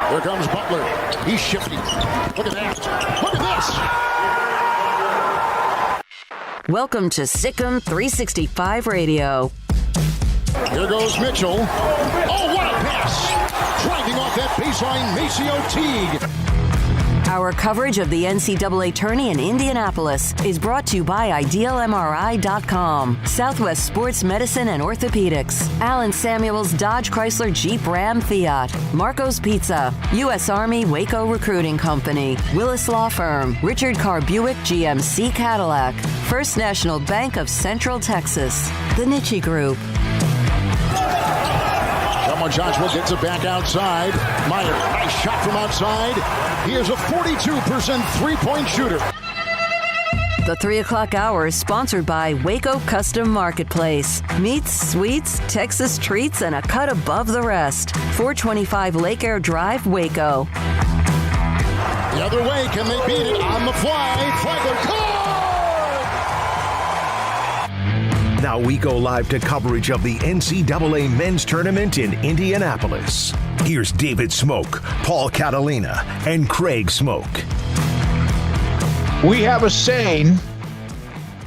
Here comes Butler. He's shifting. Look at that. Look at this. Welcome to SicEm365 Radio. Here goes Mitchell. Oh, what a pass! Driving off that baseline, Maceo Teague. Our coverage of the NCAA Tourney in Indianapolis is brought to you by IdealMRI.com, Southwest Sports Medicine and Orthopedics, Allen Samuels Dodge Chrysler Jeep Ram Fiat, Marco's Pizza, U.S. Army Waco Recruiting Company, Willis Law Firm, Richard Carr Buick GMC Cadillac, First National Bank of Central Texas, The Nichi Group. Joshua gets it back outside. Meyer, nice shot from outside. He is a 42% three-point shooter. The 3 o'clock hour is sponsored by Waco Custom Marketplace. Meats, sweets, Texas treats, and a cut above the rest. 425 Lake Air Drive, Waco. The other way, can they beat it? On the fly, Flagler, Now we go live to coverage of the NCAA men's tournament in Indianapolis. Here's David Smoak, Paul Catalina, and Craig Smoak. We have a saying,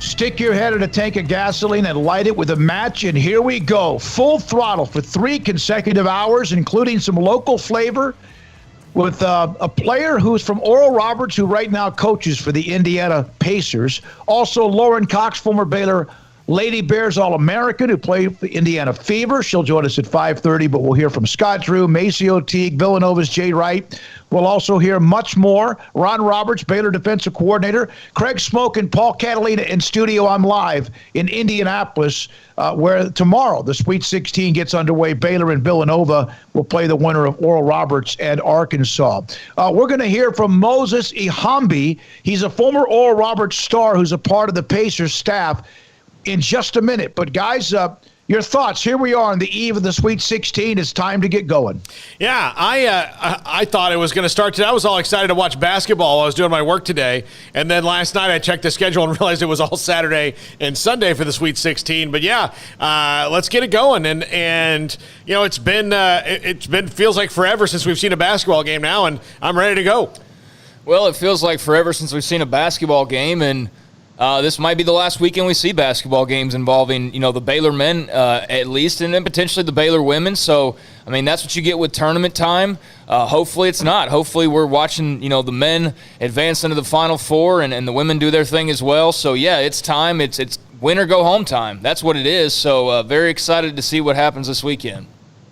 stick your head in a tank of gasoline and light it with a match, and here we go. Full throttle for 3 consecutive hours, including some local flavor with a player who's from Oral Roberts, who right now coaches for the Indiana Pacers. Also, Lauren Cox, former Baylor Lady Bears All-American, who played for Indiana Fever. She'll join us at 5:30, but we'll hear from Scott Drew, Maceo Teague, Villanova's Jay Wright. We'll also hear much more. Ron Roberts, Baylor defensive coordinator. Craig Smoak and Paul Catalina in studio. I'm live in Indianapolis, where tomorrow the Sweet 16 gets underway. Baylor and Villanova will play the winner of Oral Roberts and Arkansas. We're going to hear from Moses Ehamby. He's a former Oral Roberts star who's a part of the Pacers staff in just a minute. But guys, your thoughts. Here we are on the eve of the Sweet 16. It's time to get going. Yeah, I thought it was going to start today. I was all excited to watch basketball while I was doing my work today. And then last night I checked the schedule and realized it was all Saturday and Sunday for the Sweet 16. But yeah, let's get it going. And you know, it's been feels like forever since we've seen a basketball game now, and I'm ready to go. Well, it feels like forever since we've seen a basketball game, and this might be the last weekend we see basketball games involving, the Baylor men at least, and then potentially the Baylor women. So, I mean, that's what you get with tournament time. Hopefully it's not. Hopefully we're watching, the men advance into the Final Four and the women do their thing as well. So, yeah, it's time. It's win or go home time. That's what it is. So, very excited to see what happens this weekend.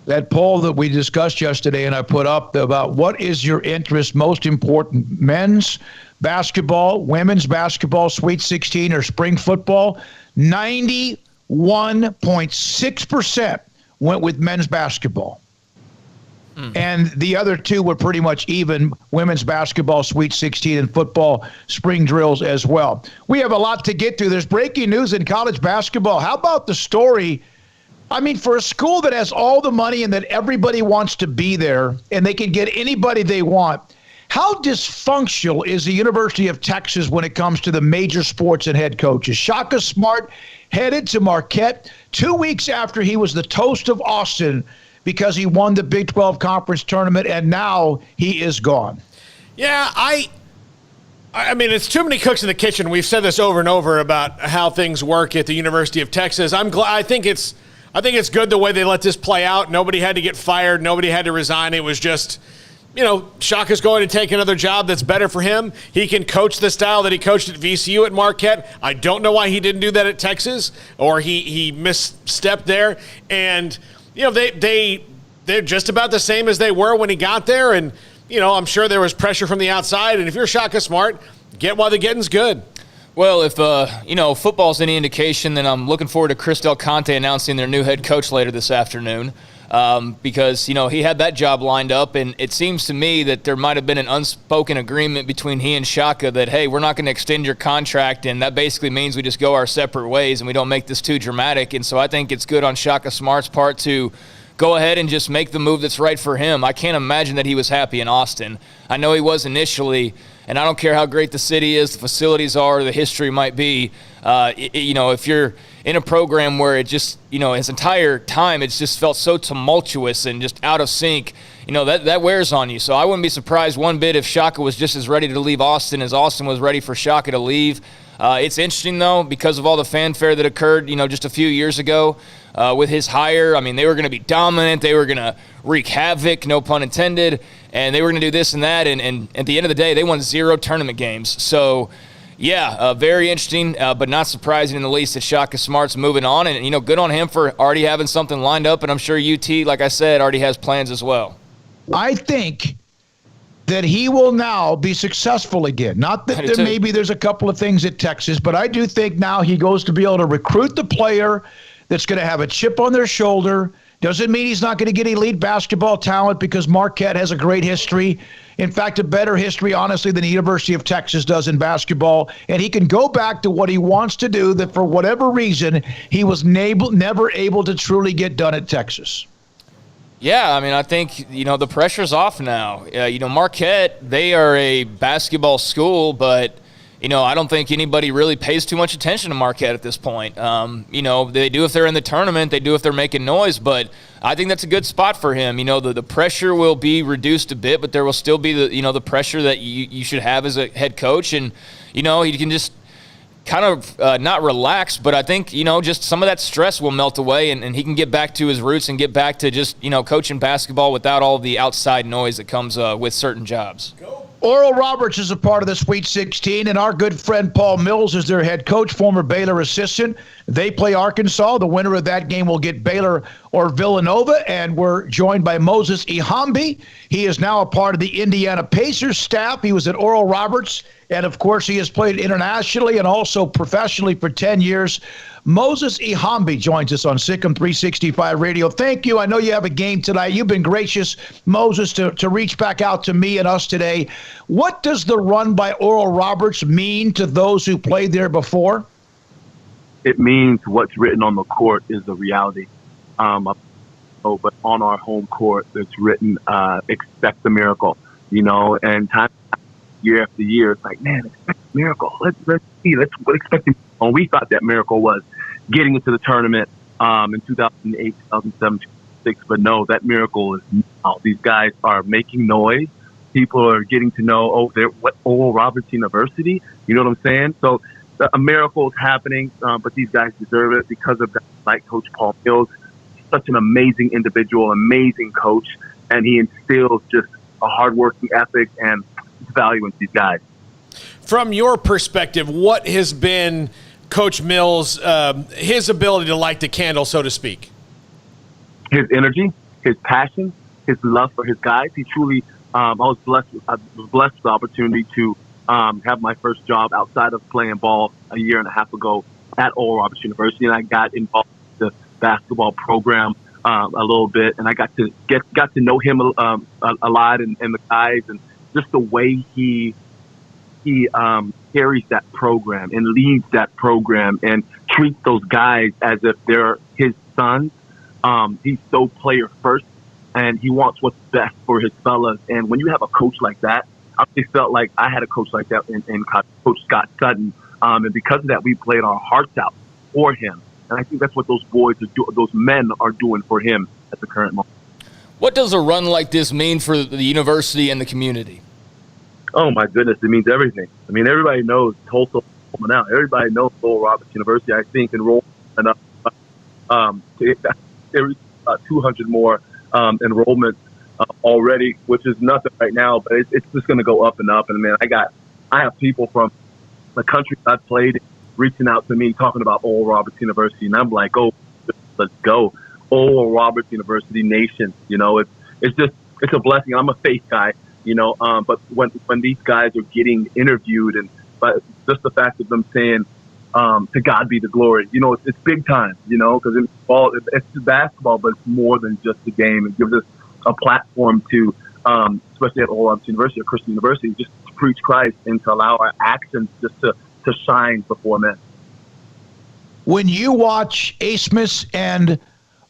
That poll that we discussed yesterday and I put up about what is your interest most important, men's basketball, women's basketball, Sweet 16, or spring football, 91.6% went with men's basketball. And the other two were pretty much even, women's basketball, Sweet 16, and football, spring drills as well. We have a lot to get through. There's breaking news in college basketball. How about the story? I mean, for a school that has all the money and that everybody wants to be there and they can get anybody they want, how dysfunctional is the University of Texas when it comes to the major sports and head coaches? Shaka Smart headed to Marquette 2 weeks after he was the toast of Austin because he won the Big 12 Conference Tournament, and now he is gone. Yeah, I mean, it's too many cooks in the kitchen. We've said this over and over about how things work at the University of Texas. I think it's good the way they let this play out. Nobody had to get fired. Nobody had to resign. It was just, Shaka's going to take another job that's better for him. He can coach the style that he coached at VCU at Marquette. I don't know why he didn't do that at Texas, or he misstepped there. And, they're just about the same as they were when he got there. And, I'm sure there was pressure from the outside. And if you're Shaka Smart, get while the getting's good. Well, if, football's any indication, then I'm looking forward to Chris Del Conte announcing their new head coach later this afternoon. Because, he had that job lined up, and it seems to me that there might have been an unspoken agreement between he and Shaka that, hey, we're not going to extend your contract, and that basically means we just go our separate ways and we don't make this too dramatic. And so I think it's good on Shaka Smart's part to go ahead and just make the move that's right for him. I can't imagine that he was happy in Austin. I know he was initially, and I don't care how great the city is, the facilities are, the history might be. If in a program where it just, his entire time, it's just felt so tumultuous and just out of sync, that wears on you. So I wouldn't be surprised one bit if Shaka was just as ready to leave Austin as Austin was ready for Shaka to leave. It's interesting, though, because of all the fanfare that occurred, just a few years ago with his hire. I mean, they were going to be dominant. They were going to wreak havoc, no pun intended, and they were going to do this and that. And at the end of the day, they won 0 tournament games. So, yeah, very interesting, but not surprising in the least that Shaka Smart's moving on. And, good on him for already having something lined up. And I'm sure UT, like I said, already has plans as well. I think that he will now be successful again. Not that maybe there's a couple of things at Texas, but I do think now he goes to be able to recruit the player that's going to have a chip on their shoulder. Doesn't mean he's not going to get elite basketball talent because Marquette has a great history. In fact, a better history, honestly, than the University of Texas does in basketball. And he can go back to what he wants to do that for whatever reason he was never able to truly get done at Texas. Yeah, I mean, I think, the pressure's off now. Marquette, they are a basketball school, but, I don't think anybody really pays too much attention to Marquette at this point. They do if they're in the tournament, they do if they're making noise, but I think that's a good spot for him. The pressure will be reduced a bit, but there will still be the pressure that you should have as a head coach, and, he can just kind of not relax, but I think, just some of that stress will melt away and he can get back to his roots and get back to just, coaching basketball without all the outside noise that comes with certain jobs. Oral Roberts is a part of the Sweet 16, and our good friend Paul Mills is their head coach, former Baylor assistant. They play Arkansas. The winner of that game will get Baylor or Villanova, and we're joined by Moses Ehamby. He is now a part of the Indiana Pacers staff. He was at Oral Roberts, and, of course, he has played internationally and also professionally for 10 years. Moses Ehamby joins us on SicEm365 Radio. Thank you. I know you have a game tonight. You've been gracious, Moses, to reach back out to me and us today. What does the run by Oral Roberts mean to those who played there before? It means what's written on the court is the reality. But on our home court, it's written, expect the miracle, and time year after year, it's like, man, expect a miracle. Let's see. Let's expect it. And we thought that miracle was getting into the tournament in 2008, 2007, 2006. But no, that miracle is now. These guys are making noise. People are getting to know, they're what Oral Roberts University. You know what I'm saying? So a miracle is happening, but these guys deserve it because of that. Like Coach Paul Mills, such an amazing individual, amazing coach, and he instills just a hardworking ethic and value in these guys. From your perspective, what has been Coach Mills, his ability to light the candle, so to speak? His energy, his passion, his love for his guys. He truly, I was blessed with the opportunity to have my first job outside of playing ball a year and a half ago at Oral Roberts University, and I got involved with the basketball program a little bit, and I got to know him a lot and the guys, and just the way he carries that program and leads that program and treats those guys as if they're his sons. He's so player first, and he wants what's best for his fellas. And when you have a coach like that, I really felt like I had a coach like that in Coach Scott Sutton. And because of that, we played our hearts out for him. And I think that's what those those men are doing for him at the current moment. What does a run like this mean for the university and the community? Oh, my goodness. It means everything. I mean, everybody knows Tulsa now. Everybody knows Oral Roberts University. I think enrollment enough. There's 200 more enrollments already, which is nothing right now, but it's just going to go up and up. And, man, I have people from the country I've played in reaching out to me talking about Oral Roberts University, and I'm like, oh, let's go. Oral Roberts University Nation. It's a blessing. I'm a faith guy. But when these guys are getting interviewed, but just the fact of them saying, to God be the glory, it's big time, because it's basketball, but it's more than just the game. It gives us a platform to, especially at Oral Roberts University or Christian University, just to preach Christ and to allow our actions just to shine before men. When you watch Asmus and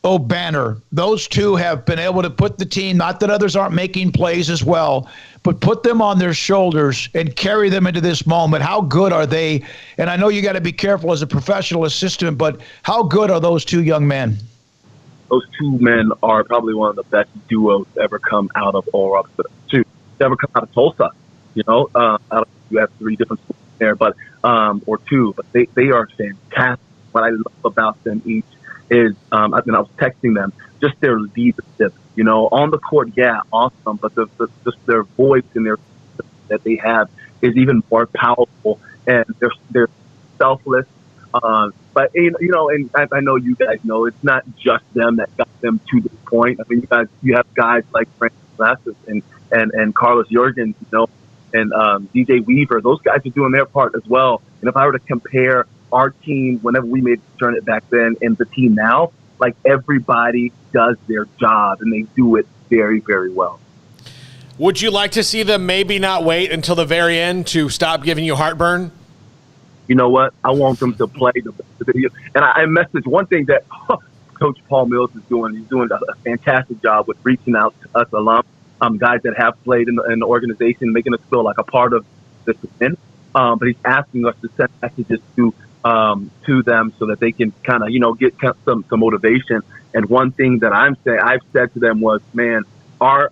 Banner. Those two have been able to put the team, not that others aren't making plays as well, but put them on their shoulders and carry them into this moment. How good are they? And I know you got to be careful as a professional assistant, but how good are those two young men? Those two men are probably one of the best duos to ever come out of Oral Roberts. Two, to ever come out of Tulsa. You have three different schools there, but or two, but they are fantastic. What I love about them each is, I was texting them, just their leadership. On the court, yeah, awesome, but just their voice and their that they have is even more powerful, and they're selfless. But and I know you guys know it's not just them that got them to this point. I mean, you have guys like Frank Lasses and Carlos Jurgens, and DJ Weaver. Those guys are doing their part as well. And if I were to compare our team whenever we made the tournament back then and the team now, like everybody does their job and they do it very, very well. Would you like to see them maybe not wait until the very end to stop giving you heartburn? You know what? I want them to play the best of the year. And I messaged one thing that Coach Paul Mills is doing. He's doing a fantastic job with reaching out to us alum, guys that have played in the organization, making us feel like a part of this event. But he's asking us to send messages to them so that they can kind of, get some motivation. And one thing that I've said to them was, man, our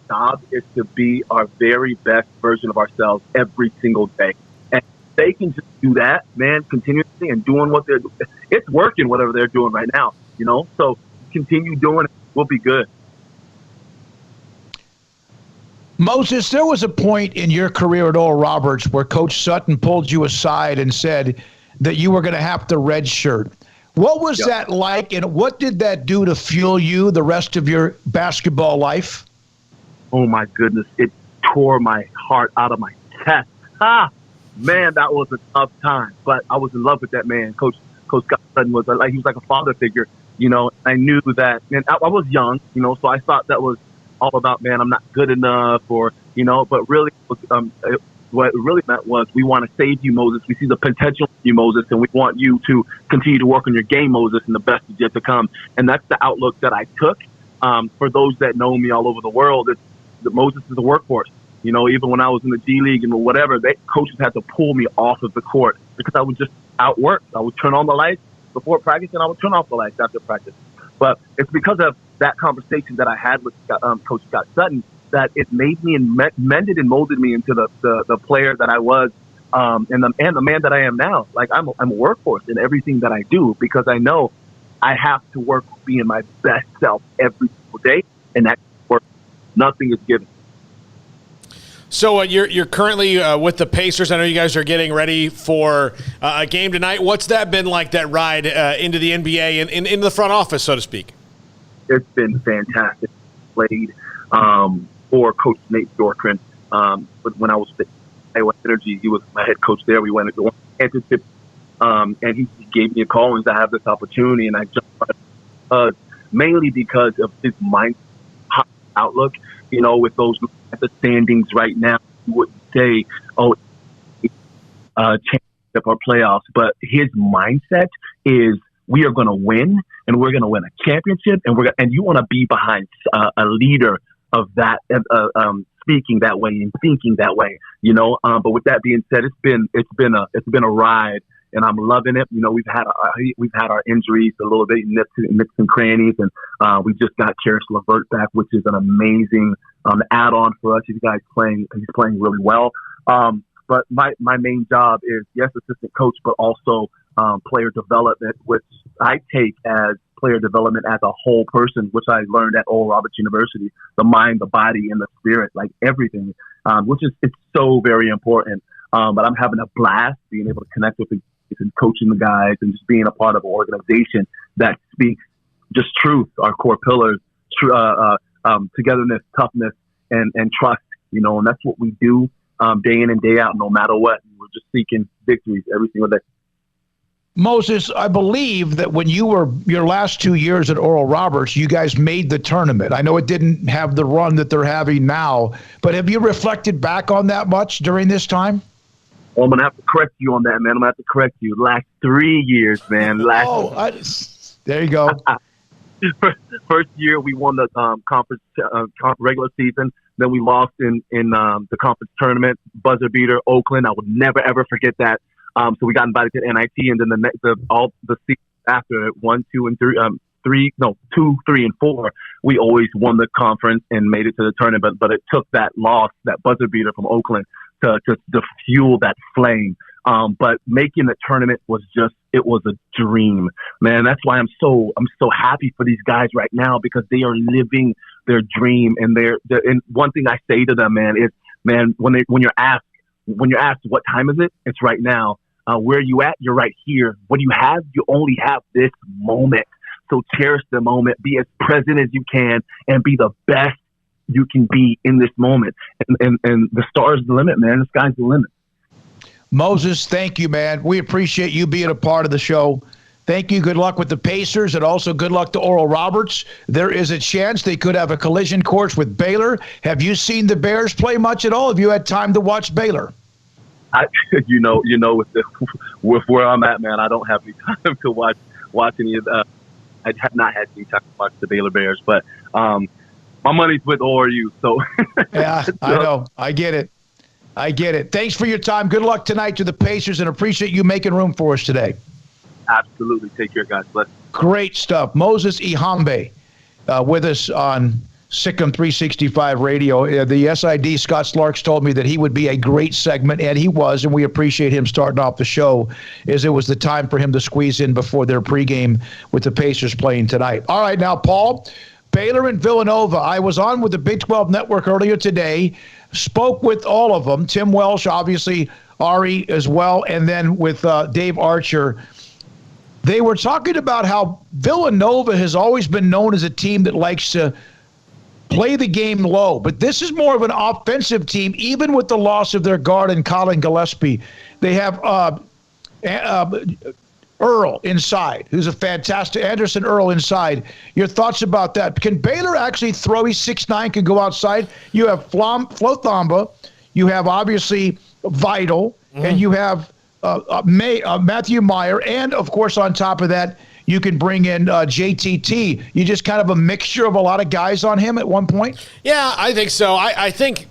job is to be our very best version of ourselves every single day. And they can just do that, man, continuously and doing what they're doing. It's working, whatever they're doing right now, so continue doing it. We'll be good. Moses, there was a point in your career at Oral Roberts where Coach Sutton pulled you aside and said that you were going to have to redshirt. What was that like, and what did that do to fuel you the rest of your basketball life? Oh, my goodness. It tore my heart out of my chest. Man, that was a tough time. But I was in love with that man. Coach Scott Sutton was he was like a father figure. I knew that. And I was young, so I thought that was all about, man, I'm not good enough, or, but really, what it really meant was, we want to save you, Moses. We see the potential in you, Moses, and we want you to continue to work on your game, Moses, and the best is yet to come. And that's the outlook that I took. For those that know me all over the world, Moses is a workhorse. Even when I was in the G League and whatever, coaches had to pull me off of the court because I would just outwork. I would turn on the lights before practice, and I would turn off the lights after practice. But it's because of that conversation that I had with Coach Scott Sutton that it made me and mended and molded me into the player that I was, and the man that I am now. Like I'm a workhorse in everything that I do because I know I have to work being my best self every single day, and that work. Nothing is given. So you're currently with the Pacers. I know you guys are getting ready for a game tonight. What's that been like, that ride into the NBA and in the front office, so to speak? It's been fantastic. Played for Coach Nate Dorkran. But when I was at Iowa Energy, he was my head coach there. We went to the championship, and he gave me a call and said, I have this opportunity, and I jumped mainly because of his mind outlook. With those at the standings right now, you wouldn't say, championship or playoffs, but his mindset is, we are going to win, and we're going to win a championship, and you want to be behind a leader of that, speaking that way and thinking that way, But with that being said, it's been a ride, and I'm loving it. We've had our injuries a little bit, nicks and crannies, and we just got Karis LeVert back, which is an amazing add-on for us. He's playing really well. But my main job is, yes, assistant coach, but also player development, which I take as player development as a whole person, which I learned at Oral Roberts University, the mind, the body, and the spirit, like everything, it's so very important. But I'm having a blast being able to connect with the and coaching the guys and just being a part of an organization that speaks just truth, our core pillars, togetherness, toughness, and trust, and that's what we do day in and day out, no matter what. We're just seeking victories every single day. Moses, I believe that when you were your last 2 years at Oral Roberts, you guys made the tournament. I know it didn't have the run that they're having now, but have you reflected back on that much during this time? Well, I'm going to have to correct you on that, man. I'm going to have to correct you. Last 3 years, man. There you go. First year we won the conference regular season. Then we lost in the conference tournament, buzzer beater, Oakland. I would never ever forget that. So we got invited to NIT, and then all the seasons after 1, 2, and 3, 2, 3, and 4, we always won the conference and made it to the tournament. But it took that loss, that buzzer beater from Oakland, to fuel that flame. But making the tournament was a dream, man. That's why I'm so happy for these guys right now, because they are living their dream. And and one thing I say to them, man, is, man, when you're asked what time is it, it's right now. Where are you at? You're right here. What do you have? You only have this moment. So cherish the moment. Be as present as you can, and be the best you can be in this moment. And the stars the limit, man. The sky's the limit. Moses, thank you, man. We appreciate you being a part of the show. Thank you. Good luck with the Pacers, and also good luck to Oral Roberts. There is a chance they could have a collision course with Baylor. Have you seen the Bears play much at all? Have you had time to watch Baylor? With where I'm at, man, I don't have any time to watch any of that. I have not had any time to watch the Baylor Bears, but my money's with ORU. So yeah, I know. I get it. Thanks for your time. Good luck tonight to the Pacers, and appreciate you making room for us today. Absolutely. Take care, guys. Bless. Great stuff. Moses Ehambe with us on SicEm365 Radio. The SID, Scott Slarks, told me that he would be a great segment, and he was, and we appreciate him starting off the show, as it was the time for him to squeeze in before their pregame with the Pacers playing tonight. All right, now, Paul, Baylor and Villanova. I was on with the Big 12 Network earlier today, spoke with all of them, Tim Welsh, obviously, Ari as well, and then with Dave Archer. They were talking about how Villanova has always been known as a team that likes to play the game low, but this is more of an offensive team, even with the loss of their guard and Colin Gillespie. They have Earl inside, who's a fantastic, Anderson Earl inside. Your thoughts about that? Can Baylor actually throw? He's 6'9", can go outside. You have Flo Thamba, you have obviously Vital, and you have Matthew Meyer, and of course on top of that, you can bring in JTT. You just kind of a mixture of a lot of guys on him at one point? Yeah, I think so. I think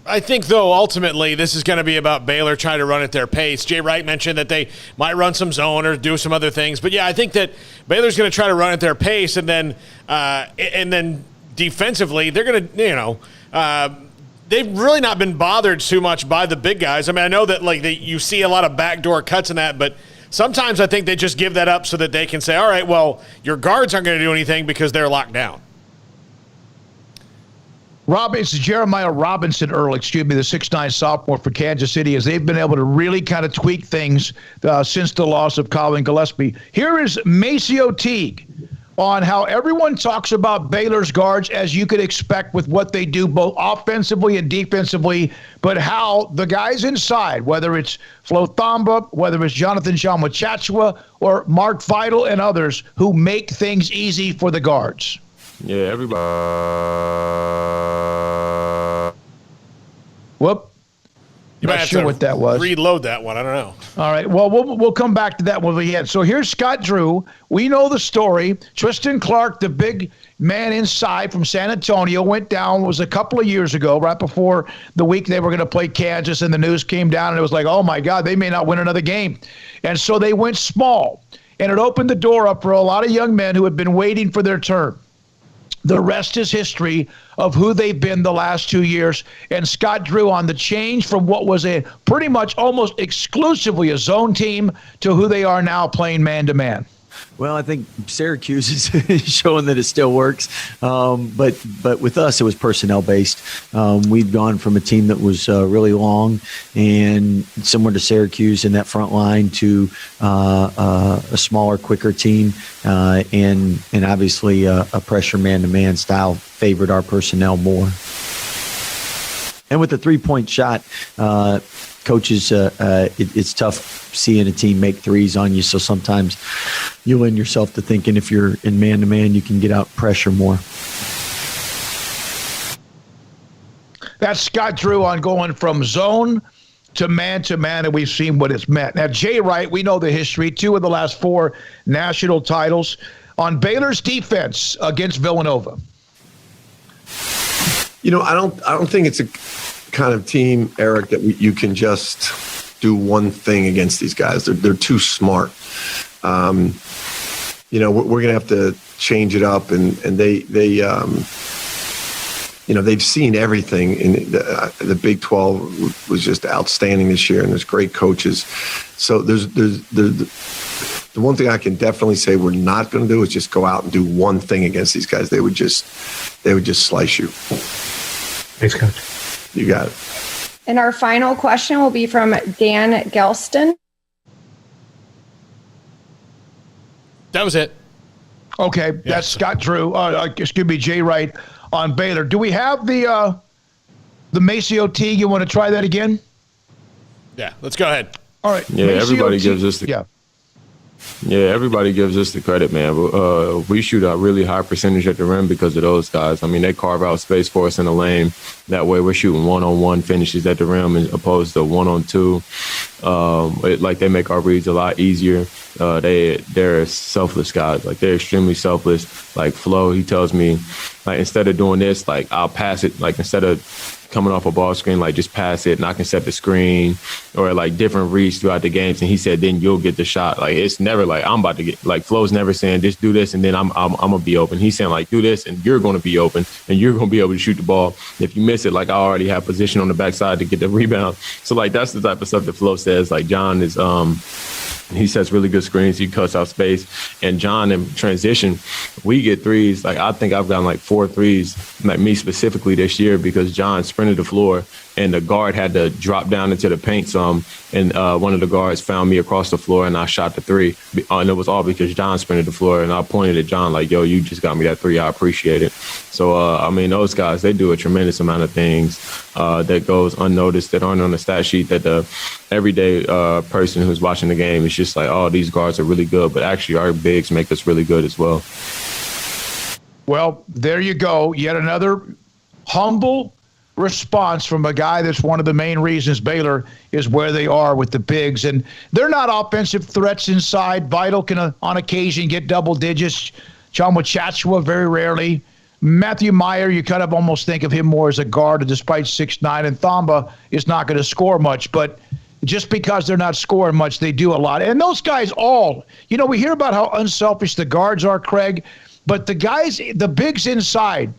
though, ultimately, this is going to be about Baylor trying to run at their pace. Jay Wright mentioned that they might run some zone or do some other things. But, yeah, I think that Baylor's going to try to run at their pace, and then defensively, they're going to, they've really not been bothered too much by the big guys. I mean, I know that you see a lot of backdoor cuts in that, but sometimes I think they just give that up so that they can say, all right, well, your guards aren't going to do anything because they're locked down. It's Jeremiah Robinson Earl, the 6'9" sophomore for Kansas City, as they've been able to really kind of tweak things since the loss of Colin Gillespie. Here is Maceo Teague on how everyone talks about Baylor's guards, as you could expect with what they do both offensively and defensively, but how the guys inside, whether it's Flo Thamba, whether it's Jonathan Shamwachachua, or Mark Vital and others, who make things easy for the guards. Yeah, everybody. Whoop. You might Not have sure to what that was. Reload that one. I don't know. All right. Well, we'll come back to that when we get. So here's Scott Drew. We know the story. Tristan Clark, the big man inside from San Antonio, went down. It was a couple of years ago, right before the week they were going to play Kansas, and the news came down, and it was like, oh, my God, they may not win another game. And so they went small, and it opened the door up for a lot of young men who had been waiting for their turn. The rest is history of who they've been the last 2 years. And Scott Drew on the change from what was a pretty much almost exclusively a zone team to who they are now playing man-to-man. Well, I think Syracuse is showing that it still works. But with us, it was personnel based. We'd gone from a team that was really long and similar to Syracuse in that front line to a smaller, quicker team. And obviously a pressure man-to-man style favored our personnel more. And with the three-point shot, coaches, it's tough seeing a team make threes on you. So sometimes you lend yourself to thinking if you're in man-to-man, you can get out pressure more. That's Scott Drew on going from zone to man, and we've seen what it's meant. Now, Jay Wright, we know the history. 2 of the last 4 national titles. on Baylor's defense against Villanova? I don't think it's a kind of team, Eric, that you can just do one thing against these guys. They're too smart. We're going to have to change it up, and they've seen everything. In the Big 12 was just outstanding this year, and there's great coaches. So there's the one thing I can definitely say we're not going to do is just go out and do one thing against these guys. They would just slice you. Thanks, Coach. You got it. And our final question will be from Dan Gelston. That was it. Okay, that's Scott Drew. Excuse me, Jay Wright on Baylor. Do we have the Maceo T? You want to try that again? Yeah, let's go ahead. All right. Yeah, Maceo everybody T, gives us the everybody gives us the credit, man. We shoot a really high percentage at the rim because of those guys. I mean, they carve out space for us in the lane. That way, we're shooting one-on-one finishes at the rim as opposed to one-on-two. They make our reads a lot easier. They're selfless guys. Like, they're extremely selfless. Like, Flo, he tells me, like, instead of doing this, like, I'll pass it. Like, instead of coming off a ball screen, like, just pass it and I can set the screen, or like different reads throughout the games. And he said, then you'll get the shot. Like, it's never like I'm about to get, like, Flo's never saying just do this and then I'm gonna be open. He's saying, like, do this and you're gonna be open and you're gonna be able to shoot the ball. If you miss it, like, I already have position on the backside to get the rebound. So, like, that's the type of stuff that Flo says. Like, John is he sets really good screens. He cuts out space. And John, in transition, we get threes. Like, I think I've gotten like 4 threes, like me specifically this year, because John sprinted the floor and the guard had to drop down into the paint some. And one of the guards found me across the floor and I shot the 3. And it was all because John sprinted the floor. And I pointed at John like, yo, you just got me that 3. I appreciate it. So, I mean, those guys, they do a tremendous amount of things that goes unnoticed, that aren't on the stat sheet, that the everyday person who's watching the game is just like, oh, these guards are really good. But actually, our bigs make us really good as well. Well, there you go. Yet another humble response from a guy that's one of the main reasons Baylor is where they are with the bigs. And they're not offensive threats inside. Vital can on occasion get double digits. Chachua very rarely. Matthew Meyer, you kind of almost think of him more as a guard, despite 6'9", and Thamba is not going to score much. But just because they're not scoring much, they do a lot. And those guys all, we hear about how unselfish the guards are, Craig, but the guys, the bigs inside,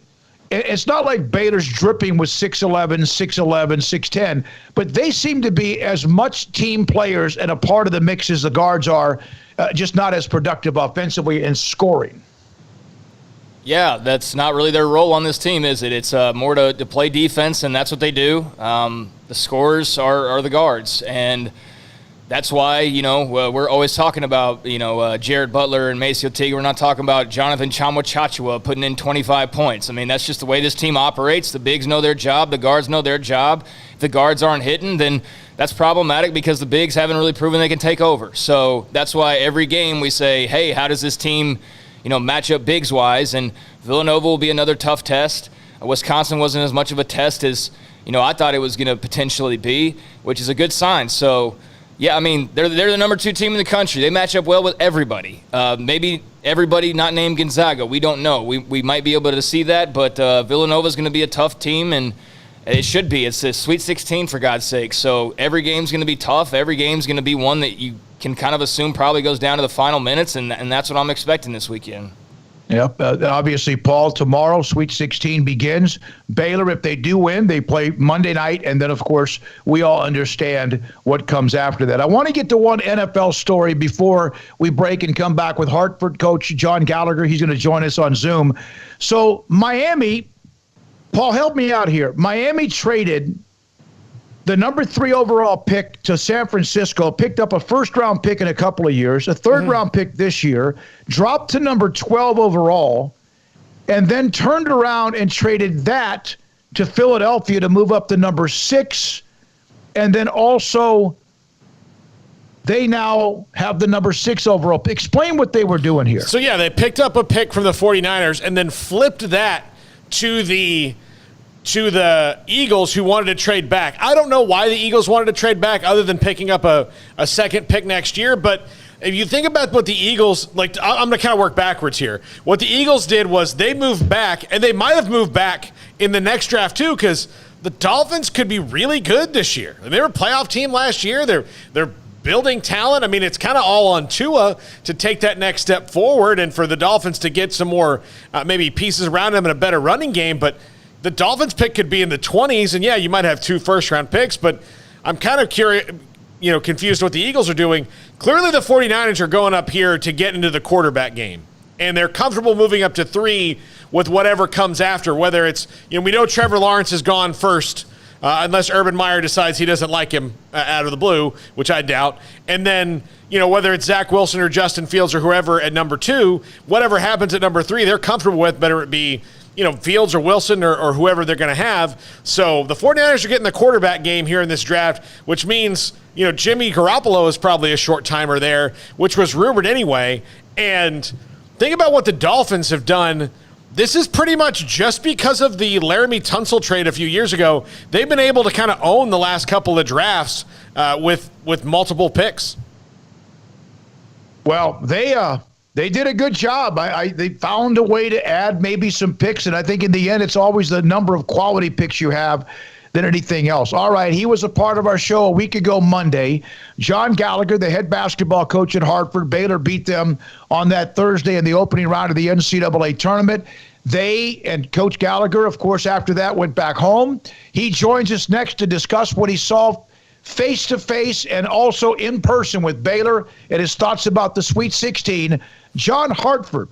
it's not like Baylor's dripping with 6'11", 6'11", 6'10", but they seem to be as much team players and a part of the mix as the guards are, just not as productive offensively and scoring. Yeah, that's not really their role on this team, is it? It's more to play defense, and that's what they do. The scorers are the guards, and that's why, we're always talking about, Jared Butler and Maceo T. We're not talking about Jonathan Chachua putting in 25 points. I mean, that's just the way this team operates. The bigs know their job. The guards know their job. If the guards aren't hitting, then that's problematic because the bigs haven't really proven they can take over. So that's why every game we say, hey, how does this team match up bigs-wise? And Villanova will be another tough test. Wisconsin wasn't as much of a test as, I thought it was going to potentially be, which is a good sign. So, yeah, I mean, they're the number 2 team in the country. They match up well with everybody. Maybe everybody not named Gonzaga. We don't know. We might be able to see that, but Villanova's going to be a tough team, and it should be. It's a Sweet 16, for God's sake. So every game's going to be tough. Every game's going to be one that you can kind of assume probably goes down to the final minutes, and that's what I'm expecting this weekend. Yep. Obviously, Paul, tomorrow, Sweet 16 begins. Baylor, if they do win, they play Monday night. And then, of course, we all understand what comes after that. I want to get to one NFL story before we break and come back with Hartford coach John Gallagher. He's going to join us on Zoom. So Miami, Paul, help me out here. Miami traded the number 3 overall pick to San Francisco, picked up a first-round pick in a couple of years, a third-round pick this year, dropped to number 12 overall, and then turned around and traded that to Philadelphia to move up to number 6. And then also they now have the number 6 overall pick. Explain what they were doing here. So, yeah, they picked up a pick from the 49ers and then flipped that to the Eagles, who wanted to trade back. I don't know why the Eagles wanted to trade back other than picking up a second pick next year, but if you think about what the Eagles, like, I'm going to kind of work backwards here. What the Eagles did was they moved back, and they might have moved back in the next draft too, because the Dolphins could be really good this year. They were a playoff team last year. They're building talent. I mean, it's kind of all on Tua to take that next step forward and for the Dolphins to get some more maybe pieces around them and a better running game. But the Dolphins pick could be in the 20s, and yeah, you might have 2 first-round picks, but I'm kind of curious, confused what the Eagles are doing. Clearly the 49ers are going up here to get into the quarterback game, and they're comfortable moving up to 3 with whatever comes after, whether it's, we know Trevor Lawrence is gone first, unless Urban Meyer decides he doesn't like him out of the blue, which I doubt. And then, whether it's Zach Wilson or Justin Fields or whoever at number 2, whatever happens at number 3, they're comfortable with, whether it be, Fields or Wilson or whoever they're going to have. So the 49ers are getting the quarterback game here in this draft, which means, Jimmy Garoppolo is probably a short timer there, which was rumored anyway. And think about what the Dolphins have done. This is pretty much just because of the Laramie Tunsil trade a few years ago. They've been able to kind of own the last couple of drafts with multiple picks. Well, they did a good job. They found a way to add maybe some picks, and I think in the end it's always the number of quality picks you have than anything else. All right, he was a part of our show a week ago Monday. John Gallagher, the head basketball coach at Hartford. Baylor beat them on that Thursday in the opening round of the NCAA tournament. They and Coach Gallagher, of course, after that went back home. He joins us next to discuss what he saw face-to-face and also in person with Baylor and his thoughts about the Sweet 16. John Gallagher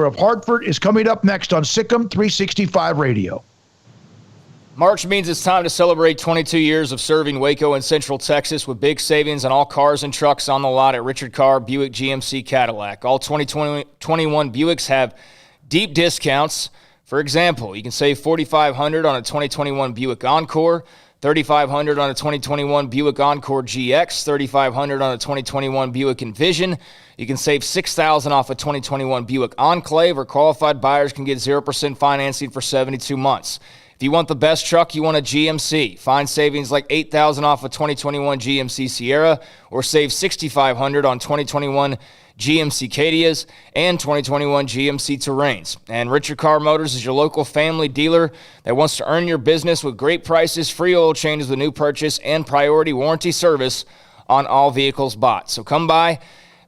of Hartford is coming up next on SicEm365 Radio. March means it's time to celebrate 22 years of serving Waco and Central Texas with big savings on all cars and trucks on the lot at Richard Carr, Buick GMC Cadillac. All 2021 Buicks have deep discounts. For example, you can save $4,500 on a 2021 Buick Encore, $3,500 on a 2021 Buick Encore GX, $3,500 on a 2021 Buick Envision. You can save $6,000 off a 2021 Buick Enclave, or qualified buyers can get 0% financing for 72 months. If you want the best truck, you want a GMC. Find savings like $8,000 off a 2021 GMC Sierra, or save $6,500 on 2021 GMC Cadias and 2021 GMC Terrains. And Richard Carr Motors is your local family dealer that wants to earn your business with great prices, free oil changes with new purchase, and priority warranty service on all vehicles bought. So come by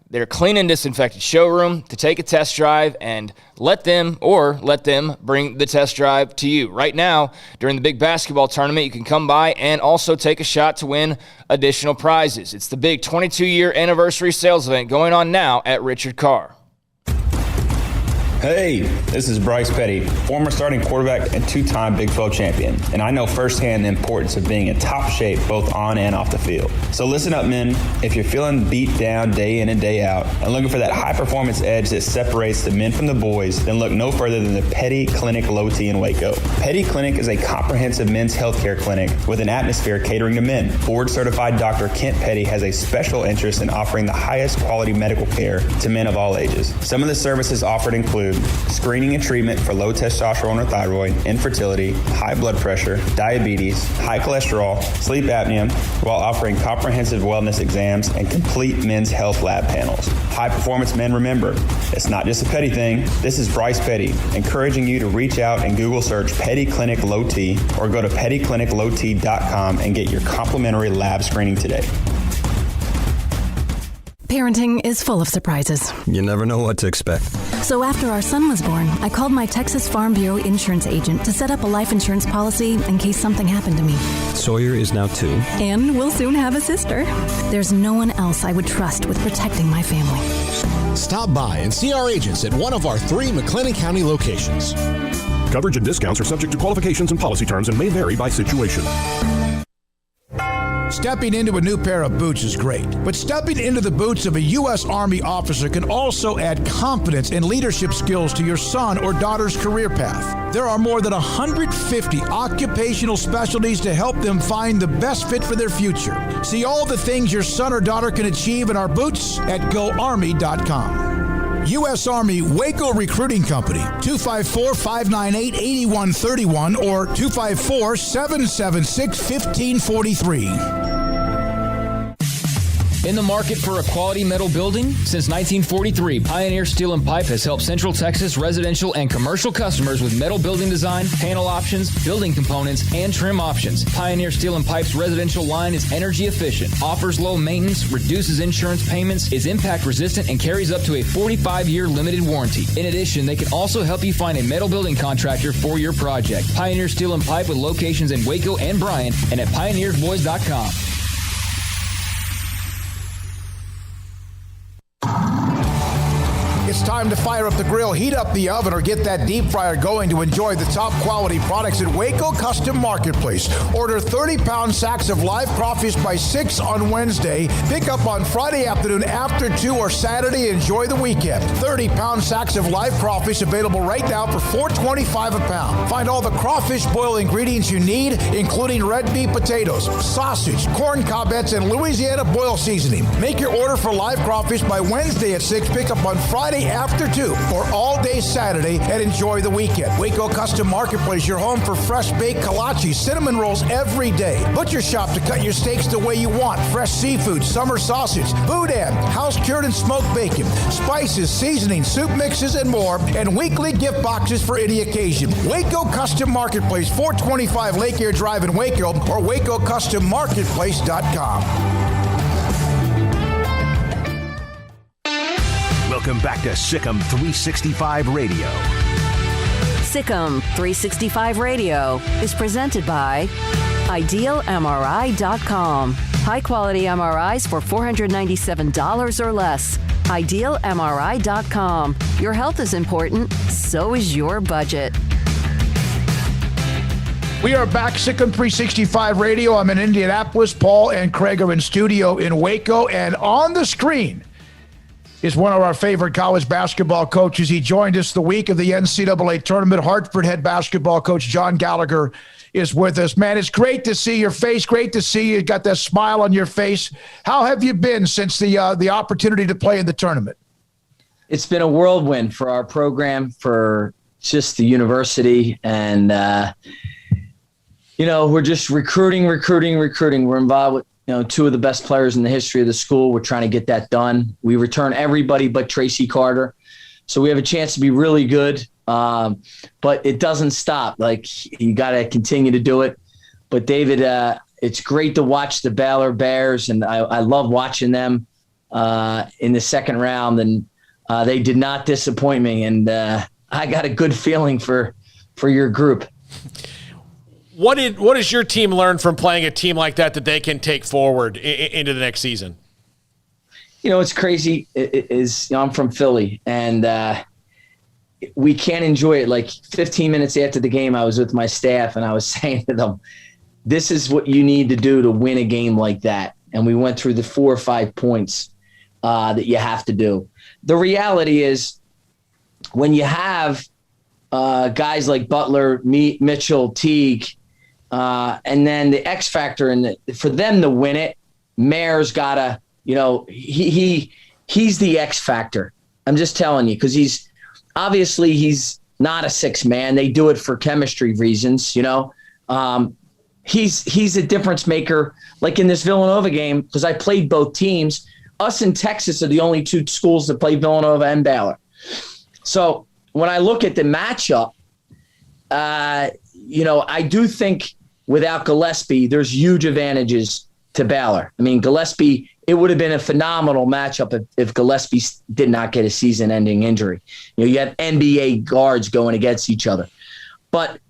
their clean and disinfected showroom to take a test drive and let them bring the test drive to you. Right now, during the big basketball tournament, you can come by and also take a shot to win additional prizes. It's the big 22-year anniversary sales event going on now at Richard Carr. Hey, this is Bryce Petty, former starting quarterback and 2-time Big 12 champion, and I know firsthand the importance of being in top shape both on and off the field. So listen up, men. If you're feeling beat down day in and day out and looking for that high-performance edge that separates the men from the boys, then look no further than the Petty Clinic Low T in Waco. Petty Clinic is a comprehensive men's healthcare clinic with an atmosphere catering to men. Board-certified Dr. Kent Petty has a special interest in offering the highest quality medical care to men of all ages. Some of the services offered include screening and treatment for low testosterone or thyroid, infertility, high blood pressure, diabetes, high cholesterol, sleep apnea, while offering comprehensive wellness exams and complete men's health lab panels. High performance men, remember, it's not just a Petty thing. This is Bryce Petty, encouraging you to reach out and Google search Petty Clinic Low T or go to pettycliniclowt.com and get your complimentary lab screening today. Parenting is full of surprises. You never know what to expect. So after our son was born, I called my Texas Farm Bureau insurance agent to set up a life insurance policy in case something happened to me. Sawyer is now 2. And we'll soon have a sister. There's no one else I would trust with protecting my family. Stop by and see our agents at one of our 3 McLennan County locations. Coverage and discounts are subject to qualifications and policy terms and may vary by situation. Stepping into a new pair of boots is great, but stepping into the boots of a U.S. Army officer can also add confidence and leadership skills to your son or daughter's career path. There are more than 150 occupational specialties to help them find the best fit for their future. See all the things your son or daughter can achieve in our boots at GoArmy.com. U.S. Army Waco Recruiting Company, 254-598-8131 or 254-776-1543. In the market for a quality metal building? Since 1943, Pioneer Steel and Pipe has helped Central Texas residential and commercial customers with metal building design, panel options, building components, and trim options. Pioneer Steel and Pipe's residential line is energy efficient, offers low maintenance, reduces insurance payments, is impact resistant, and carries up to a 45-year limited warranty. In addition, they can also help you find a metal building contractor for your project. Pioneer Steel and Pipe with locations in Waco and Bryan and at pioneersboys.com. It's time to fire up the grill, heat up the oven, or get that deep fryer going to enjoy the top quality products at Waco Custom Marketplace. Order 30-pound sacks of live crawfish by 6 on Wednesday. Pick up on Friday afternoon after 2 or Saturday. Enjoy the weekend. 30-pound sacks of live crawfish available right now for $4.25 a pound. Find all the crawfish boil ingredients you need, including red beef potatoes, sausage, corn cobettes, and Louisiana boil seasoning. Make your order for live crawfish by Wednesday at 6. Pick up on Friday after 2 or all day Saturday and enjoy the weekend. Waco Custom Marketplace, your home for fresh baked kolache, cinnamon rolls every day. Butcher shop to cut your steaks the way you want. Fresh seafood, summer sausage, boudin, house cured and smoked bacon, spices, seasoning, soup mixes, and more, and weekly gift boxes for any occasion. Waco Custom Marketplace, 425 Lake Air Drive in Waco, or WacoCustomMarketplace.com. Welcome back to SicEm365 Radio. SicEm365 Radio is presented by IdealMRI.com. High-quality MRIs for $497 or less. IdealMRI.com. Your health is important, so is your budget. We are back, SicEm365 Radio. I'm in Indianapolis. Paul and Craig are in studio in Waco, and on the screen is one of our favorite college basketball coaches. He joined us the week of the NCAA tournament. Hartford head basketball coach John Gallagher is with us. Man, it's great to see your face. Great to see you got that smile on your face. How have you been since the opportunity to play in the tournament? It's been a whirlwind for our program, for just the university. And, we're just recruiting. We're involved with two of the best players in the history of the school. We're trying to get that done. We return everybody but Tracy Carter. So we have a chance to be really good. But it doesn't stop. Like, you got to continue to do it. But David, it's great to watch the Baylor Bears, and I love watching them in the second round. And they did not disappoint me. And I got a good feeling for your group. What does your team learn from playing a team like that they can take forward into the next season? It's crazy. I'm from Philly, and we can't enjoy it. Like 15 minutes after the game, I was with my staff, and I was saying to them, this is what you need to do to win a game like that. And we went through the 4 or 5 points that you have to do. The reality is, when you have guys like Butler, Mitchell, Teague, and then the X factor, for them to win it, Mayor's gotta, he's the X factor. I'm just telling you, because he's not a 6 man. They do it for chemistry reasons, He's a difference maker. Like in this Villanova game, because I played both teams. Us and Texas are the only 2 schools that play Villanova and Baylor. So when I look at the matchup, I do think without Gillespie, there's huge advantages to Baylor. I mean, Gillespie, it would have been a phenomenal matchup if Gillespie did not get a season-ending injury. You have NBA guards going against each other. But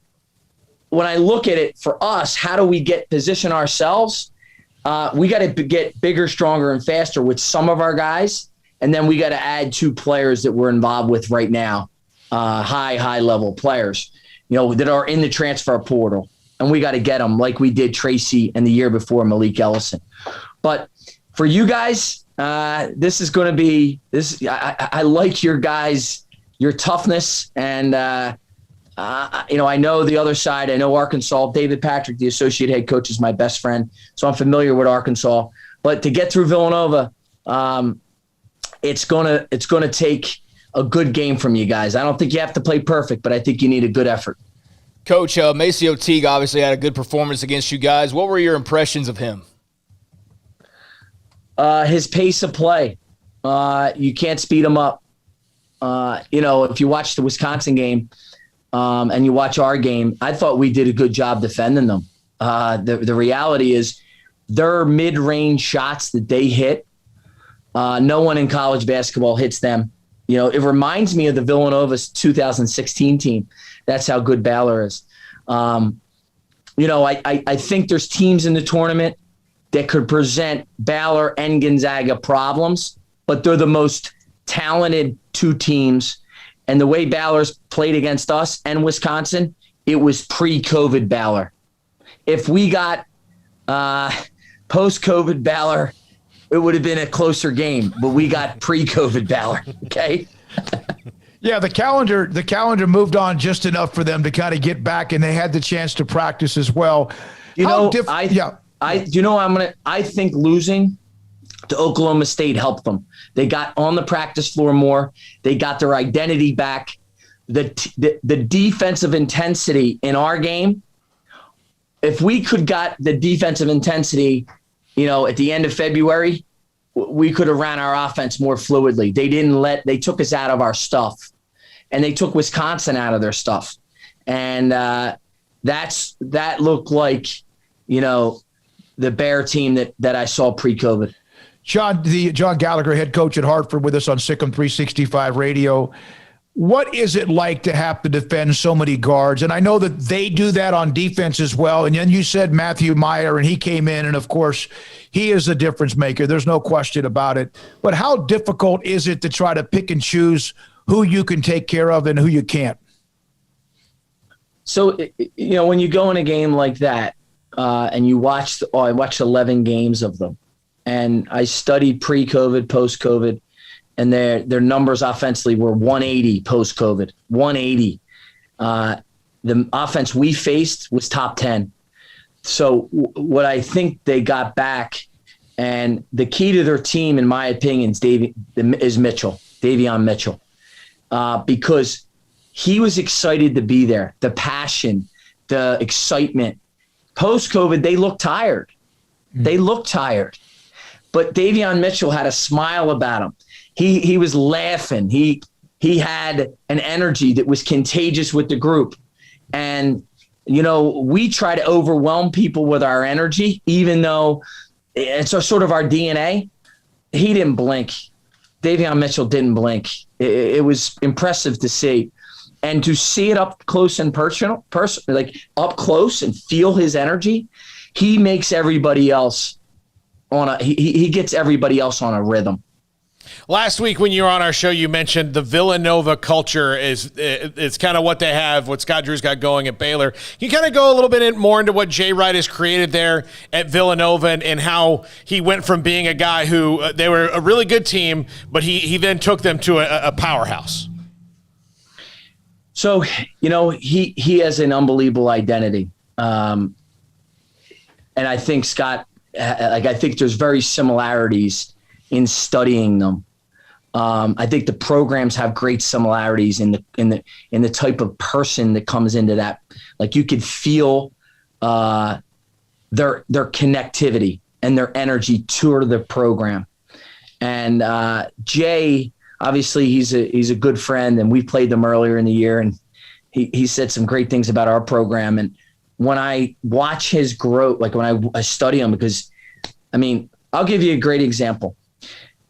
when I look at it for us, how do we position ourselves? We got to get bigger, stronger, and faster with some of our guys, and then we got to add 2 players that we're involved with right now, high-level players, that are in the transfer portal. And we got to get them like we did Tracy and the year before Malik Ellison. But for you guys, this is going to be this. I like your guys, your toughness. And, I know the other side. I know Arkansas. David Patrick, the associate head coach, is my best friend. So I'm familiar with Arkansas. But to get through Villanova, it's going to take a good game from you guys. I don't think you have to play perfect, but I think you need a good effort. Coach, Maceo Teague obviously had a good performance against you guys. What were your impressions of him? His pace of play. You can't speed him up. If you watch the Wisconsin game and you watch our game, I thought we did a good job defending them. The reality is their mid-range shots that they hit, no one in college basketball hits them. It reminds me of the Villanovas 2016 team. That's how good Baylor is. I think there's teams in the tournament that could present Baylor and Gonzaga problems, but they're the most talented two teams. And the way Baylor's played against us and Wisconsin, it was pre-COVID Baylor. If we got post-COVID Baylor, it would have been a closer game, but we got pre-COVID Baylor. Okay. Yeah, the calendar moved on just enough for them to kind of get back, and they had the chance to practice as well. I think losing to Oklahoma State helped them. They got on the practice floor more. They got their identity back. The defensive intensity in our game, if we could got the defensive intensity, at the end of February, we could have ran our offense more fluidly. They took us out of our stuff, and they took Wisconsin out of their stuff. And that looked like, the Bear team that I saw pre-COVID. John Gallagher, head coach at Hartford, with us on SicEm365 Radio. What is it like to have to defend so many guards? And I know that they do that on defense as well. And then you said Matthew Meyer, and he came in, and of course, he is a difference maker. There's no question about it. But how difficult is it to try to pick and choose who you can take care of and who you can't? So, when you go in a game like that, and you watch, I watched 11 games of them, and I studied pre-COVID, post-COVID, and their numbers offensively were 180 post-COVID, 180. The offense we faced was top 10. So what I think they got back, and the key to their team, in my opinion, is Mitchell, Davion Mitchell, because he was excited to be there, the passion, the excitement. Post-COVID, they looked tired. They looked tired. But Davion Mitchell had a smile about him. He was laughing. He had an energy that was contagious with the group. And, we try to overwhelm people with our energy, even though it's sort of our DNA. He didn't blink. Davion Mitchell didn't blink. It was impressive to see. And to see it up close and personal, like up close, and feel his energy, he makes everybody else he gets everybody else on a rhythm. Last week when you were on our show, you mentioned the Villanova culture is kind of what they have, what Scott Drew's got going at Baylor. Can you kind of go a little bit more into what Jay Wright has created there at Villanova, and how he went from being a guy who they were a really good team, but he then took them to a powerhouse? So, he has an unbelievable identity. And I think Scott, I think there's very similarities in studying them. I think the programs have great similarities in the type of person that comes into that. Like, you could feel their connectivity and their energy to the program. And Jay, obviously, he's a good friend, and we played them earlier in the year, and he said some great things about our program. And when I watch his growth, like when I study him, because, I'll give you a great example.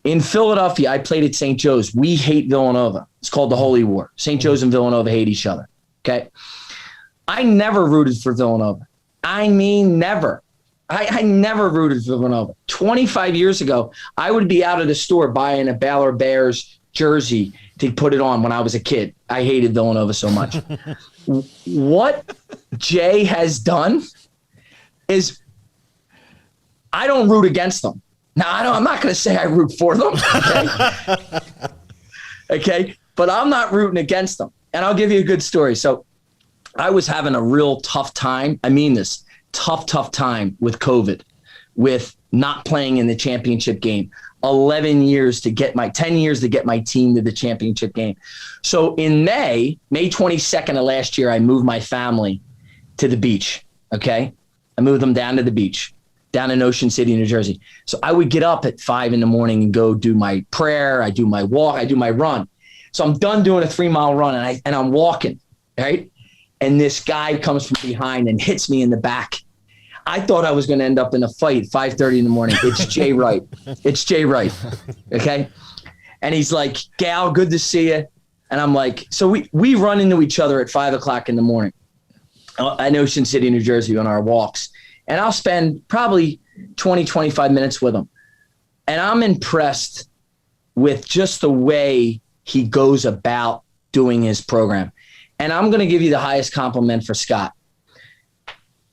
In Philadelphia, I played at St. Joe's. We hate Villanova. It's called the Holy War. St. Joe's and Villanova hate each other. Okay. I never rooted for Villanova. Never. I never rooted for Villanova. 25 years ago, I would be out of the store buying a Baylor Bears jersey to put it on when I was a kid. I hated Villanova so much. What Jay has done is, I don't root against them. Now, I'm not going to say I root for them. Okay? Okay. But I'm not rooting against them. And I'll give you a good story. So I was having a real tough time. I mean this, tough time with COVID, with not playing in the championship game. 10 years to get my team to the championship game. So in May 22nd of last year, I moved my family to the beach. Okay. I moved them down to the beach. down in Ocean City, New Jersey. So I would get up at 5 a.m. and go do my prayer. I do my walk. I do my run. So I'm done doing a 3-mile run and I'm walking, right? And this guy comes from behind and hits me in the back. I thought I was going to end up in a fight at 5:30 in the morning. It's Jay Wright. It's Jay Wright. Okay. And he's like, Gal, good to see you. And I'm like, so we run into each other at 5 o'clock in the morning in Ocean City, New Jersey on our walks. And I'll spend probably 20, 25 minutes with him. And I'm impressed with just the way he goes about doing his program. And I'm going to give you the highest compliment for Scott.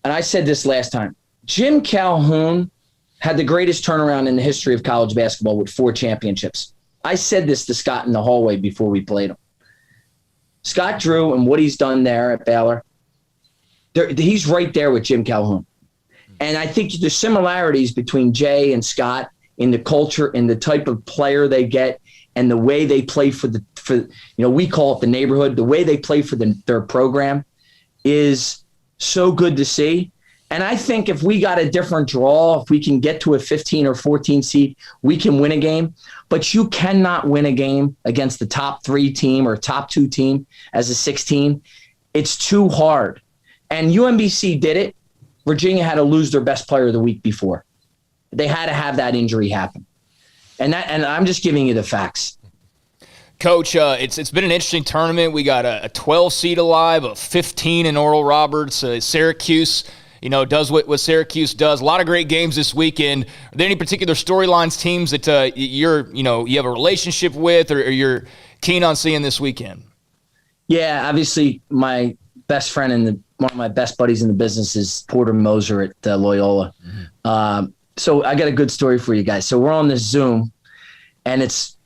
And I said this last time. Jim Calhoun had the greatest turnaround in the history of college basketball with 4 championships. I said this to Scott in the hallway before we played him. Scott Drew and what he's done there at Baylor, he's right there with Jim Calhoun. And I think the similarities between Jay and Scott in the culture and the type of player they get and the way they play for we call it the neighborhood, the way they play for their program is so good to see. And I think if we got a different draw, if we can get to a 15 or 14 seed, we can win a game. But you cannot win a game against the top 3 team or top 2 team as a 16. It's too hard. And UMBC did it. Virginia had to lose their best player the week before. They had to have that injury happen. And I'm just giving you the facts. Coach, it's been an interesting tournament. We got a 12 seed alive, a 15 in Oral Roberts. Syracuse, does what Syracuse does. A lot of great games this weekend. Are there any particular storylines, teams that you have a relationship with or you're keen on seeing this weekend? Yeah, obviously my best friend and one of my best buddies in the business is Porter Moser at Loyola. Mm-hmm. So I got a good story for you guys. So we're on this Zoom, and it's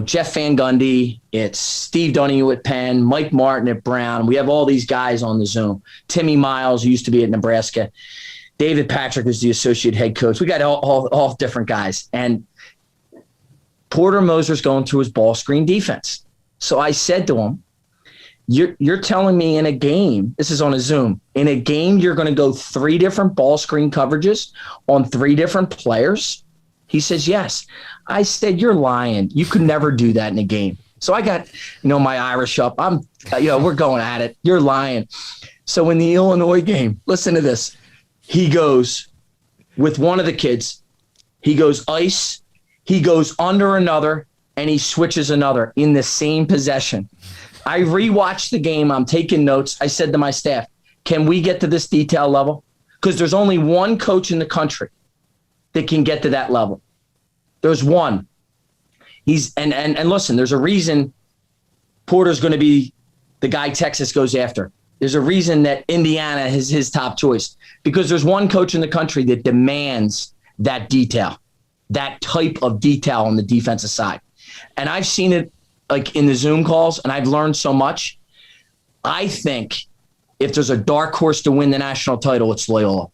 Jeff Van Gundy, it's Steve Donahue at Penn, Mike Martin at Brown. We have all these guys on the Zoom. Timmy Miles, who used to be at Nebraska. David Patrick is the associate head coach. We got all different guys. And Porter Moser's going through his ball screen defense. So I said to him, You're telling me in a game, this is on a Zoom, in a game you're going to go 3 different ball screen coverages on 3 different players? He says, yes. I said, you're lying. You could never do that in a game. So I got, my Irish up. We're going at it. You're lying. So in the Illinois game, listen to this. He goes with one of the kids. He goes ice. He goes under another, and he switches another in the same possession. I rewatched the game. I'm taking notes. I said to my staff, can we get to this detail level? Because there's only one coach in the country that can get to that level. There's one. And listen, there's a reason Porter's going to be the guy Texas goes after. There's a reason that Indiana is his top choice, because there's one coach in the country that demands that detail, that type of detail on the defensive side. And I've seen it like in the Zoom calls, and I've learned so much. I think if there's a dark horse to win the national title, it's Loyola.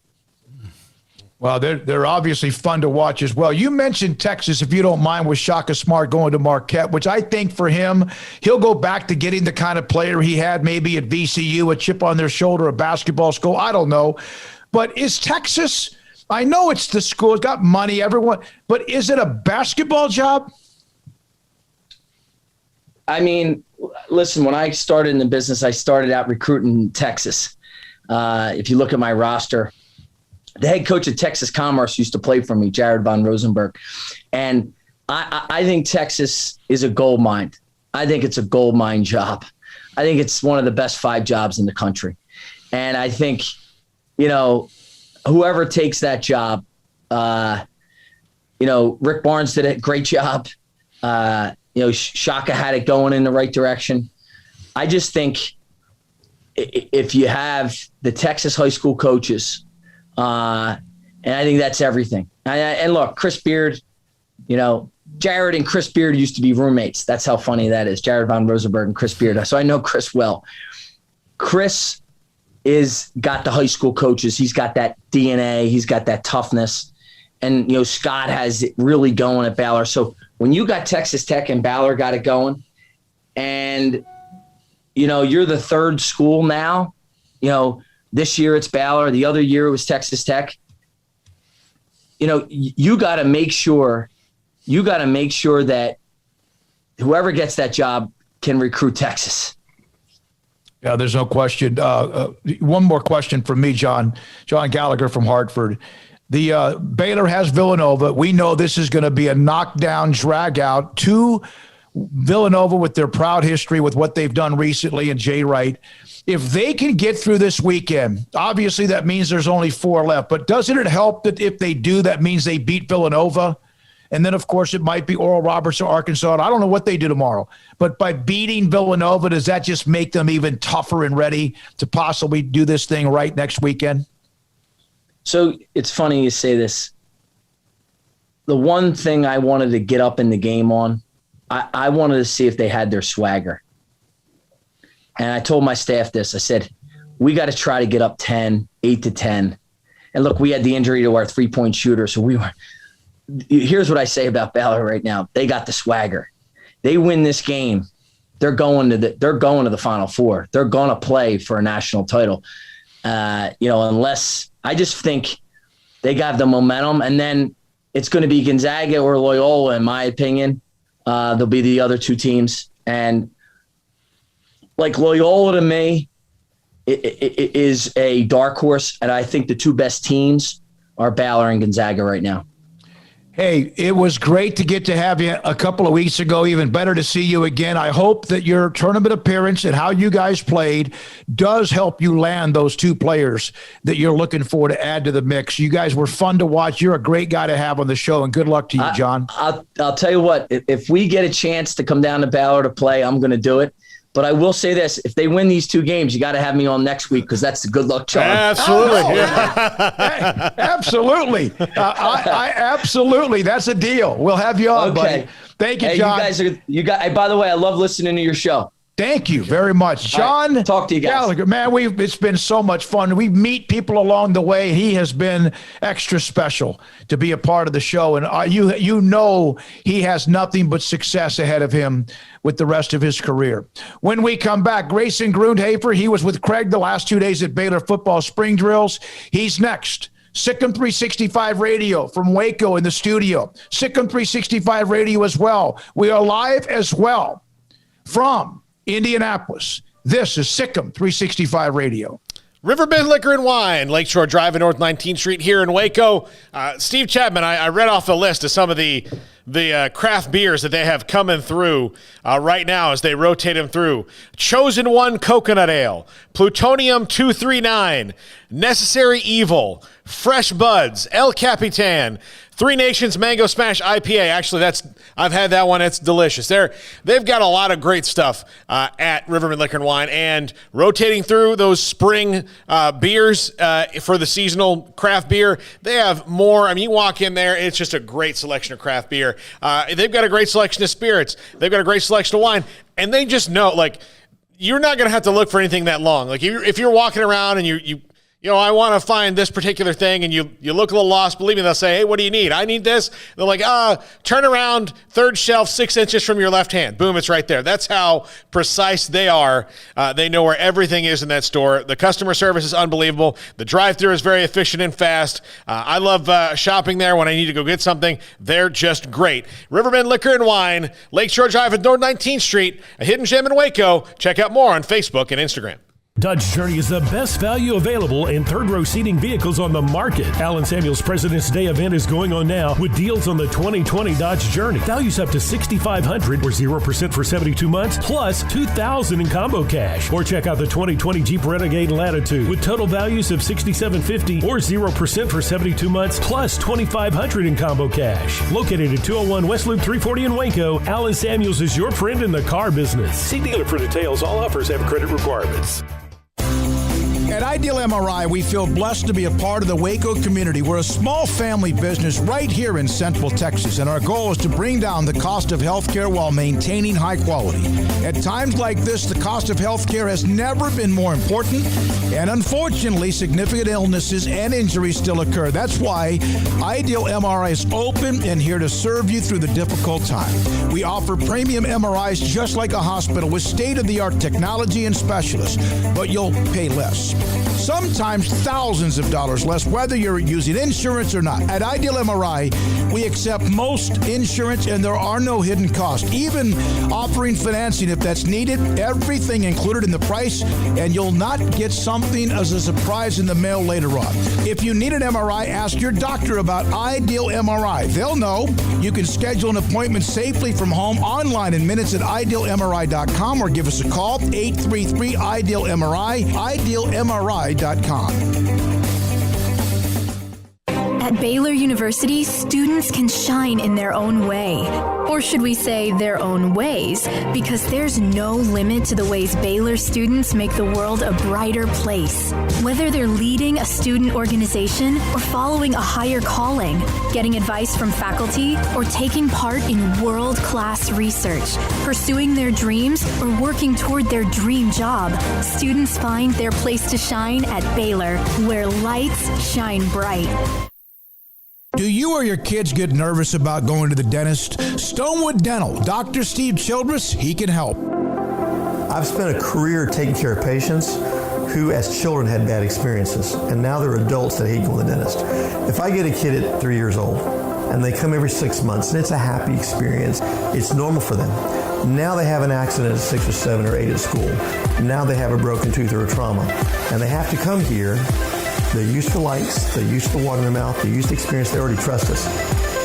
Well, they're obviously fun to watch as well. You mentioned Texas, if you don't mind, with Shaka Smart going to Marquette, which I think for him, he'll go back to getting the kind of player he had maybe at VCU, a chip on their shoulder, a basketball school. I don't know. But is Texas, I know it's the school, it's got money, everyone, but is it a basketball job? I mean, listen, when I started in the business, I started out recruiting Texas. If you look at my roster, the head coach of Texas Commerce used to play for me, Jared Von Rosenberg. And I think Texas is a gold mine. I think it's a gold mine job. I think it's one of the best 5 jobs in the country. And I think, whoever takes that job, Rick Barnes did a great job. Shaka had it going in the right direction. I just think if you have the Texas high school coaches, and I think that's everything. And look, Chris Beard, Jared and Chris Beard used to be roommates. That's how funny that is. Jared Von Rosenberg and Chris Beard. So I know Chris well. Chris is got the high school coaches. He's got that DNA. He's got that toughness. And, Scott has it really going at Baylor. So when you got Texas Tech and Baylor got it going, and, you're the 3rd school now, this year it's Baylor. The other year it was Texas Tech. you got to make sure that whoever gets that job can recruit Texas. Yeah, there's no question. One more question from me, John Gallagher from Hartford. The Baylor has Villanova. We know this is going to be a knockdown, drag out to Villanova with their proud history with what they've done recently and Jay Wright. If they can get through this weekend, obviously that means there's only 4 left. But doesn't it help that if they do, that means they beat Villanova? And then, of course, it might be Oral Roberts or Arkansas. And I don't know what they do tomorrow. But by beating Villanova, does that just make them even tougher and ready to possibly do this thing right next weekend? So it's funny you say this. The one thing I wanted to get up in the game on, I wanted to see if they had their swagger. And I told my staff this. I said, we got to try to get up 8-10. And look, we had the injury to our 3-point shooter. So here's what I say about Baylor right now. They got the swagger. They win this game, they're going to the Final Four. They're going to play for a national title. Unless I just think they got the momentum, and then it's going to be Gonzaga or Loyola, in my opinion. They'll be the other 2 teams. And like Loyola to me it is a dark horse. And I think the 2 best teams are Baylor and Gonzaga right now. Hey, it was great to get to have you a couple of weeks ago. Even better to see you again. I hope that your tournament appearance and how you guys played does help you land those 2 players that you're looking for to add to the mix. You guys were fun to watch. You're a great guy to have on the show, and good luck to you, John. I'll tell you what, if we get a chance to come down to Baylor to play, I'm going to do it. But I will say this, if they win these 2 games, you got to have me on next week because that's the good luck charm. Absolutely. Absolutely. I absolutely. That's a deal. We'll have you on, buddy. Thank you, John. By the way, I love listening to your show. Thank you very much. John, right, talk to you guys. Gallagher, man, it's been so much fun. We meet people along the way. He has been extra special to be a part of the show. And you know he has nothing but success ahead of him with the rest of his career. When we come back, Grayson Grundhafer, he was with Craig the last 2 days at Baylor football spring drills. He's next. SicEm365 Radio from Waco in the studio. SicEm365 Radio as well. We are live as well from Indianapolis. This is SicEm365 Radio. Riverbend Liquor and Wine, Lakeshore Drive and North 19th Street here in Waco. Steve Chapman, I read off the list of some of the craft beers that they have coming through right now as they rotate them through. Chosen One Coconut Ale, Plutonium 239, Necessary Evil, Fresh Buds, El Capitan, Three Nations Mango Smash IPA. Actually, I've had that one. It's delicious. They've got a lot of great stuff at Riverbend Liquor and Wine, and rotating through those spring beers for the seasonal craft beer. They have more. I mean, you walk in there, it's just a great selection of craft beer. They've got a great selection of spirits. They've got a great selection of wine, and they just know, like, you're not going to have to look for anything that long. Like, if you're walking around and you I want to find this particular thing, and you look a little lost, believe me, they'll say, hey, what do you need? I need this. They're like, turn around, third shelf, 6 inches from your left hand. Boom, it's right there. That's how precise they are. They know where everything is in that store. The customer service is unbelievable. The drive-thru is very efficient and fast. I love shopping there when I need to go get something. They're just great. Riverbend Liquor and Wine, Lakeshore Drive at North 19th Street, a hidden gem in Waco. Check out more on Facebook and Instagram. Dodge Journey is the best value available in third-row seating vehicles on the market. Alan Samuels' President's Day event is going on now with deals on the 2020 Dodge Journey. Values up to $6,500 or 0% for 72 months, plus $2,000 in combo cash. Or check out the 2020 Jeep Renegade Latitude with total values of $6,750 or 0% for 72 months, plus $2,500 in combo cash. Located at 201 West Loop 340 in Waco, Alan Samuels is your friend in the car business. See dealer for details. All offers have credit requirements. At Ideal MRI, we feel blessed to be a part of the Waco community. We're a small family business right here in Central Texas, and our goal is to bring down the cost of healthcare while maintaining high quality. At times like this, the cost of healthcare has never been more important, and unfortunately, significant illnesses and injuries still occur. That's why Ideal MRI is open and here to serve you through the difficult time. We offer premium MRIs just like a hospital with state-of-the-art technology and specialists, but you'll pay less. sometimes thousands of dollars less, whether you're using insurance or not. At Ideal MRI, we accept most insurance, and there are no hidden costs, even offering financing if that's needed. Everything included in the price, and you'll not get something as a surprise in the mail later on. If you need an MRI, ask your doctor about Ideal MRI. They'll know. You can schedule an appointment safely from home online in minutes at idealmri.com or give us a call, 833-IDEAL-MRI, idealmri.com. At Baylor University, students can shine in their own way. Or should we say their own ways? Because there's no limit to the ways Baylor students make the world a brighter place. Whether they're leading a student organization or following a higher calling, getting advice from faculty, or taking part in world-class research, pursuing their dreams, or working toward their dream job, students find their place to shine at Baylor, where lights shine bright. Do you or your kids get nervous about going to the dentist? Stonewood Dental, Dr. Steve Childress, he can help. I've spent a career taking care of patients who as children had bad experiences, and now they're adults that hate going to the dentist. If I get a kid at 3 years old and they come every 6 months and it's a happy experience, it's normal for them. Now they have an accident at 6 or 7 or 8 at school. Now they have a broken tooth or a trauma, and they have to come here. They're used to lights, they're used to water in their mouth, they're used to experience, they already trust us.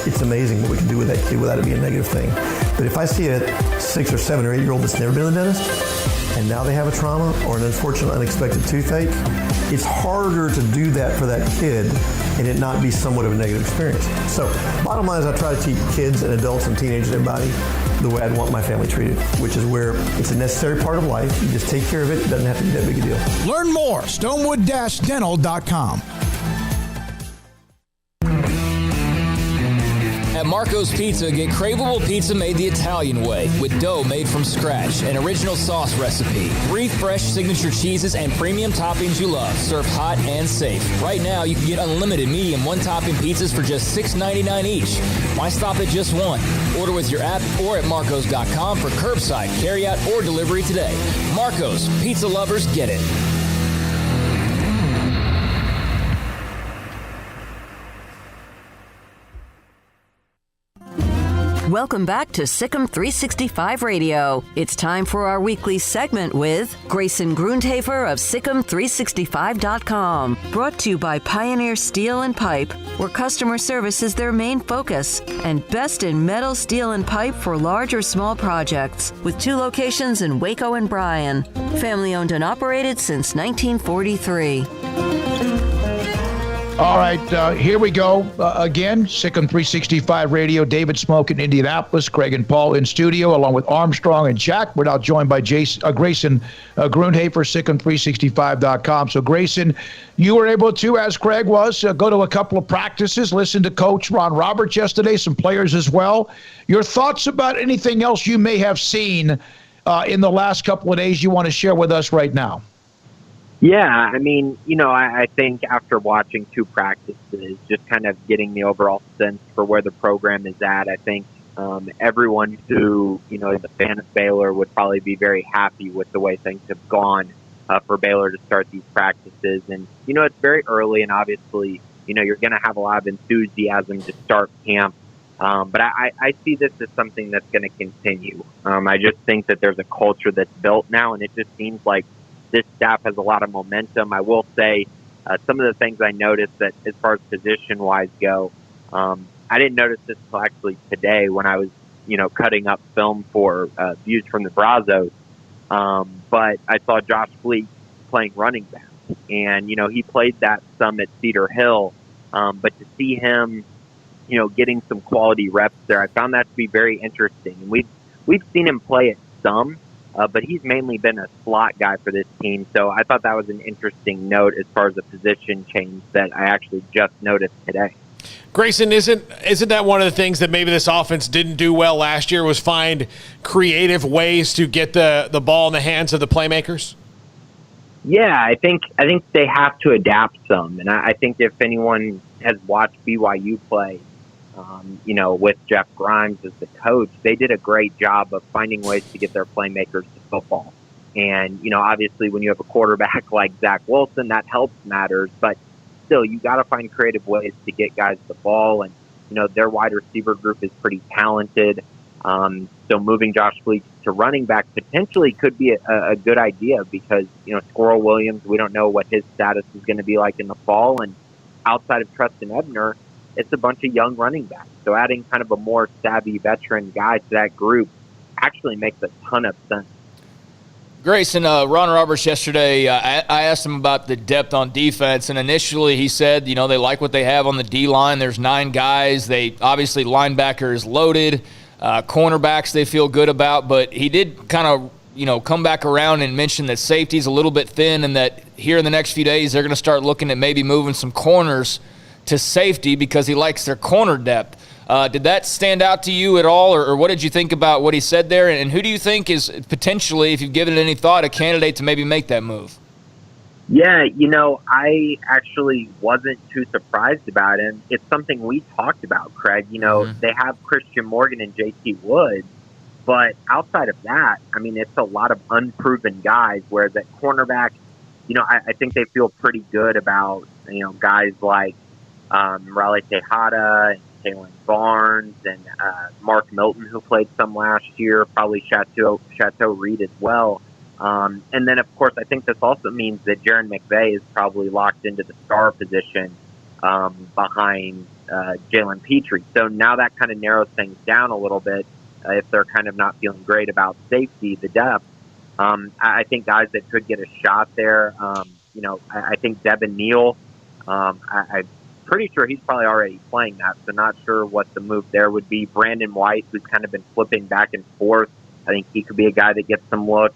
It's amazing what we can do with that kid without it being a negative thing. But if I see a 6 or 7 or 8 year old that's never been to the dentist, and now they have a trauma or an unfortunate unexpected toothache, it's harder to do that for that kid and it not be somewhat of a negative experience. So bottom line is I try to teach kids and adults and teenagers and everybody the way I'd want my family treated, which is where it's a necessary part of life. You just take care of it. It doesn't have to be that big a deal. Learn more, stonewood-dental.com. At Marco's Pizza, get craveable pizza made the Italian way with dough made from scratch, an original sauce recipe, 3 fresh signature cheeses, and premium toppings you love, served hot and safe. Right now, you can get unlimited medium one-topping pizzas for just $6.99 each. Why stop at just one? Order with your app or at marcos.com for curbside, carryout, or delivery today. Marco's, pizza lovers get it. Welcome back to SicEm365 Radio. It's time for our weekly segment with Grayson Grundhafer of SicEm365.com. Brought to you by Pioneer Steel and Pipe, where customer service is their main focus, and best in metal, steel, and pipe for large or small projects, with 2 locations in Waco and Bryan. Family owned and operated since 1943. All right, here we go. Again, SicEm365 Radio, David Smoak in Indianapolis, Craig and Paul in studio, along with Armstrong and Jack. We're now joined by Grayson Grundhafer, SicEm365.com. So, Grayson, you were able to, as Craig was, go to a couple of practices, listen to Coach Ron Roberts yesterday, some players as well. Your thoughts about anything else you may have seen in the last couple of days you want to share with us right now? Yeah, I mean, I think after watching 2 practices, just kind of getting the overall sense for where the program is at, I think everyone who, is a fan of Baylor would probably be very happy with the way things have gone for Baylor to start these practices. And, it's very early, and obviously, you're going to have a lot of enthusiasm to start camp. But I see this as something that's going to continue. I just think that there's a culture that's built now, and it just seems like this staff has a lot of momentum. I will say some of the things I noticed that as far as position-wise go, I didn't notice this until actually today when I was, cutting up film for views from the Brazos. But I saw Josh Fleet playing running back. And, he played that some at Cedar Hill. But to see him, getting some quality reps there, I found that to be very interesting. And we've seen him play at some, but he's mainly been a slot guy for this team. So I thought that was an interesting note as far as a position change that I actually just noticed today. Grayson, isn't that one of the things that maybe this offense didn't do well last year, was find creative ways to get the ball in the hands of the playmakers? Yeah, I think they have to adapt some. And I think if anyone has watched BYU play, with Jeff Grimes as the coach, they did a great job of finding ways to get their playmakers to football. And, obviously when you have a quarterback like Zach Wilson, that helps matters. But still, you got to find creative ways to get guys the ball. And, their wide receiver group is pretty talented. So moving Josh Fleet to running back potentially could be a good idea because, Squirrel Williams, we don't know what his status is going to be like in the fall. And outside of Treston Ebner, it's a bunch of young running backs. So adding kind of a more savvy veteran guy to that group actually makes a ton of sense. Grayson, Ron Roberts yesterday, I asked him about the depth on defense, and initially he said, they like what they have on the D-line. There's 9 guys. They obviously, linebacker is loaded. Cornerbacks they feel good about, but he did kind of, come back around and mention that safety's a little bit thin and that here in the next few days they're going to start looking at maybe moving some corners to safety because he likes their corner depth. Did that stand out to you at all, or what did you think about what he said there? And who do you think is potentially, if you've given it any thought, a candidate to maybe make that move? Yeah, I actually wasn't too surprised about him. It's something we talked about, Craig. They have Christian Morgan and J.T. Woods, but outside of that, it's a lot of unproven guys, whereas at cornerback, I think they feel pretty good about, guys like Raleigh Tejada and Taylor Barnes and Mark Milton, who played some last year, probably Chateau Reed as well. And then, of course, I think this also means that Jaron McVay is probably locked into the star position behind Jalen Petrie. So now that kind of narrows things down a little bit if they're kind of not feeling great about safety, the depth. I think guys that could get a shot there, I think Devin Neal, I'm pretty sure he's probably already playing that, so not sure what the move there would be. Brandon White, who's kind of been flipping back and forth, I think he could be a guy that gets some looks.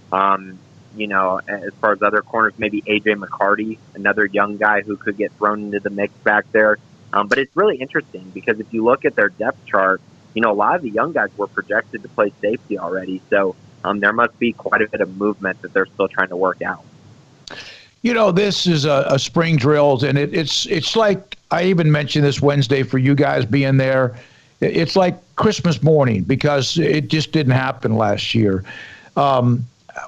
As far as other corners, maybe A.J. McCarty, another young guy who could get thrown into the mix back there. But it's really interesting because if you look at their depth chart, a lot of the young guys were projected to play safety already. So there must be quite a bit of movement that they're still trying to work out. This is a spring drills, and it's like I even mentioned this Wednesday for you guys being there. It's like Christmas morning because it just didn't happen last year.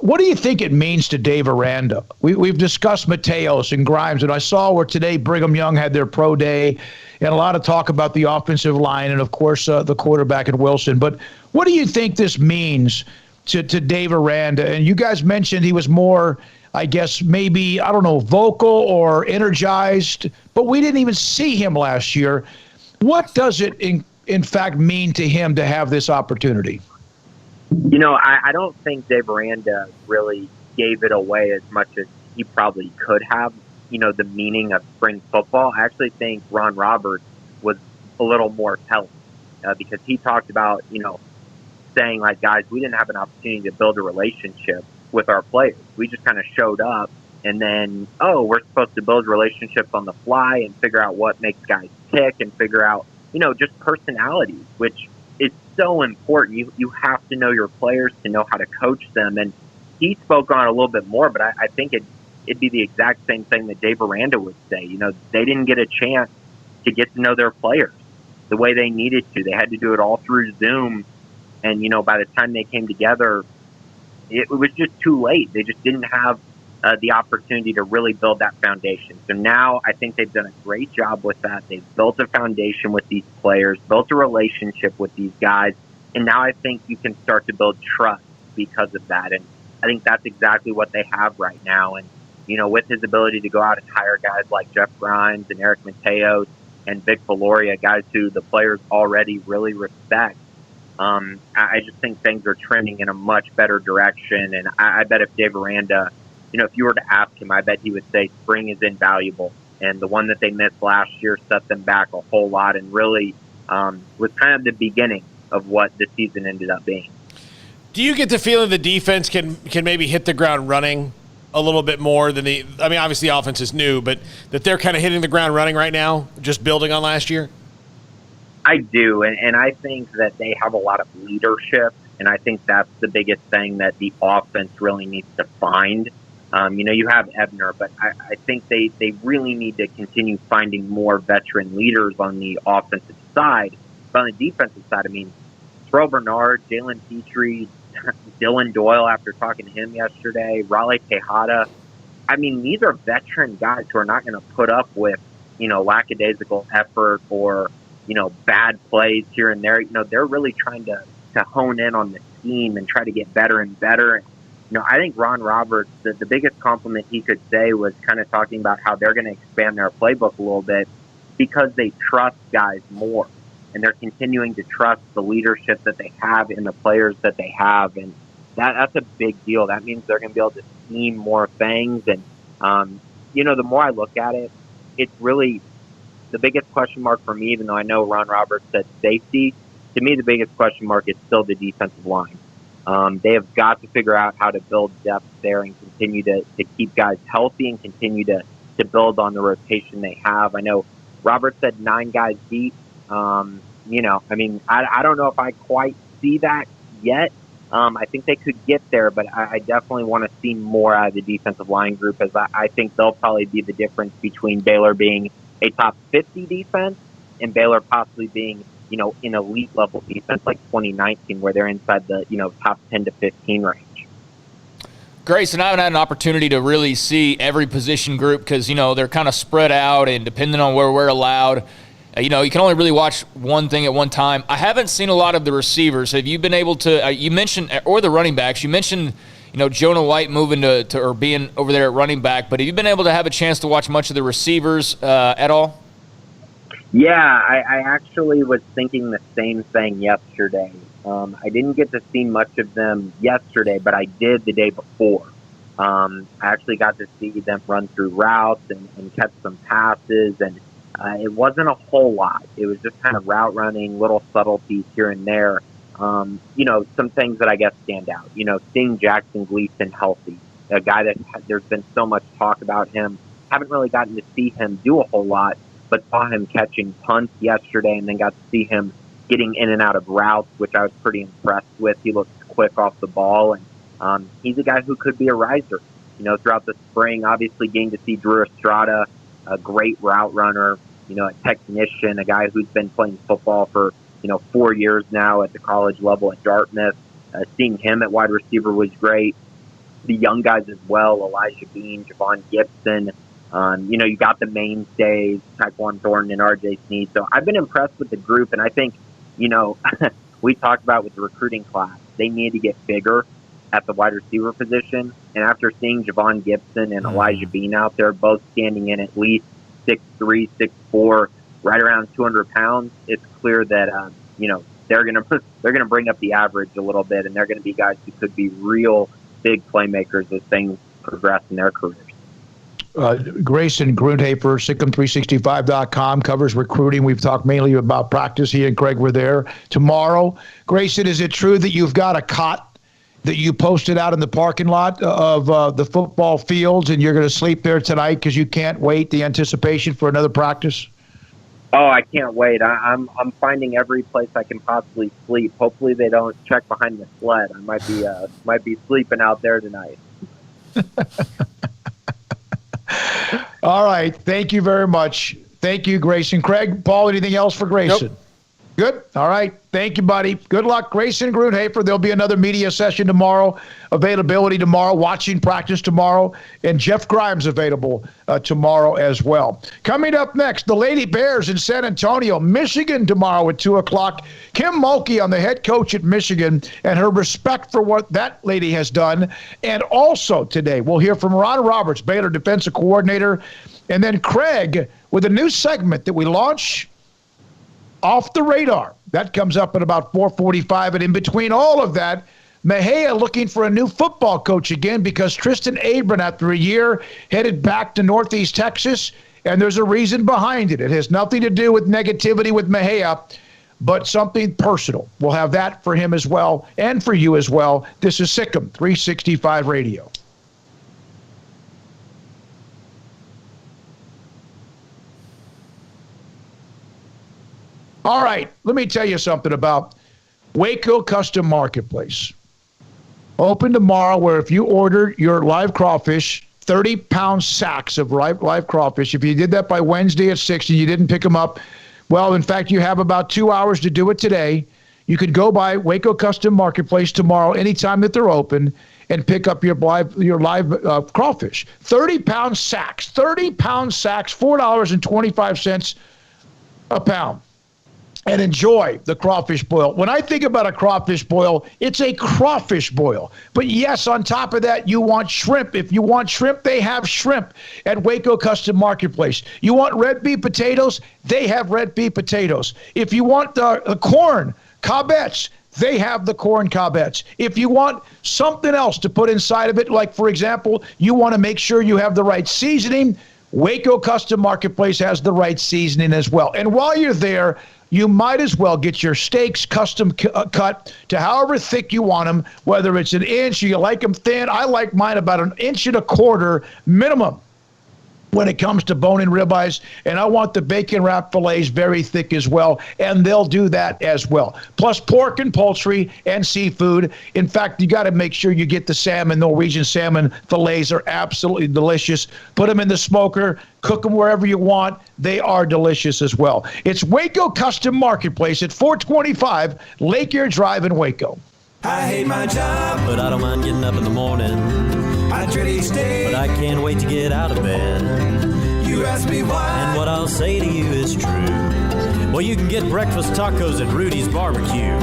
What do you think it means to Dave Aranda? We've discussed Mateos and Grimes, and I saw where today Brigham Young had their pro day, and a lot of talk about the offensive line and, of course, the quarterback and Wilson. But what do you think this means to Dave Aranda? And you guys mentioned he was more, I guess, maybe, I don't know, vocal or energized, but we didn't even see him last year. What does it, in fact, mean to him to have this opportunity? I don't think Dave Aranda really gave it away as much as he probably could have, the meaning of spring football. I actually think Ron Roberts was a little more telling because he talked about, saying, like, guys, we didn't have an opportunity to build a relationship with our players. We just kind of showed up and then, we're supposed to build relationships on the fly and figure out what makes guys tick and figure out, just personalities, which is so important. You have to know your players to know how to coach them. And he spoke on it a little bit more, but I think it'd be the exact same thing that Dave Aranda would say. They didn't get a chance to get to know their players the way they needed to. They had to do it all through Zoom. And, by the time they came together, it was just too late. They just didn't have the opportunity to really build that foundation. So now I think they've done a great job with that. They've built a foundation with these players, built a relationship with these guys, and now I think you can start to build trust because of that. And I think that's exactly what they have right now. And, with his ability to go out and hire guys like Jeff Grimes and Eric Mateos and Vic Valoria, guys who the players already really respect, I just think things are trending in a much better direction. And I bet if Dave Aranda, if you were to ask him, I bet he would say spring is invaluable. And the one that they missed last year set them back a whole lot and really was kind of the beginning of what the season ended up being. Do you get the feeling the defense can maybe hit the ground running a little bit more than obviously the offense is new, but that they're kind of hitting the ground running right now, just building on last year? I do, and I think that they have a lot of leadership, and I think that's the biggest thing that the offense really needs to find. You have Ebner, but I think they really need to continue finding more veteran leaders on the offensive side. But on the defensive side, Terrell Bernard, Jalen Petrie, Dylan Doyle, after talking to him yesterday, Raleigh Tejada. I mean, these are veteran guys who are not going to put up with, lackadaisical effort or, bad plays here and there. They're really trying to hone in on the scheme and try to get better and better. And, I think Ron Roberts, the biggest compliment he could say was kind of talking about how they're going to expand their playbook a little bit because they trust guys more. And they're continuing to trust the leadership that they have in the players that they have. And that's a big deal. That means they're going to be able to scheme more things. And, the more I look at it, it's really the biggest question mark for me, even though I know Ron Roberts said safety. To me, the biggest question mark is still the defensive line. They have got to figure out how to build depth there and continue to keep guys healthy and continue to build on the rotation they have. I know Robert said 9 guys deep. I don't know if I quite see that yet. I think they could get there, but I definitely want to see more out of the defensive line group, as I think they'll probably be the difference between Baylor being a top 50 defense and Baylor possibly being, an elite level defense like 2019, where they're inside the, top 10 to 15 range. Grayson, I haven't had an opportunity to really see every position group because, they're kind of spread out and depending on where we're allowed, you can only really watch one thing at one time. I haven't seen a lot of the receivers. Have you been able to, you mentioned, or the running backs, you mentioned, Jonah White moving to or being over there at running back, but have you been able to have a chance to watch much of the receivers at all? Yeah, I actually was thinking the same thing yesterday. I didn't get to see much of them yesterday, but I did the day before. I actually got to see them run through routes and catch some passes, and it wasn't a whole lot. It was just kind of route running, little subtleties here and there. Some things that I guess stand out. Seeing Jackson Gleason healthy, a guy that there's been so much talk about him. Haven't really gotten to see him do a whole lot, but saw him catching punts yesterday and then got to see him getting in and out of routes, which I was pretty impressed with. He looks quick off the ball, and he's a guy who could be a riser. Throughout the spring, obviously getting to see Drew Estrada, a great route runner, a technician, a guy who's been playing football for, 4 years now at the college level at Dartmouth. Seeing him at wide receiver was great. The young guys as well, Elijah Bean, Javon Gibson. You got the mainstays, Tyquan Thornton and RJ Sneed. So I've been impressed with the group, and I think, we talked about with the recruiting class, they need to get bigger at the wide receiver position. And after seeing Javon Gibson and Elijah Bean out there, both standing in at least 6'3", 6'4", right around 200 pounds, it's clear that, they're gonna bring up the average a little bit, and they're going to be guys who could be real big playmakers as things progress in their careers. Grayson Grundhafer, SicEm365.com, covers recruiting. We've talked mainly about practice. He and Craig were there. Tomorrow, Grayson, is it true that you've got a cot that you posted out in the parking lot of the football fields, and you're going to sleep there tonight because you can't wait, the anticipation for another practice? Oh, I can't wait. I'm finding every place I can possibly sleep. Hopefully they don't check behind the sled. I might be sleeping out there tonight. All right. Thank you very much. Thank you, Grayson. Craig, Paul, anything else for Grayson? Nope. Good. All right. Thank you, buddy. Good luck, Grayson Grundhafer. There'll be another media session tomorrow, availability tomorrow, watching practice tomorrow, and Jeff Grimes available tomorrow as well. Coming up next, the Lady Bears in San Antonio, Michigan tomorrow at 2 o'clock. Kim Mulkey on the head coach at Michigan and her respect for what that lady has done. And also today, we'll hear from Ron Roberts, Baylor defensive coordinator, and then Craig with a new segment that we launch, Off the Radar. That comes up at about 4:45. And in between all of that, Mejia looking for a new football coach again because Tristan Abram, after a year, headed back to Northeast Texas. And there's a reason behind it. It has nothing to do with negativity with Mejia, but something personal. We'll have that for him as well and for you as well. This is SicEm365 Radio. All right, let me tell you something about Waco Custom Marketplace. Open tomorrow, where if you order your live crawfish, 30-pound sacks of live crawfish, if you did that by Wednesday at 6 and you didn't pick them up, well, in fact, you have about 2 hours to do it today. You could go by Waco Custom Marketplace tomorrow, anytime that they're open, and pick up your live crawfish. 30-pound sacks, $4.25 a pound. And enjoy the crawfish boil. When I think about a crawfish boil, it's a crawfish boil. But yes, on top of that, you want shrimp. If you want shrimp, they have shrimp at Waco Custom Marketplace. You want red beet potatoes? They have red beet potatoes. If you want the corn, cobettes, they have the corn cobettes. If you want something else to put inside of it, like, for example, you want to make sure you have the right seasoning, Waco Custom Marketplace has the right seasoning as well. And while you're there, you might as well get your steaks custom cut to however thick you want them, whether it's an inch or you like them thin. I like mine about 1.25 inches minimum when it comes to bone-in ribeyes, and I want the bacon wrap fillets very thick as well, and they'll do that as well. Plus pork and poultry and seafood. In fact, you got to make sure you get the salmon. Norwegian salmon fillets are absolutely delicious. Put them in the smoker, cook them wherever you want. They are delicious as well. It's Waco Custom Marketplace at 425 Lake Erie Drive in Waco. I hate my job, but I don't mind getting up in the morning. I dread each day, but I can't wait to get out of bed. You ask me why, and what I'll say to you is true. Well, you can get breakfast tacos at Rudy's Barbecue.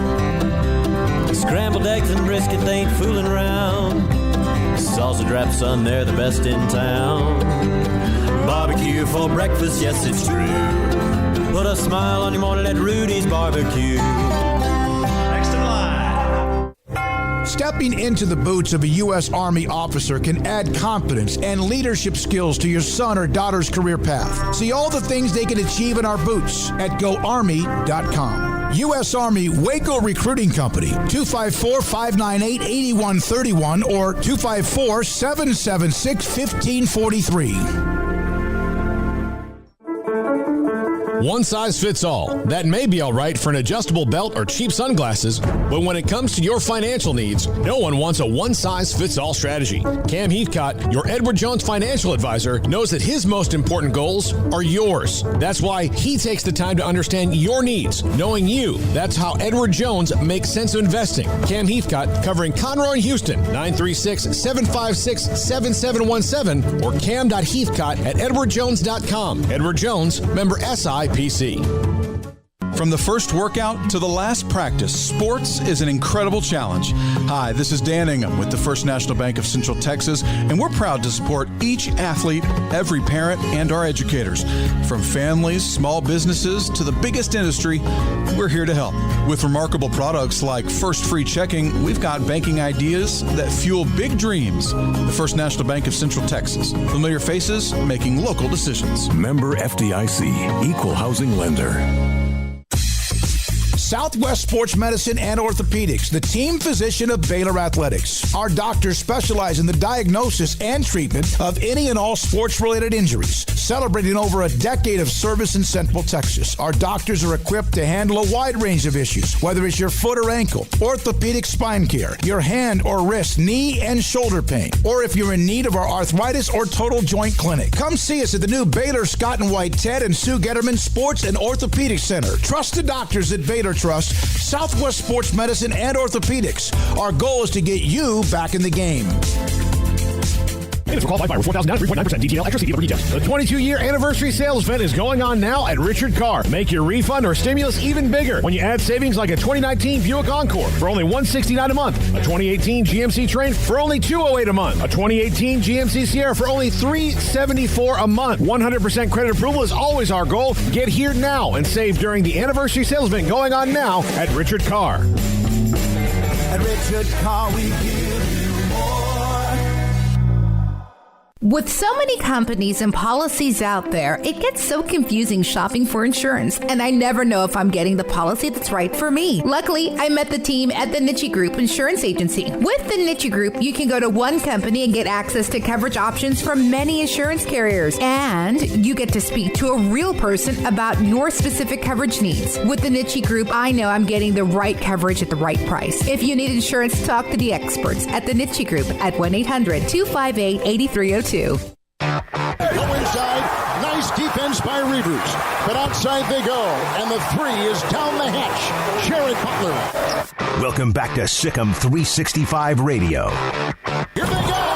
Scrambled eggs and brisket, they ain't fooling around. Salsa drap, son, they're the best in town. Barbecue for breakfast, yes, it's true. Put a smile on your morning at Rudy's Barbecue. Next in line. Stepping into the boots of a U.S. Army officer can add confidence and leadership skills to your son or daughter's career path. See all the things they can achieve in our boots at GoArmy.com. U.S. Army Waco Recruiting Company, 254-598-8131 or 254-776-1543. One size fits all. That may be all right for an adjustable belt or cheap sunglasses, but when it comes to your financial needs, no one wants a one-size-fits-all strategy. Cam Heathcott, your Edward Jones financial advisor, knows that his most important goals are yours. That's why he takes the time to understand your needs, knowing you. That's how Edward Jones makes sense of investing. Cam Heathcott, covering Conroe and Houston, 936-756-7717 or cam.heathcott@edwardjones.com. Edward Jones, member SIPC. From the first workout to the last practice, sports is an incredible challenge. Hi, this is Dan Ingham with the First National Bank of Central Texas, and we're proud to support each athlete, every parent, and our educators. From families, small businesses, to the biggest industry, we're here to help. With remarkable products like First Free Checking, we've got banking ideas that fuel big dreams. The First National Bank of Central Texas. Familiar faces making local decisions. Member FDIC, Equal Housing Lender. Southwest Sports Medicine and Orthopedics, the team physician of Baylor Athletics. Our doctors specialize in the diagnosis and treatment of any and all sports-related injuries. Celebrating over a decade of service in Central Texas, our doctors are equipped to handle a wide range of issues, whether it's your foot or ankle, orthopedic spine care, your hand or wrist, knee and shoulder pain, or if you're in need of our arthritis or total joint clinic. Come see us at the new Baylor Scott and White Ted and Sue Getterman Sports and Orthopedic Center. Trusted doctors at Baylor Trust, Southwest Sports Medicine and Orthopedics. Our goal is to get you back in the game. Payments for qualified buyer with $4,000 down, 3.9% DTL, extra CD for details. The 22-year anniversary sales event is going on now at Richard Carr. Make your refund or stimulus even bigger when you add savings like a 2019 Buick Encore for only $169 a month, a 2018 GMC Train for only $208 a month, a 2018 GMC Sierra for only $374 a month. 100% credit approval is always our goal. Get here now and save during the anniversary sales event going on now at Richard Carr. At Redshirting Car, we give you more. With so many companies and policies out there, it gets so confusing shopping for insurance, and I never know if I'm getting the policy that's right for me. Luckily, I met the team at the Niche Group Insurance Agency. With the Niche Group, you can go to one company and get access to coverage options from many insurance carriers, and you get to speak to a real person about your specific coverage needs. With the Niche Group, I know I'm getting the right coverage at the right price. If you need insurance, talk to the experts at the Niche Group at 1-800-258-8302. Go inside. Nice defense by Reavers. But outside they go. And the three is down the hatch. Jared Butler. Welcome back to SicEm365 Radio. Here they go.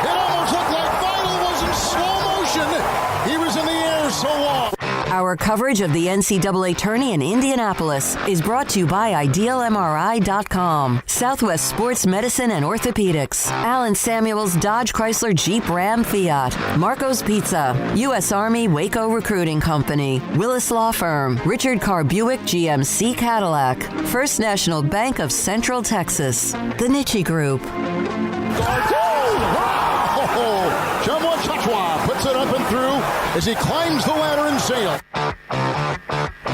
It almost looked like Vital was in slow motion. He was in the air so long. Our coverage of the NCAA Tourney in Indianapolis is brought to you by IdealMRI.com, Southwest Sports Medicine and Orthopedics, Allen Samuels Dodge Chrysler Jeep Ram Fiat, Marco's Pizza, U.S. Army Waco Recruiting Company, Willis Law Firm, Richard Carr Buick GMC Cadillac, First National Bank of Central Texas, the Nitsche Group. Jamwa Chachwa puts it up and through as he climbs the ladder and sails.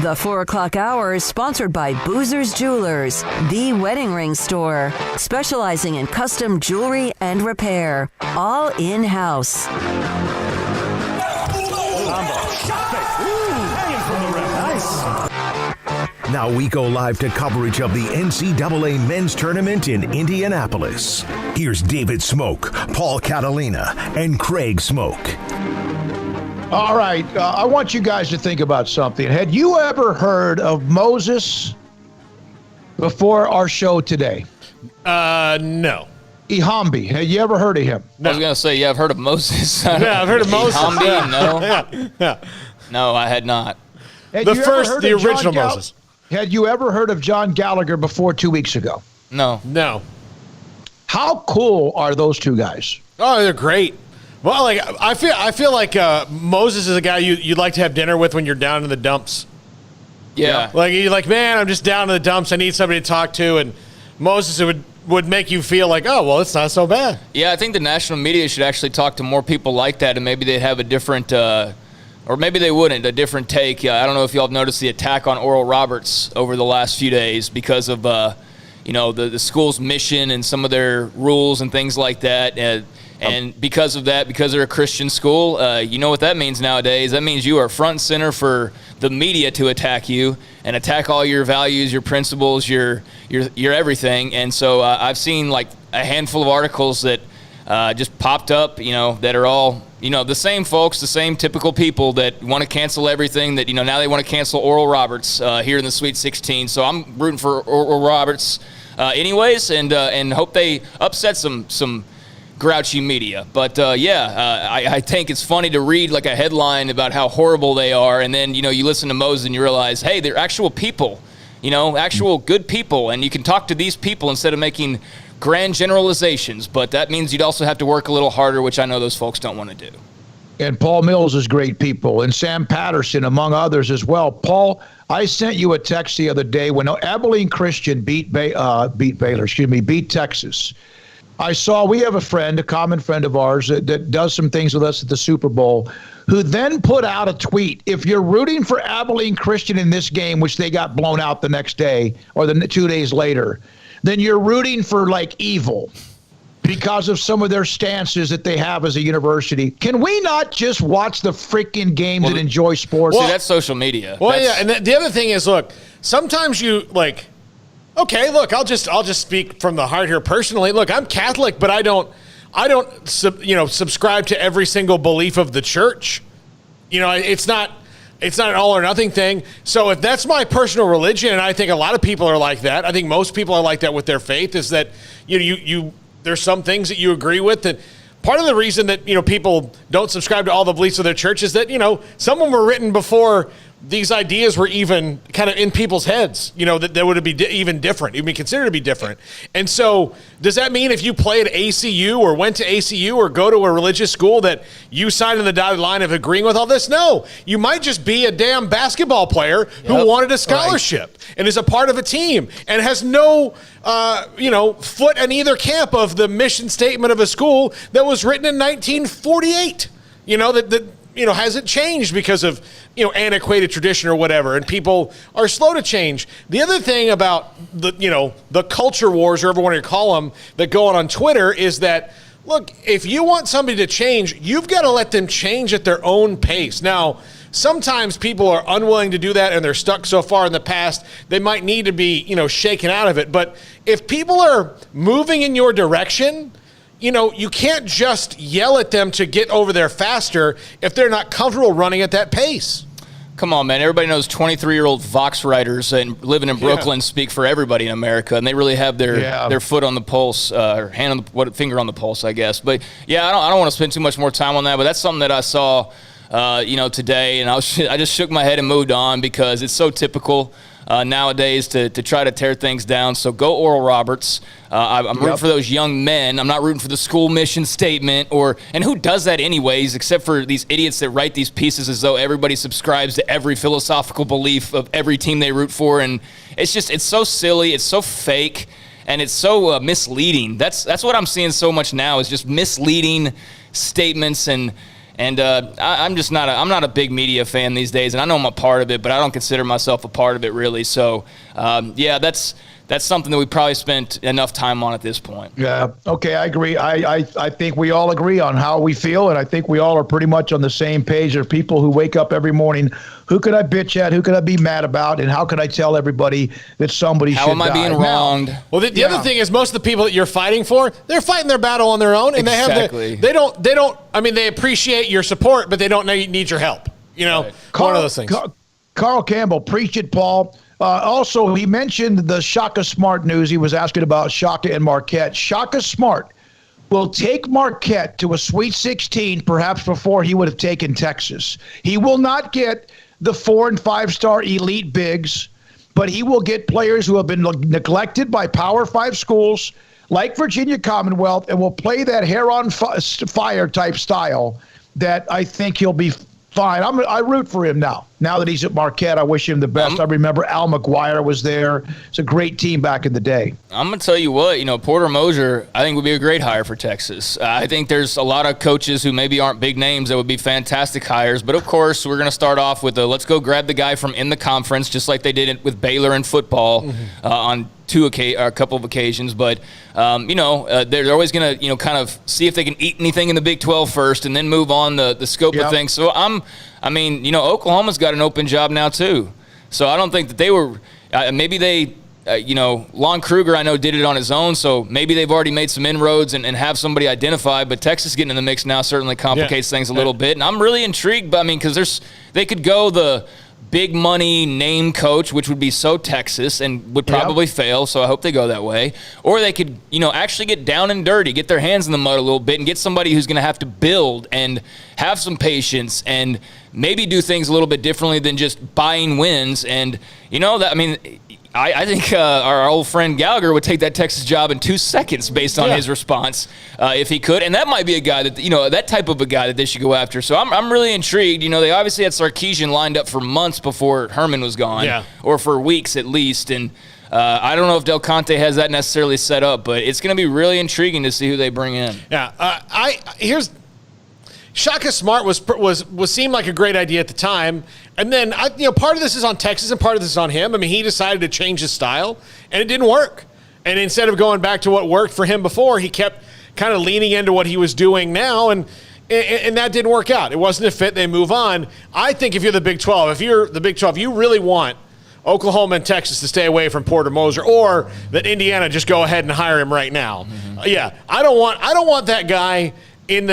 The 4 o'clock hour is sponsored by Boozer's Jewelers, the wedding ring store, specializing in custom jewelry and repair, all in-house. Now we go live to coverage of the NCAA men's tournament in Indianapolis. Here's David Smoak, Paul Catalina, and Craig Smoak. All right, I want you guys to think about something. Had you ever heard of Moses before our show today? No. Ehamby, had you ever heard of him? No. I was going to say, yeah, I've heard of Moses. Yeah, I've heard of Moses. Ehamby, no. Yeah. No, I had not. The original Moses. Had you ever heard of John Gallagher before 2 weeks ago? No. How cool are those two guys? Oh, they're great. Well, like I feel like Moses is a guy you'd like to have dinner with when you're down in the dumps. Yeah. Like you're like, man, I'm just down in the dumps. I need somebody to talk to, and Moses would make you feel like, oh, well, it's not so bad. Yeah, I think the national media should actually talk to more people like that, and maybe they'd have a different, or maybe they wouldn't, a different take. I don't know if y'all have noticed the attack on Oral Roberts over the last few days because of, the school's mission and some of their rules and things like that. And because of that, because they're a Christian school, you know what that means nowadays. That means you are front and center for the media to attack you and attack all your values, your principles, your everything. And so I've seen like a handful of articles that just popped up, that are all, the same folks, the same typical people that want to cancel everything, that, now they want to cancel Oral Roberts here in the Sweet 16. So I'm rooting for Oral Roberts anyways, and hope they upset some grouchy media. But I think it's funny to read like a headline about how horrible they are, and then you listen to Moses and you realize, hey, they're actual people, actual good people, and you can talk to these people instead of making grand generalizations. But that means you'd also have to work a little harder, which I know those folks don't want to do. And Paul Mills is great people, and Sam Patterson among others as well. Paul, I sent you a text the other day when Abilene Christian beat Texas. We have a friend, a common friend of ours that does some things with us at the Super Bowl, who then put out a tweet. If you're rooting for Abilene Christian in this game, which they got blown out the next day or the 2 days later, then you're rooting for like evil because of some of their stances that they have as a university. Can we not just watch the freaking games and enjoy sports? See, that's social media. Well, yeah, and the other thing is, look, sometimes you like. Okay, look, I'll just speak from the heart here personally. Look, I'm Catholic, but I don't subscribe to every single belief of the church. It's not an all or nothing thing. So if that's my personal religion, and I think a lot of people are like that, I think most people are like that with their faith, is that you there's some things that you agree with. That part of the reason that people don't subscribe to all the beliefs of their church is that some of them were written before these ideas were even kind of in people's heads, that would be even different, even be considered to be different. And so does that mean if you play at ACU or went to ACU or go to a religious school that you signed on the dotted line of agreeing with all this? No, you might just be a damn basketball player who wanted a scholarship and is a part of a team and has no, foot in either camp of the mission statement of a school that was written in 1948, hasn't changed because of, antiquated tradition or whatever, and people are slow to change. The other thing about the culture wars, or whatever you want to call them, that go on Twitter is that, look, if you want somebody to change, you've got to let them change at their own pace. Now, sometimes people are unwilling to do that and they're stuck so far in the past, they might need to be, shaken out of it. But if people are moving in your direction, you can't just yell at them to get over there faster if they're not comfortable running at that pace. Come on, man. Everybody knows 23-year-old Vox writers and living in Brooklyn speak for everybody in America, and they really have their foot on the pulse, or finger on the pulse, I guess. But, yeah, I don't want to spend too much more time on that, but that's something that I saw, today, and I just shook my head and moved on because it's so typical nowadays to try to tear things down. So go Oral Roberts. I'm rooting for those young men. I'm not rooting for the school mission statement and who does that anyways, except for these idiots that write these pieces as though everybody subscribes to every philosophical belief of every team they root for. And it's so silly. It's so fake. And it's so misleading. That's what I'm seeing so much now is just misleading statements and I'm just I'm not a big media fan these days, and I know I'm a part of it, but I don't consider myself a part of it really. So, that's something that we probably spent enough time on at this point. Yeah. Okay, I agree. I think we all agree on how we feel, and I think we all are pretty much on the same page. There are people who wake up every morning. Who could I bitch at? Who could I be mad about? And how can I tell everybody that somebody should die? How am I being wronged? Well, the other thing is most of the people that you're fighting for, they're fighting their battle on their own, and they don't. I mean, they appreciate your support, but they don't need your help. Right. One of those things. Carl Campbell, preach it, Paul. Also, he mentioned the Shaka Smart news. He was asking about Shaka and Marquette. Shaka Smart will take Marquette to a Sweet 16, perhaps before he would have taken Texas. He will not get the 4- and 5-star elite bigs, but he will get players who have been neglected by Power 5 schools like Virginia Commonwealth and will play that hair on fire type style that I think he'll be fine. I root for him now. Now that he's at Marquette, I wish him the best. I remember Al McGuire was there. It's a great team back in the day. I'm going to tell you what, Porter Moser, I think would be a great hire for Texas. I think there's a lot of coaches who maybe aren't big names that would be fantastic hires. But, of course, we're going to start off with let's go grab the guy from in the conference, just like they did it with Baylor in football on a couple of occasions. But, they're always going to, kind of see if they can eat anything in the Big 12 first and then move on the scope of things. So Oklahoma's got an open job now too. So I don't think that they were maybe they Lon Kruger, I know, did it on his own, so maybe they've already made some inroads and have somebody identified, but Texas getting in the mix now certainly complicates things a little bit. And I'm really intrigued, because they could go the big money name coach, which would be so Texas and would probably fail, so I hope they go that way. Or they could, actually get down and dirty, get their hands in the mud a little bit and get somebody who's going to have to build and have some patience and maybe do things a little bit differently than just buying wins. And, I think our old friend Gallagher would take that Texas job in 2 seconds based on his response if he could. And that might be a guy that, that type of a guy that they should go after. So I'm really intrigued. They obviously had Sarkisian lined up for months before Herman was gone, or for weeks at least. And I don't know if Del Conte has that necessarily set up, but it's going to be really intriguing to see who they bring in. Shaka Smart was seemed like a great idea at the time, and then part of this is on Texas and part of this is on him. I mean, he decided to change his style, and it didn't work. And instead of going back to what worked for him before, he kept kind of leaning into what he was doing now, and that didn't work out. It wasn't a fit. They move on. I think if you're the Big 12, you really want Oklahoma and Texas to stay away from Porter Moser, or that Indiana just go ahead and hire him right now. I don't want that guy in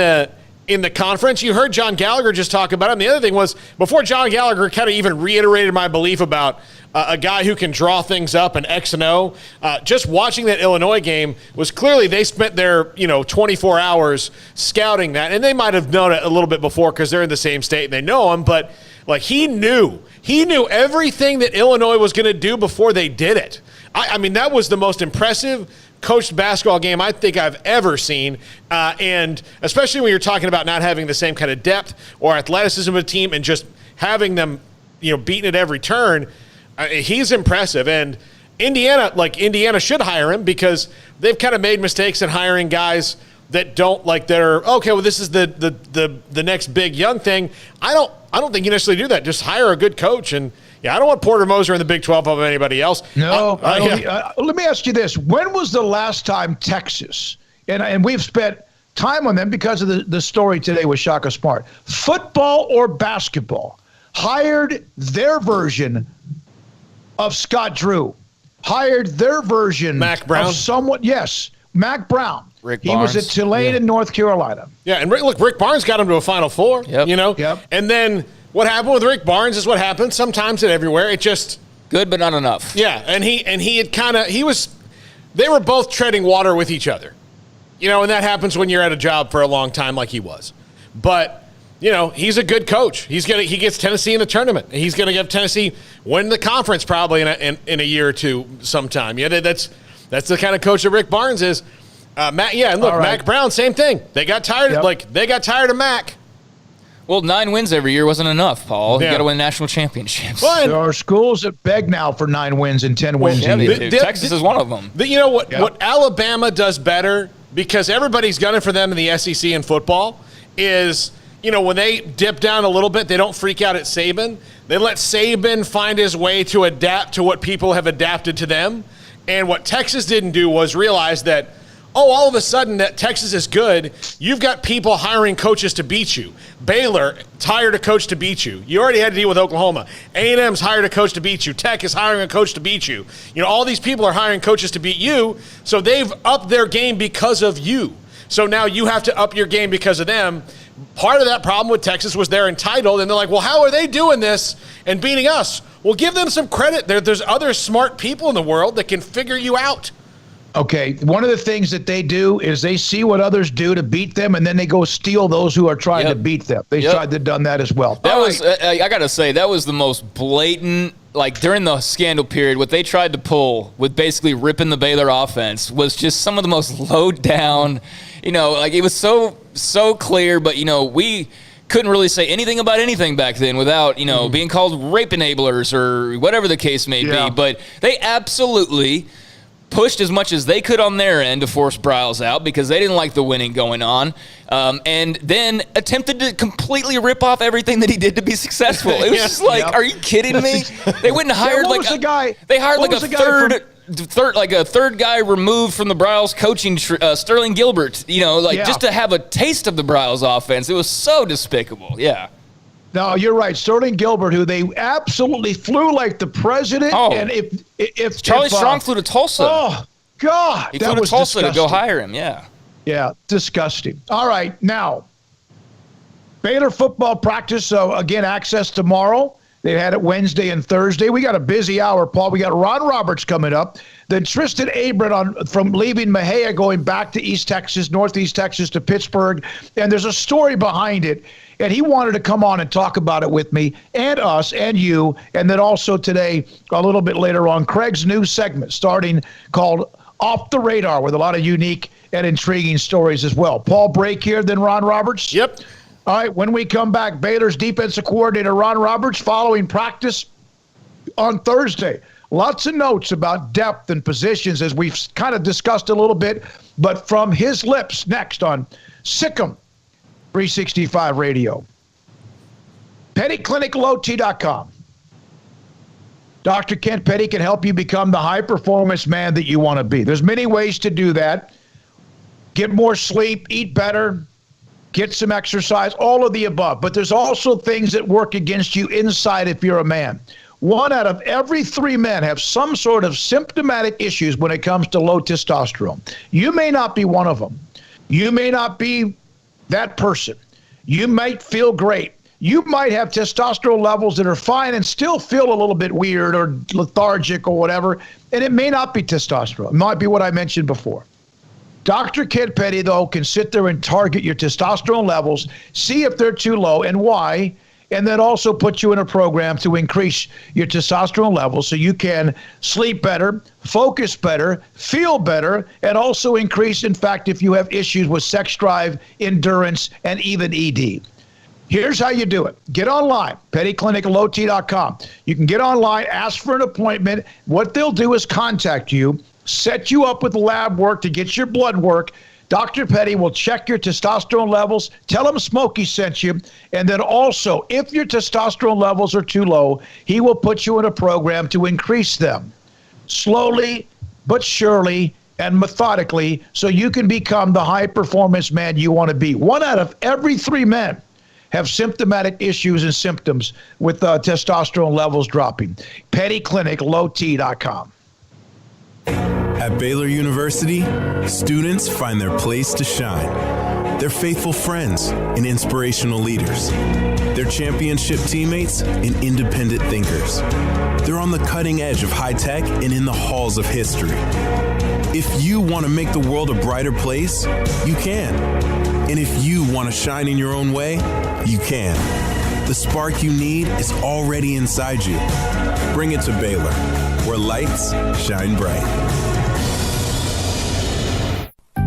the conference. You heard John Gallagher just talk about it. And the other thing was, before John Gallagher kind of even reiterated my belief about a guy who can draw things up and X and O, just watching that Illinois game was clearly they spent their 24 hours scouting that. And they might have known it a little bit before because they're in the same state and they know him. But he knew everything that Illinois was going to do before they did it. I mean, that was the most impressive coached basketball game I think I've ever seen, and especially when you're talking about not having the same kind of depth or athleticism of a team and just having them, beaten at every turn. He's impressive, and Indiana should hire him because they've kind of made mistakes in hiring guys that don't this is the next big young thing. I don't think you necessarily do that. Just hire a good coach. And I don't want Porter Moser in the Big 12 over anybody else. No. Let me ask you this. When was the last time Texas, and we've spent time on them because of the story today with Shaka Smart, football or basketball, hired their version of Scott Drew, hired their version Mac Brown. of someone, Mac Brown, He was at Tulane in North Carolina. Yeah, and Rick Barnes got him to a Final Four. Yep. And then what happened with Rick Barnes is what happens sometimes and everywhere. It just good, but not enough. Yeah, and he had they were both treading water with each other, and that happens when you're at a job for a long time like he was. But he's a good coach. He gets Tennessee in the tournament. He's going to get Tennessee win the conference probably in a year or two sometime. Yeah, that's the kind of coach that Rick Barnes is. Mac Brown, same thing. They got tired. They got tired of Mac. Well, 9 wins every year wasn't enough, Paul. You got to win national championships. There are schools that beg now for 9 wins and 10 wins a year. Texas is one of them. What Alabama does better, because everybody's gunning for them in the SEC in football, is when they dip down a little bit, they don't freak out at Saban. They let Saban find his way to adapt to what people have adapted to them. And what Texas didn't do was realize that, all of a sudden that Texas is good, you've got people hiring coaches to beat you. Baylor hired a coach to beat you. You already had to deal with Oklahoma. A&M's hired a coach to beat you. Tech is hiring a coach to beat you. All these people are hiring coaches to beat you, so they've upped their game because of you. So now you have to up your game because of them. Part of that problem with Texas was they're entitled, and they're like, well, how are they doing this and beating us? Well, give them some credit. There's other smart people in the world that can figure you out. Okay, one of the things that they do is they see what others do to beat them, and then they go steal those who are trying to beat them. They tried to done that as well. That was, I got to say, that was the most blatant, during the scandal period, what they tried to pull with basically ripping the Baylor offense was just some of the most low down, it was so clear, but, we couldn't really say anything about anything back then without, being called rape enablers or whatever the case may be. But they absolutely pushed as much as they could on their end to force Bryles out because they didn't like the winning going on, and then attempted to completely rip off everything that he did to be successful. It was just are you kidding me? They went and hired they hired a third guy removed from the Bryles coaching, Sterling Gilbert, just to have a taste of the Bryles offense. It was so despicable. Yeah. No, you're right. Sterling Gilbert, who they absolutely flew like the president. Oh. And if Charlie Strong flew to Tulsa. Oh, God. He flew to Tulsa to go hire him, yeah. Yeah, disgusting. All right, now, Baylor football practice, so again, access tomorrow. They had it Wednesday and Thursday. We got a busy hour, Paul. We got Ron Roberts coming up. Then Tristan Abram from leaving Mejia going back to East Texas, Northeast Texas to Pittsburgh. And there's a story behind it. And he wanted to come on and talk about it with me and us and you. And then also today, a little bit later on, Craig's new segment starting called Off the Radar with a lot of unique and intriguing stories as well. Paul Brake here, then Ron Roberts. Yep. All right, when we come back, Baylor's defensive coordinator Ron Roberts following practice on Thursday. Lots of notes about depth and positions as we've kind of discussed a little bit, but from his lips next on SicEm365 Radio. PettyClinicLowT.com. Dr. Kent Petty can help you become the high-performance man that you want to be. There's many ways to do that. Get more sleep, eat better, get some exercise, all of the above. But there's also things that work against you inside if you're a man. 1 out of every 3 men have some sort of symptomatic issues when it comes to low testosterone. You may not be one of them. You may not be that person. You might feel great. You might have testosterone levels that are fine and still feel a little bit weird or lethargic or whatever, and it may not be testosterone. It might be what I mentioned before. Dr. Kent Petty, though, can sit there and target your testosterone levels, see if they're too low and why, and then also put you in a program to increase your testosterone levels so you can sleep better, focus better, feel better, and also increase, in fact, if you have issues with sex drive, endurance, and even ED. Here's how you do it. Get online, PettyClinicLowT.com. You can get online, ask for an appointment. What they'll do is contact you, set you up with lab work to get your blood work. Dr. Petty will check your testosterone levels, tell him Smokey sent you, and then also, if your testosterone levels are too low, he will put you in a program to increase them slowly but surely and methodically so you can become the high-performance man you want to be. 1 out of every 3 men have symptomatic issues and symptoms with testosterone levels dropping. PettyClinicLowT.com. At Baylor University, students find their place to shine. They're faithful friends and inspirational leaders. They're championship teammates and independent thinkers. They're on the cutting edge of high tech and in the halls of history. If you want to make the world a brighter place, you can. And if you want to shine in your own way, you can. The spark you need is already inside you. Bring it to Baylor, where lights shine bright.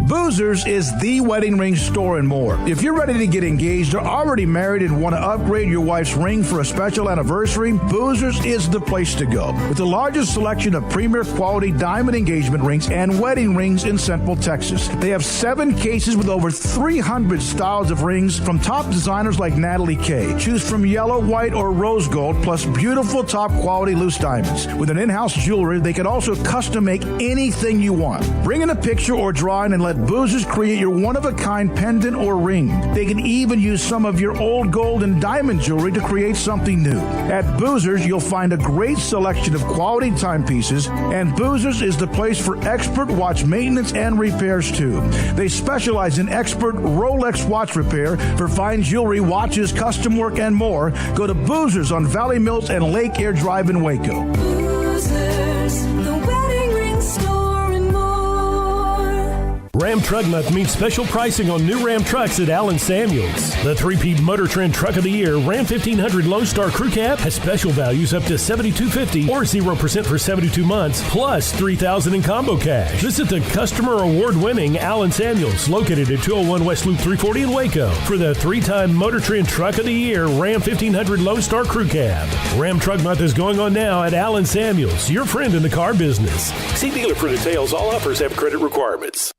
Boozers is the wedding ring store and more. If you're ready to get engaged or already married and want to upgrade your wife's ring for a special anniversary, Boozers is the place to go. With the largest selection of premier quality diamond engagement rings and wedding rings in Central Texas. They have 7 cases with over 300 styles of rings from top designers like Natalie Kay. Choose from yellow, white, or rose gold, plus beautiful top quality loose diamonds. With an in-house jeweler, they can also custom make anything you want. Bring in a picture or drawing and let Boozers create your one-of-a-kind pendant or ring. They can even use some of your old gold and diamond jewelry to create something new. At Boozers, you'll find a great selection of quality timepieces, and Boozers is the place for expert watch maintenance and repairs, too. They specialize in expert Rolex watch repair for fine jewelry, watches, custom work, and more. Go to Boozers on Valley Mills and Lake Air Drive in Waco. Boozers, the wedding ring store and more. Ram Truck Month means special pricing on new Ram trucks at Allen Samuels. The 3P Motor Trend Truck of the Year, Ram 1500 Lone Star Crew Cab, has special values up to $7,250 or 0% for 72 months, plus $3,000 in combo cash. Visit the customer award-winning Allen Samuels, located at 201 West Loop 340 in Waco, for the 3-time Motor Trend Truck of the Year, Ram 1500 Lone Star Crew Cab. Ram Truck Month is going on now at Allen Samuels, your friend in the car business. See dealer for details. All offers have credit requirements.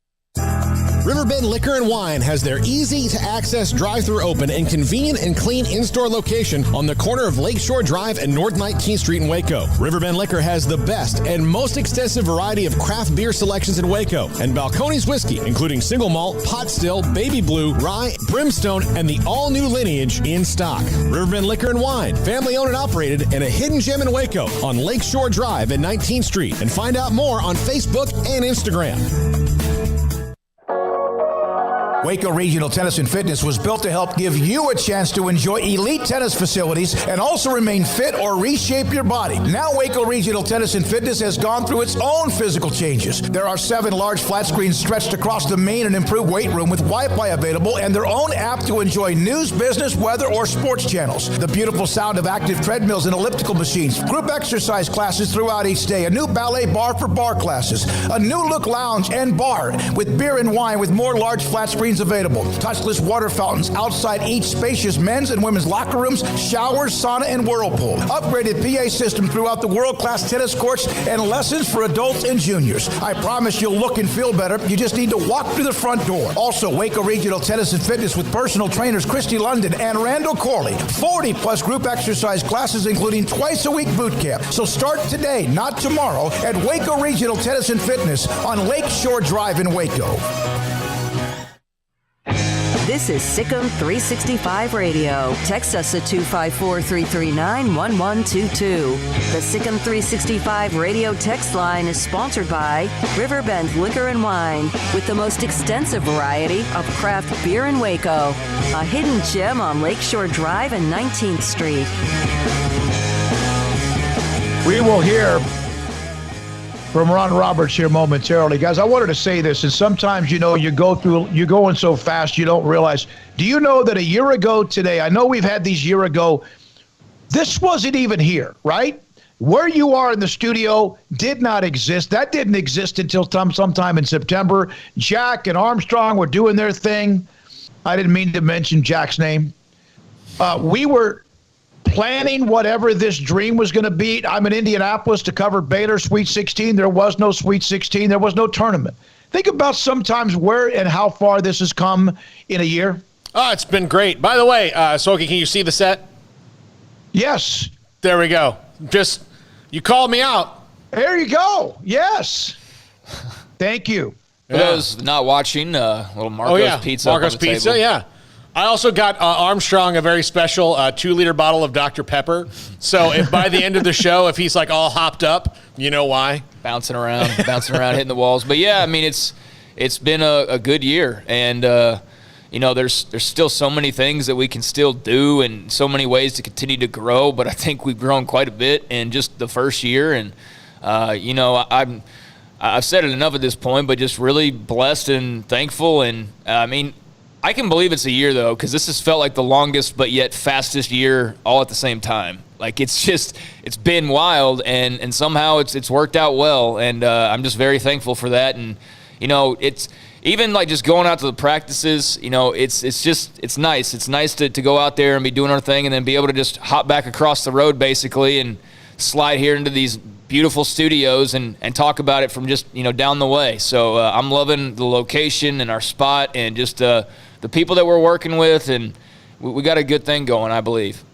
Riverbend Liquor and Wine has their easy-to-access drive-thru open and convenient and clean in-store location on the corner of Lakeshore Drive and North 19th Street in Waco. Riverbend Liquor has the best and most extensive variety of craft beer selections in Waco, and Balcones whiskey, including single malt, pot still, baby blue, rye, brimstone, and the all-new lineage in stock. Riverbend Liquor and Wine, family-owned and operated, and a hidden gem in Waco on Lakeshore Drive and 19th Street. And find out more on Facebook and Instagram. Waco Regional Tennis and Fitness was built to help give you a chance to enjoy elite tennis facilities and also remain fit or reshape your body. Now Waco Regional Tennis and Fitness has gone through its own physical changes. There are 7 large flat screens stretched across the main and improved weight room with Wi-Fi available and their own app to enjoy news, business, weather, or sports channels. The beautiful sound of active treadmills and elliptical machines, group exercise classes throughout each day, a new ballet bar for bar classes, a new look lounge and bar with beer and wine with more large flat screens available. Touchless water fountains outside each spacious men's and women's locker rooms, showers, sauna, and whirlpool. Upgraded PA system throughout the world-class tennis courts and lessons for adults and juniors. I promise you'll look and feel better. You just need to walk through the front door. Also, Waco Regional Tennis and Fitness with personal trainers Christy London and Randall Corley. 40-plus group exercise classes, including twice-a-week boot camp. So start today, not tomorrow, at Waco Regional Tennis and Fitness on Lakeshore Drive in Waco. This is SicEm365 Radio. Text us at 254-339-1122. The SicEm365 Radio text line is sponsored by Riverbend Liquor and Wine, with the most extensive variety of craft beer in Waco. A hidden gem on Lakeshore Drive and 19th Street. We will hear from Ron Roberts here momentarily. Guys, I wanted to say this, and sometimes, you're going so fast you don't realize. Do you know that a year ago today, I know we've had these year ago, this wasn't even here, right? Where you are in the studio did not exist. That didn't exist until sometime in September. Jack and Armstrong were doing their thing. I didn't mean to mention Jack's name. We were planning whatever this dream was going to be. I'm in Indianapolis to cover Baylor Sweet 16. There was no Sweet 16. There was no tournament. Think about sometimes where and how far this has come in a year. Oh, it's been great. By the way, Soki, can you see the set? Yes. There we go. You called me out. There you go. Yes. Thank you. For those not watching, little Marco's Pizza. Marco's Pizza, table. yeah. I also got Armstrong a very special 2-liter bottle of Dr. Pepper. So if by the end of the show, if he's like all hopped up, you know why? Bouncing around, hitting the walls. But yeah, I mean, it's been a good year, and there's still so many things that we can still do, and so many ways to continue to grow. But I think we've grown quite a bit in just the first year, and I've said it enough at this point, but just really blessed and thankful. And I mean, I can believe it's a year, though, because this has felt like the longest but yet fastest year all at the same time. Like, it's been wild, and somehow it's worked out well, and I'm just very thankful for that. And, it's even like just going out to the practices, it's nice. It's nice to go out there and be doing our thing and then be able to just hop back across the road, basically, and slide here into these beautiful studios and talk about it from just, down the way. So I'm loving the location and our spot and just the people that we're working with, and we got a good thing going, I believe.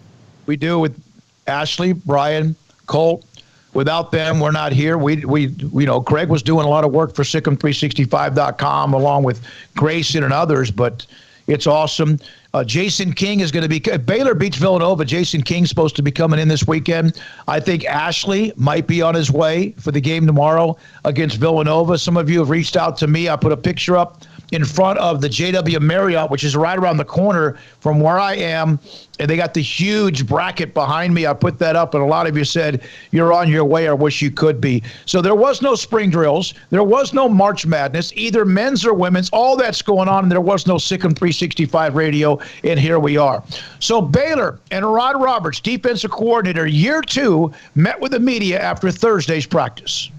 We do, with Ashley, Brian, Colt. Without them, we're not here. Craig was doing a lot of work for SicEm365.com along with Grayson and others, but it's awesome. Jason King is going to be – Baylor beats Villanova. Jason King's supposed to be coming in this weekend. I think Ashley might be on his way for the game tomorrow against Villanova. Some of you have reached out to me. I put a picture up in front of the JW Marriott, which is right around the corner from where I am, and they got the huge bracket behind me. I put that up, and a lot of you said you're on your way or wish you could be. So there was no spring drills. There was no March Madness, either men's or women's. All that's going on, and there was no SicEm365 Radio, and here we are. So Baylor and Rod Roberts, defensive coordinator, year 2, met with the media after Thursday's practice.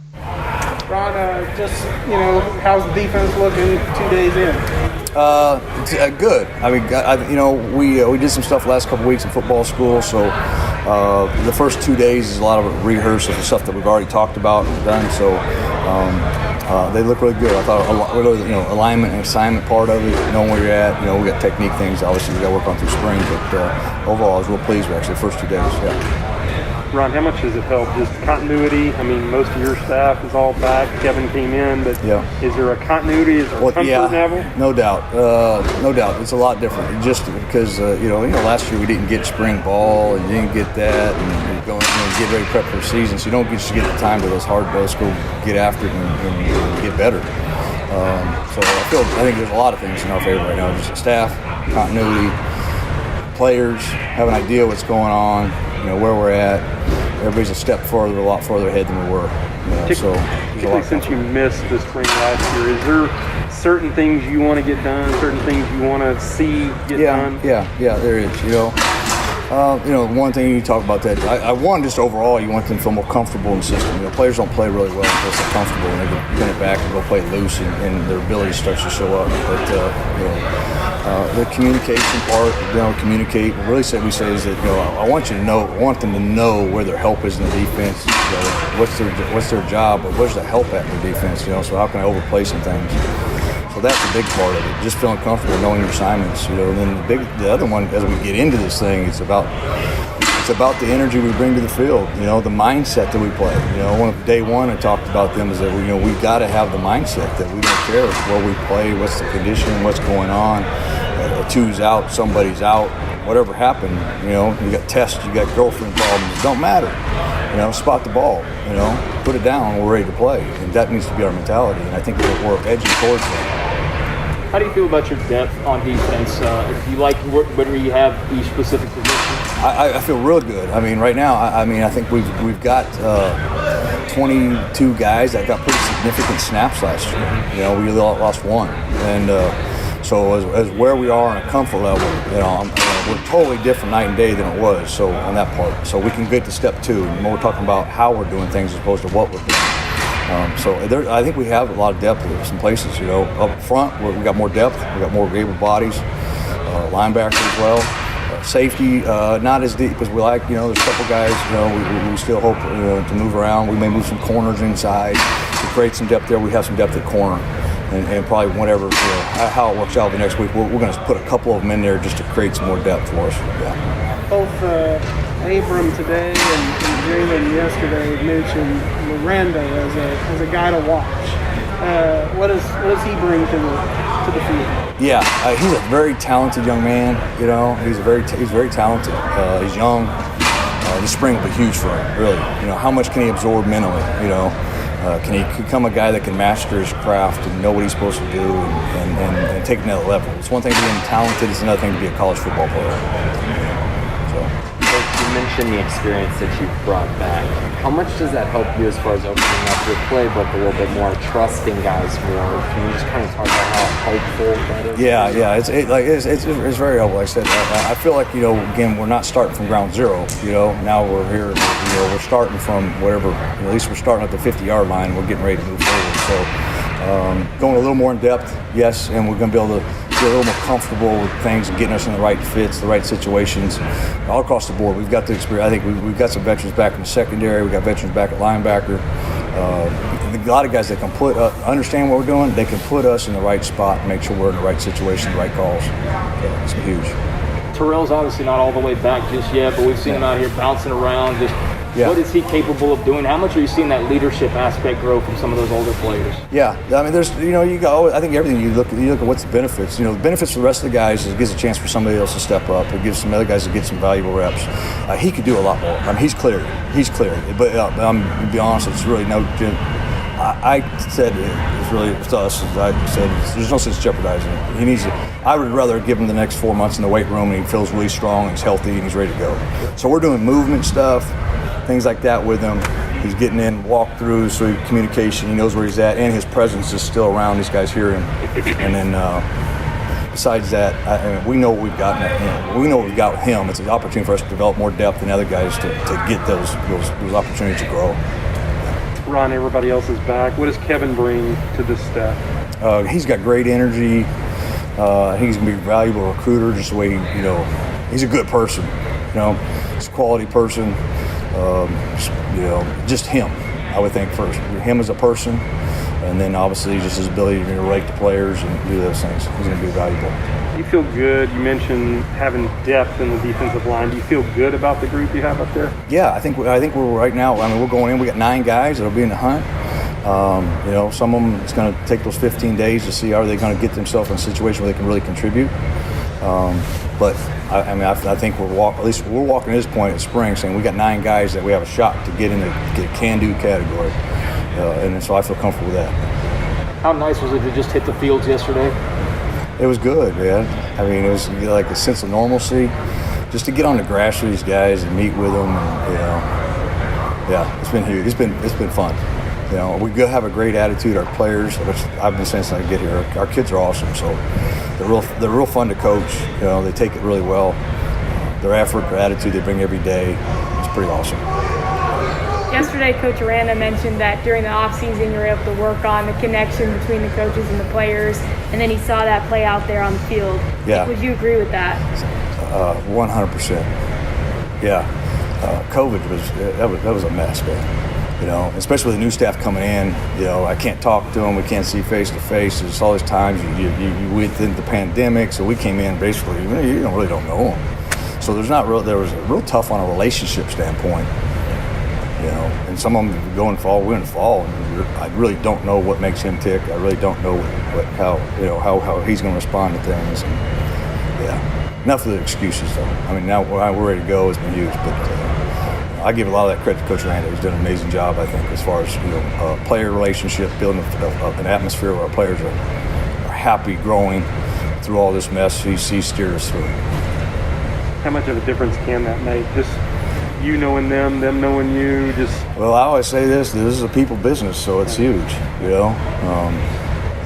Rod, how's the defense looking 2 days in? It's good. I mean, we did some stuff the last couple weeks in football school, so the first 2 days is a lot of rehearsal for stuff that we've already talked about and done. So they look really good. I thought alignment and assignment part of it, knowing where you're at. We got technique things. Obviously, we got to work on through spring, but overall, I was real pleased with actually the first 2 days. Yeah. Ron, how much does it help? Just continuity? I mean, most of your staff is all back. Kevin came in, but is there a continuity? Is there a comfort level? No doubt. No doubt. It's a lot different. Just because, last year we didn't get spring ball and you didn't get that, and you're going get ready to prep for the season, so you don't just get the time to those hard days, go get after it and get better. So I think there's a lot of things in our favor right now. Just staff, continuity, players, have an idea what's going on, where we're at. Everybody's a lot further ahead than we were. Particularly since you missed the spring last year, is there certain things you want to get done, certain things you want to see get done? Yeah, there is. One thing you talk about that, I want just overall, you want them to feel more comfortable in the system. Players don't play really well until they're comfortable, and they can bend it back and go play loose, and their ability starts to show up. But the communication part, communicate. We say is that I want them to know where their help is in the defense. What's their job, or where's the help at in the defense? So how can I overplay some things? So that's a big part of it, just feeling comfortable knowing your assignments. And then the other one, as we get into this thing, it's about the energy we bring to the field. The mindset that we play. Day one I talked about them is that we got to have the mindset that we don't care where we play, what's the condition, what's going on. A two's out, somebody's out, whatever happened. You got tests, you got girlfriend problems. It don't matter. Spot the ball. Put it down. We're ready to play, and that needs to be our mentality. And I think we're edging towards that. How do you feel about your depth on defense? Do you like whether you have each specific position? I feel real good. I mean, right now, I think we've got 22 guys that got pretty significant snaps last year. We lost one, and so as where we are on a comfort level, we're totally different night and day than it was. So on that part, so we can get to step 2, and we're talking about how we're doing things as opposed to what we're doing. I think we have a lot of depth in some places. Up front, we got more depth. We got more able bodies, linebackers as well. Safety, not as deep as we like. There's a couple guys. We still hope to move around. We may move some corners inside to create some depth there. We have some depth at corner, and probably whatever how it works out the next week. We're going to put a couple of them in there just to create some more depth for us. Yeah. Both Abram today and Jalen yesterday mentioned Miranda as a guy to watch. What does he bring to to the field? Yeah, he's a very talented young man. You know, he's very talented. He's young. This spring will be huge for him, really. You know, how much can he absorb mentally? You know, can he become a guy that can master his craft and know what he's supposed to do and take it to another level? It's one thing being talented; it's another thing to be a college football player. You mentioned the experience that you've brought back. How much does that help you as far as opening up your playbook a little bit more, trusting guys more? Can you just kind of talk about how helpful that is? Yeah, it's very helpful. Like I said, I feel like, you know, again, we're not starting from ground zero. You know, now we're here. You know, we're starting from whatever. At least we're starting at the 50-yard line. We're getting ready to move forward. So going a little more in depth, yes, and we're going to be able to get a little more comfortable with things and getting us in the right fits, the right situations, all across the board. We've got the experience. I think we've got some veterans back in the secondary. We've got veterans back at linebacker. A lot of guys that can understand what we're doing. They can put us in the right spot and make sure we're in the right situation, the right calls. So it's huge. Terrell's obviously not all the way back just yet, but we've seen him out here bouncing around. What is he capable of doing? How much are you seeing that leadership aspect grow from some of those older players? Yeah, I mean, there's, you know, I think everything you look at what's the benefits. You know, the benefits for the rest of the guys is it gives a chance for somebody else to step up. It gives some other guys to get some valuable reps. He could do a lot more. I mean, he's clear. But I'm to be honest, it's really no. I said it's really to us. I said there's no sense jeopardizing it. He needs. I would rather give him the next 4 months in the weight room and he feels really strong, he's healthy, and he's ready to go. So we're doing movement stuff, things like that with him. He's getting in walkthroughs, so communication. He knows where he's at, and his presence is still around. These guys hear him, and then besides that, we know what we've got. We know what we've got with him. It's an opportunity for us to develop more depth than other guys to get those opportunities to grow. Ron, everybody else is back. What does Kevin bring to this staff? He's got great energy. I think he's going to be a valuable recruiter, just the way he's a good person. You know, he's a quality person. Just him, I would think first. Him as a person, and then obviously just his ability to relate to players and do those things. He's going to be valuable. You feel good. You mentioned having depth in the defensive line. Do you feel good about the group you have up there? Yeah, I think we're right now. I mean, we're going in. We got 9 guys that'll be in the hunt. Some of them, it's going to take those 15 days to see how they going to get themselves in a situation where they can really contribute. But I think we're walking at this point in spring saying we got 9 guys that we have a shot to get in the can-do category, and so I feel comfortable with that. How nice was it to just hit the fields yesterday? It was good, man. I mean, it was like a sense of normalcy, just to get on the grass with these guys and meet with them. And, it's been huge. It's been fun. You know, we have a great attitude. Our players, which I've been saying since I get here, our kids are awesome. So they're real fun to coach. You know, they take it really well. Their effort, their attitude they bring every day, it's pretty awesome. Yesterday, Coach Aranda mentioned that during the offseason you were able to work on the connection between the coaches and the players, and then he saw that play out there on the field. Yeah. Would you agree with that? 100%. Yeah. COVID was a mess, man. You know, especially with the new staff coming in. You know, I can't talk to them. We can't see face to face. There's all these times you within the pandemic, so we came in basically. You really don't know them. So there was real tough on a relationship standpoint. You know, and some of them we're in fall, and I really don't know what makes him tick. I really don't know how he's going to respond to things. And, enough of the excuses though. I mean, now we're ready to go. It's been huge, but I give a lot of that credit to Coach Aranda. He's done an amazing job, I think, as far as player relationship, building an atmosphere where our players are happy, growing through all this mess. He steered us through. How much of a difference can that make? Just you knowing them knowing you, Well, I always say this is a people business, so it's huge, you know.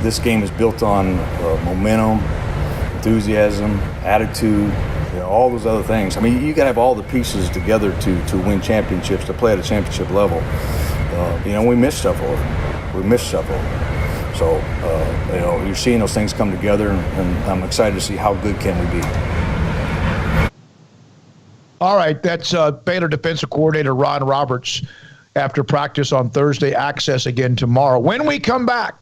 This game is built on momentum, enthusiasm, attitude, all those other things. I mean, you got to have all the pieces together to win championships, to play at a championship level. We missed several. So, you're seeing those things come together, and I'm excited to see how good can we be. All right, that's Baylor defensive coordinator Ron Roberts after practice on Thursday. Access again tomorrow. When we come back,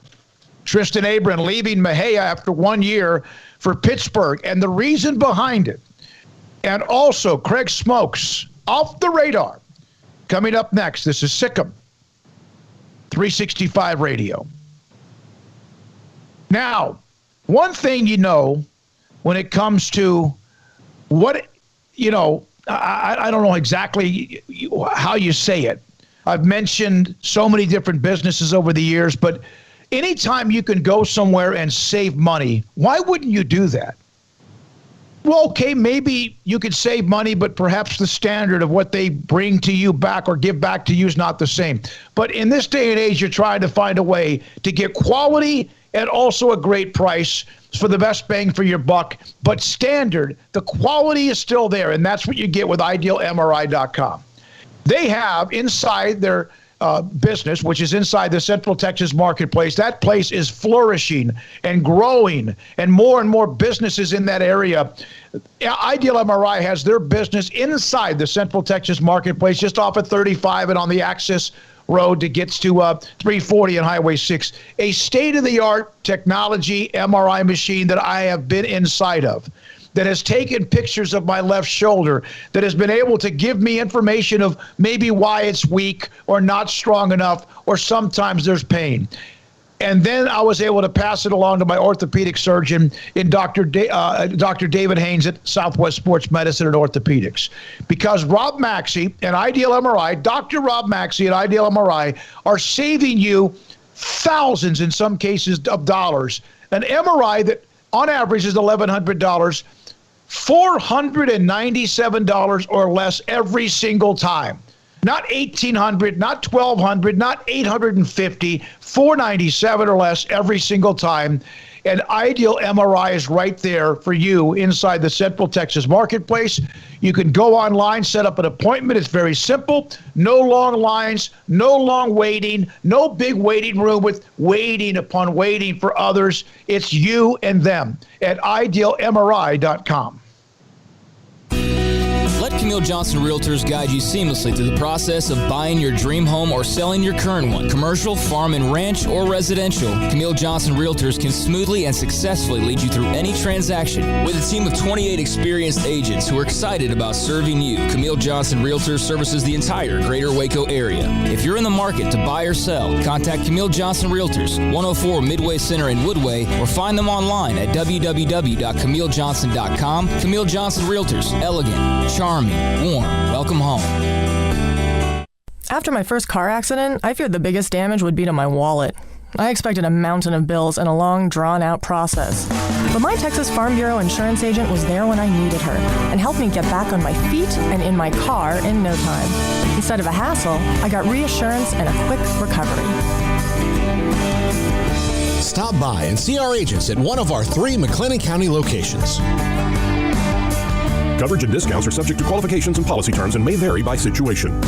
Tristan Abram leaving Mejia after 1 year for Pittsburgh and the reason behind it. And also Craig Smoak's Off the Radar. Coming up next, this is SicEm365 Radio. Now, one thing when it comes to what, I don't know exactly how you say it. I've mentioned so many different businesses over the years, but anytime you can go somewhere and save money, why wouldn't you do that? Well, okay, maybe you could save money, but perhaps the standard of what they bring to you back or give back to you is not the same. But in this day and age, you're trying to find a way to get quality and also a great price for the best bang for your buck. But standard, the quality is still there, and that's what you get with IdealMRI.com. They have inside their business, which is inside the Central Texas marketplace. That place is flourishing and growing, and more businesses in that area. Ideal MRI has their business inside the Central Texas marketplace, just off of 35 and on the access road that gets to 340 and Highway 6. A state-of-the-art technology MRI machine that I have been inside of, that has taken pictures of my left shoulder, that has been able to give me information of maybe why it's weak or not strong enough, or sometimes there's pain. And then I was able to pass it along to my orthopedic surgeon in Dr. David Haynes at Southwest Sports Medicine and Orthopedics. Because Rob Maxey and Ideal MRI, Dr. Rob Maxey and Ideal MRI are saving you thousands, in some cases, of dollars. An MRI that on average is $1,100, $497 or less every single time. Not $1,800, not $1,200, not $850, $497 or less every single time. And Ideal MRI is right there for you inside the Central Texas marketplace. You can go online, set up an appointment. It's very simple. No long lines, no long waiting, no big waiting room with waiting upon waiting for others. It's you and them at IdealMRI.com. Let Camille Johnson Realtors guide you seamlessly through the process of buying your dream home or selling your current one. Commercial, farm and ranch, or residential, Camille Johnson Realtors can smoothly and successfully lead you through any transaction. With a team of 28 experienced agents who are excited about serving you, Camille Johnson Realtors services the entire greater Waco area. If you're in the market to buy or sell, contact Camille Johnson Realtors, 104 Midway Center in Woodway, or find them online at www.camillejohnson.com. Camille Johnson Realtors, elegant, charming, warm. Welcome home. After my first car accident, I feared the biggest damage would be to my wallet. I expected a mountain of bills and a long, drawn-out process. But my Texas Farm Bureau insurance agent was there when I needed her and helped me get back on my feet and in my car in no time. Instead of a hassle, I got reassurance and a quick recovery. Stop by and see our agents at one of our 3 McLennan County locations. Coverage and discounts are subject to qualifications and policy terms and may vary by situation.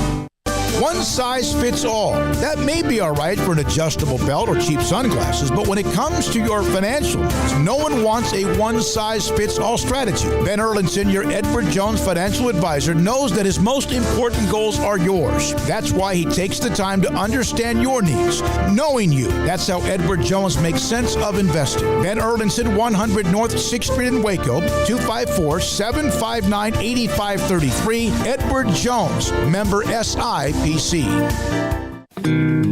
One size fits all. That may be all right for an adjustable belt or cheap sunglasses, but when it comes to your financial needs, no one wants a one-size-fits-all strategy. Ben Erlinson, your Edward Jones financial advisor, knows that his most important goals are yours. That's why he takes the time to understand your needs, knowing you. That's how Edward Jones makes sense of investing. Ben Erlinson, 100 North 6th Street in Waco, 254-759-8533. Edward Jones, member SIPC.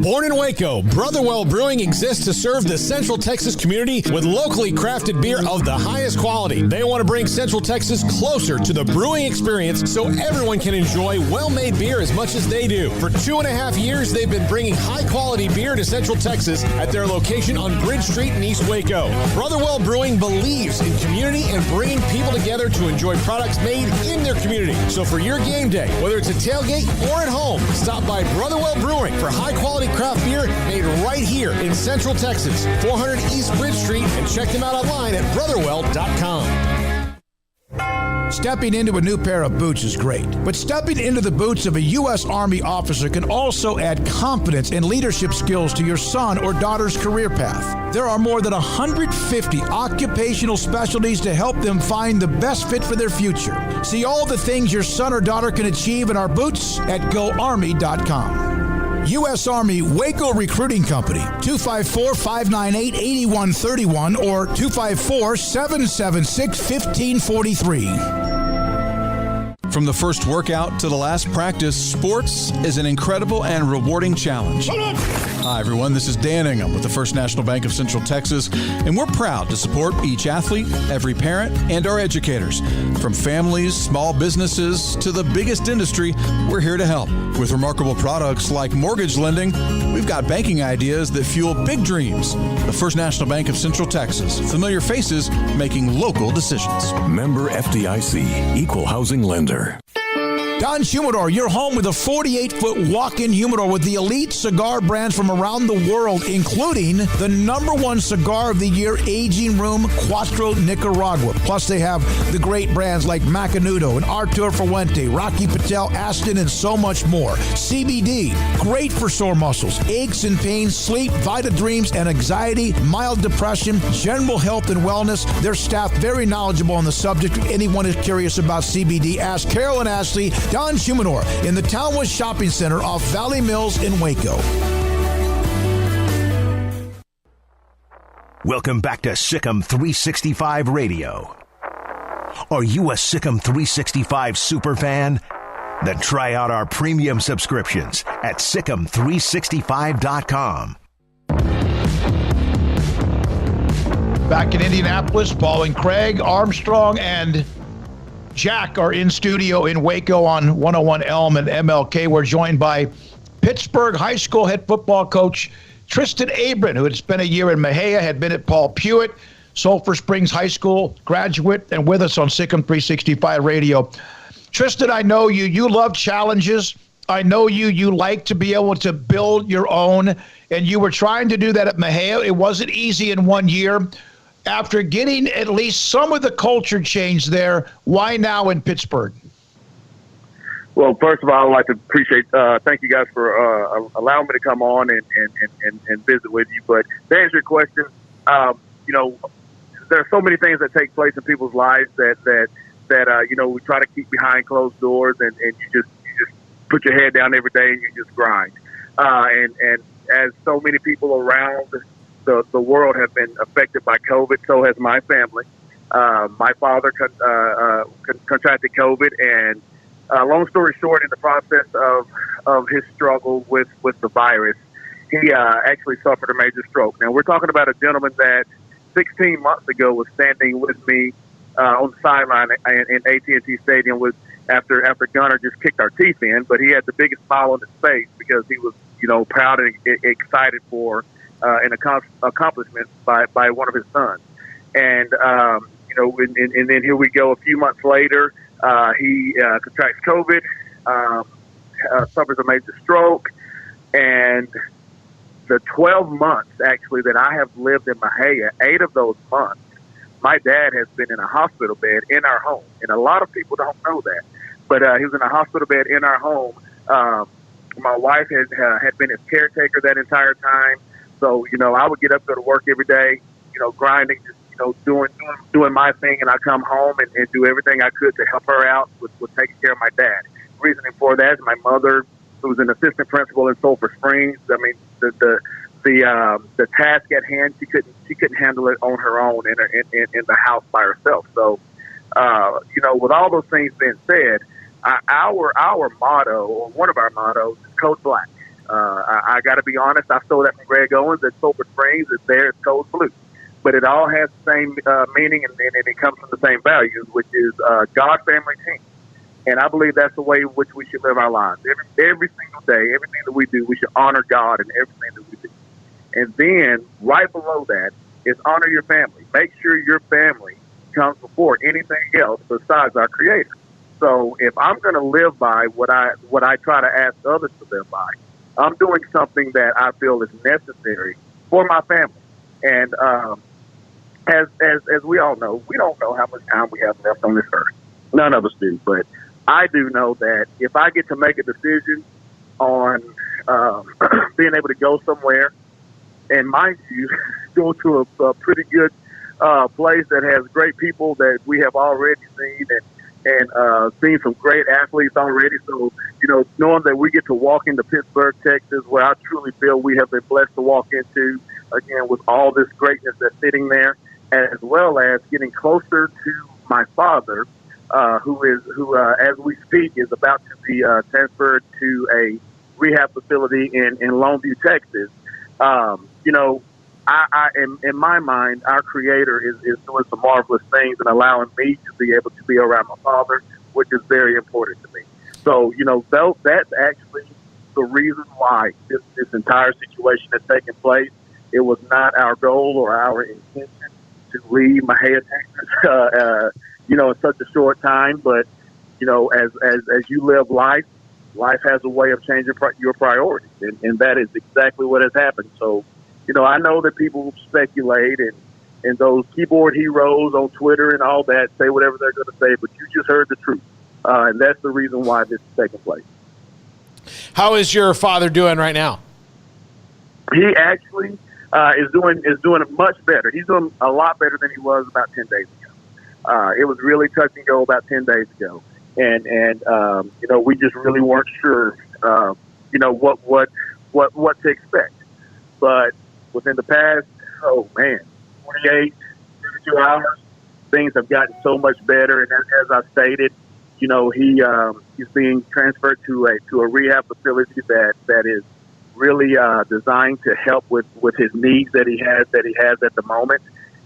Born in Waco, Brotherwell Brewing exists to serve the Central Texas community with locally crafted beer of the highest quality. They want to bring Central Texas closer to the brewing experience so everyone can enjoy well-made beer as much as they do. For 2.5 years, they've been bringing high-quality beer to Central Texas at their location on Bridge Street in East Waco. Brotherwell Brewing believes in community and bringing people together to enjoy products made in their community. So for your game day, whether it's a tailgate or at home, stop by Brotherwell Brewing for high-quality craft beer made right here in Central Texas, 400 East Bridge Street, and check them out online at brotherwell.com. Stepping into a new pair of boots is great, but stepping into the boots of a U.S. Army officer can also add confidence and leadership skills to your son or daughter's career path. There are more than 150 occupational specialties to help them find the best fit for their future. See all the things your son or daughter can achieve in our boots at GoArmy.com. U.S. Army Waco Recruiting Company, 254-598-8131 or 254-776-1543. From the first workout to the last practice, sports is an incredible and rewarding challenge. Hi, everyone. This is Dan Ingham with the First National Bank of Central Texas, and we're proud to support each athlete, every parent, and our educators. From families, small businesses, to the biggest industry, we're here to help. With remarkable products like mortgage lending, we've got banking ideas that fuel big dreams. The First National Bank of Central Texas. Familiar faces making local decisions. Member FDIC, Equal Housing Lender. Don's Humidor, your home with a 48-foot walk-in humidor with the elite cigar brands from around the world, including the #1 cigar of the year, Aging Room Cuatro Nicaragua. Plus, they have the great brands like Macanudo and Artur Fuente, Rocky Patel, Aston, and so much more. CBD, great for sore muscles, aches and pains, sleep, Vita Dreams, and anxiety, mild depression, general health and wellness. Their staff very knowledgeable on the subject. If anyone is curious about CBD, ask Carol and Ashley. Don's Humidor in the Townwest Shopping Center off Valley Mills in Waco. Welcome back to SicEm365 Radio. Are you a SicEm365 superfan? Then try out our premium subscriptions at SicEm365.com. Back in Indianapolis, Paul and Craig, Armstrong, and Jack are in studio in Waco on 101 Elm and MLK. We're joined by Pittsburgh High School head football coach Tristan Abram, who had spent a year in Mexia, had been at Paul Pewitt, Sulphur Springs High School graduate, and with us on SicEm365 Radio. Tristan, I know you. You love challenges. I know you. You like to be able to build your own, and you were trying to do that at Mexia. It wasn't easy in 1 year. After getting at least some of the culture change there, why now in Pittsburgh? Well, first of all, I'd like to thank you guys for allowing me to come on and visit with you. But to answer your question, there are so many things that take place in people's lives that we try to keep behind closed doors, and you just put your head down every day and you just grind. And as so many people around the world have been affected by COVID, so has my family. My father contracted COVID, and long story short, in the process of his struggle with the virus, he actually suffered a major stroke. Now, we're talking about a gentleman that 16 months ago was standing with me on the sideline in AT&T Stadium after Gunner just kicked our teeth in, but he had the biggest smile on his face because he was, proud and excited for an accomplishment by one of his sons. And, and then here we go a few months later, he contracts COVID, suffers a major stroke, and the 12 months, actually, that I have lived in Mexia, 8 of those months, my dad has been in a hospital bed in our home. And a lot of people don't know that. But he was in a hospital bed in our home. My wife had been his caretaker that entire time. So, I would get up, go to work every day, grinding, just, doing my thing, and I come home and do everything I could to help her out with taking care of my dad. Reasoning for that is my mother, who was an assistant principal in Sulphur Springs. I mean, the task at hand, she couldn't handle it on her own in the house by herself. So, with all those things being said, our motto, or one of our mottos, is Code Black. I got to be honest, I stole that from Greg Owens at Sulphur Springs. It's there, it's Code Blue. But it all has the same meaning, and it comes from the same values, which is God, family, team. And I believe that's the way in which we should live our lives. Every single day, everything that we do, we should honor God in everything that we do. And then right below that is honor your family. Make sure your family comes before anything else besides our Creator. So if I'm going to live by what I try to ask others to live by, I'm doing something that I feel is necessary for my family. And as we all know, we don't know how much time we have left on this earth. None of us do. But I do know that if I get to make a decision on being able to go somewhere, and mind you, go to a pretty good place that has great people that we have already seen and seen some great athletes already. So, knowing that we get to walk into Pittsburgh, Texas, where I truly feel we have been blessed to walk into, again, with all this greatness that's sitting there, as well as getting closer to my father, who as we speak, is about to be transferred to a rehab facility in Longview, Texas. I in my mind, our Creator is doing some marvelous things and allowing me to be able to be around my father, which is very important to me. So, that's actually the reason why this entire situation has taken place. It was not our goal or our intention to leave Mahia, Texas, in such a short time. But, as you live life has a way of changing your priorities, and that is exactly what has happened. So, I know that people speculate and those keyboard heroes on Twitter and all that say whatever they're going to say, but you just heard the truth. And that's the reason why this is taking place. How is your father doing right now? He actually is doing much better. He's doing a lot better than he was about 10 days ago. It was really touch and go about 10 days ago. And we just really weren't sure, what to expect. But within the past, 48, 32 hours, things have gotten so much better. And as I stated, he's being transferred to a rehab facility that is really designed to help with his needs that he has at the moment.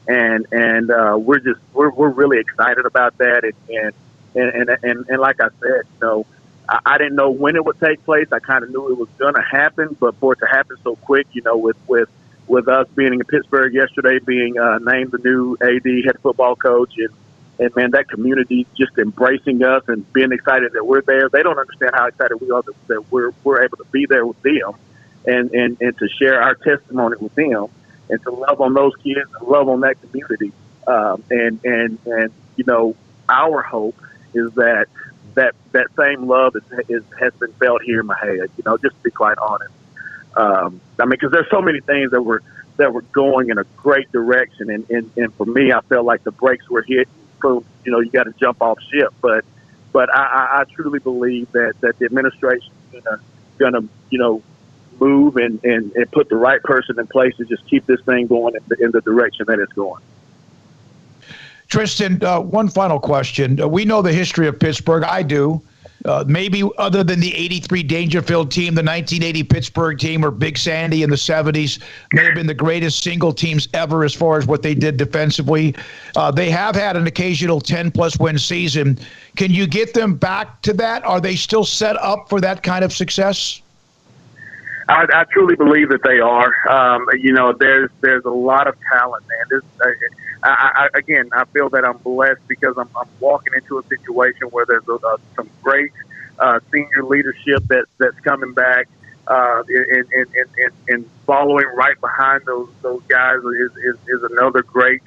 And we're really excited about that. And like I said, I didn't know when it would take place. I kind of knew it was going to happen, but for it to happen so quick, with us being in Pittsburgh yesterday, being named the new AD head football coach, and man, that community just embracing us and being excited that we're there. They don't understand how excited we are that we're able to be there with them and to share our testimony with them and to love on those kids and love on that community. Our hope is that same love has been felt here in Mahia, just to be quite honest. Because there's so many things that were going in a great direction, and for me, I felt like the brakes were hit. So, you got to jump off ship. But I truly believe that the administration is gonna move and put the right person in place to just keep this thing going in the direction that it's going. Tristan, one final question. We know the history of Pittsburgh. I do. Maybe other than the 83 Dangerfield team, the 1980 Pittsburgh team, or Big Sandy in the 70s may have been the greatest single teams ever as far as what they did defensively. They have had an occasional 10-plus win season. Can you get them back to that? Are they still set up for that kind of success? I truly believe that they are. There's a lot of talent, man. I feel that I'm blessed because I'm walking into a situation where there's some great senior leadership that's coming back, and following right behind those guys is another great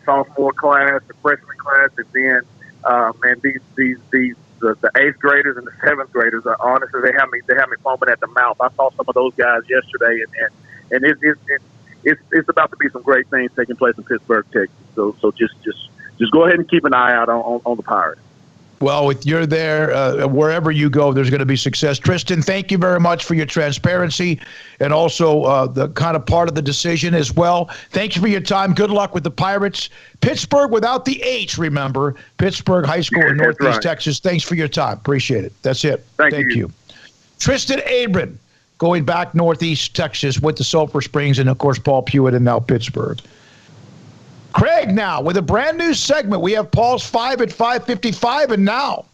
sophomore class, the freshman class, and then the 8th graders and the 7th graders are honestly they have me foaming at the mouth. I saw some of those guys yesterday, and it's about to be some great things taking place in Pittsburgh, Texas. So just go ahead and keep an eye out on the Pirates. Well, if you're there, wherever you go, there's going to be success. Tristan, thank you very much for your transparency and also the kind of part of the decision as well. Thank you for your time. Good luck with the Pirates. Pittsburgh without the H, remember. Pittsburgh High School in Northeast Texas. Thanks for your time. Appreciate it. That's it. Thank you. Tristan Abram, going back Northeast Texas with the Sulphur Springs and, of course, Paul Pewitt and now Pittsburgh. Craig now with a brand new segment. We have Paul's 5 at 5:55, and now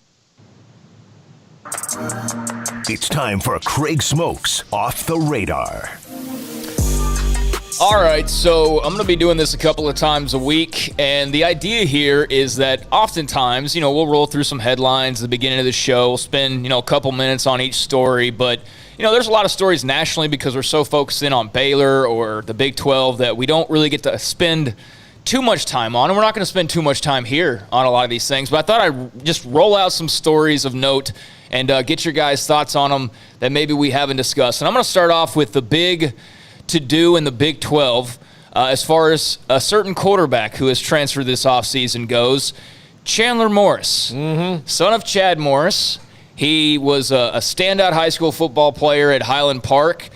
it's time for Craig Smoak's Off the Radar. All right, so I'm going to be doing this a couple of times a week, and the idea here is that oftentimes, we'll roll through some headlines at the beginning of the show. We'll spend, a couple minutes on each story, but, there's a lot of stories nationally because we're so focused in on Baylor or the Big 12 that we don't really get to spend too much time on, and we're not going to spend too much time here on a lot of these things, but I thought I'd just roll out some stories of note and get your guys' thoughts on them that maybe we haven't discussed. And I'm going to start off with the big to-do in the Big 12 as far as a certain quarterback who has transferred this offseason goes. Chandler Morris, son of Chad Morris. He was a standout high school football player at Highland Park.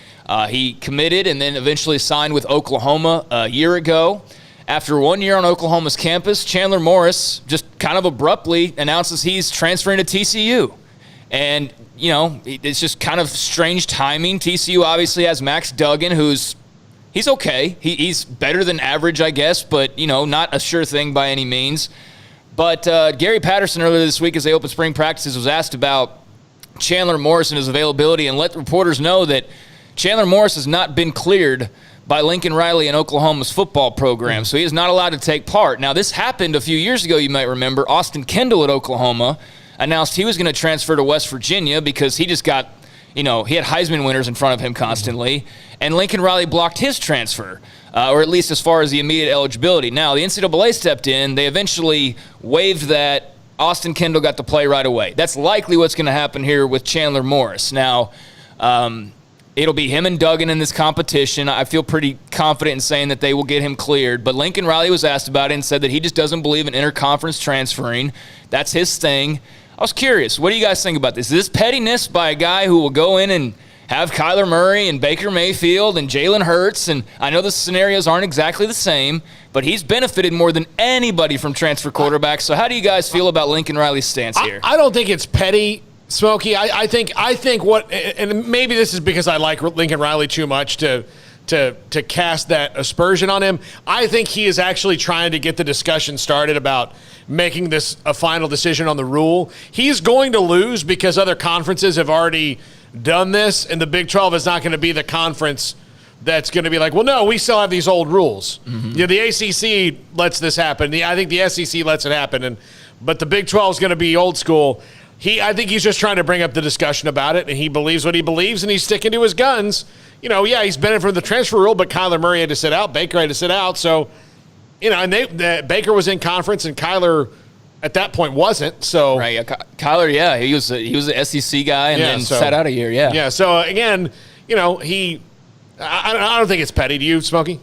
He committed and then eventually signed with Oklahoma a year ago. after 1 year on Oklahoma's campus, Chandler Morris just kind of abruptly announces he's transferring to TCU. And, you know, it's just kind of strange timing. TCU obviously has Max Duggan, he's okay. He's better than average, I guess, but, you know, not a sure thing by any means. But Gary Patterson earlier this week, as they opened spring practices, was asked about Chandler Morris and his availability and let reporters know that Chandler Morris has not been cleared by Lincoln Riley and Oklahoma's football program, so he is not allowed to take part. Now, this happened a few years ago, you might remember. Austin Kendall at Oklahoma announced he was going to transfer to West Virginia because he just got, you know, he had Heisman winners in front of him constantly, and Lincoln Riley blocked his transfer, or at least as far as the immediate eligibility. Now, the NCAA stepped in. They eventually waived that. Austin Kendall got to play right away. That's likely what's going to happen here with Chandler Morris. Now, it'll be him and Duggan in this competition. I feel pretty confident in saying that they will get him cleared. But Lincoln Riley was asked about it and said that he just doesn't believe in interconference transferring. That's his thing. I was curious, what do you guys think about this? Is this pettiness by a guy who will go in and have Kyler Murray and Baker Mayfield and Jalen Hurts? And I know the scenarios aren't exactly the same, but he's benefited more than anybody from transfer quarterbacks. So how do you guys feel about Lincoln Riley's stance here? I don't think it's petty, Smokey. I think what, and maybe this is because I like Lincoln Riley too much to cast that aspersion on him. I think he is actually trying to get the discussion started about making this a final decision on the rule. He's going to lose because other conferences have already done this, and the Big 12 is not going to be the conference that's going to be like, well, no, we still have these old rules. Mm-hmm. You know, the ACC lets this happen. I think the SEC lets it happen, but the Big 12 is going to be old school. I think he's just trying to bring up the discussion about it, and he believes what he believes, and he's sticking to his guns. You know, yeah, he's benefited from the transfer rule, but Kyler Murray had to sit out, Baker had to sit out. So, you know, and Baker was in conference, and Kyler at that point wasn't. So right, yeah, Kyler, yeah, he was an SEC guy, and then sat out a year. Yeah, yeah. So again, you know, I don't think it's petty. Do you, Smokey?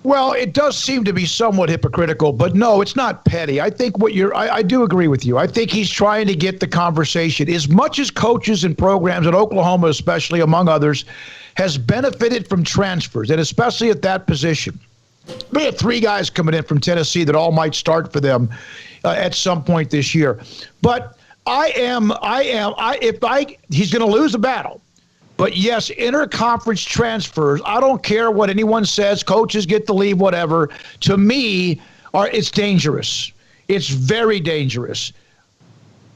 Well, it does seem to be somewhat hypocritical, but no, it's not petty. I think I do agree with you. I think he's trying to get the conversation. As much as coaches and programs at Oklahoma, especially among others, has benefited from transfers, and especially at that position. We have 3 guys coming in from Tennessee that all might start for them at some point this year. But he's going to lose the battle. But yes, interconference transfers, I don't care what anyone says, coaches get to leave, whatever. To me, it's dangerous. It's very dangerous.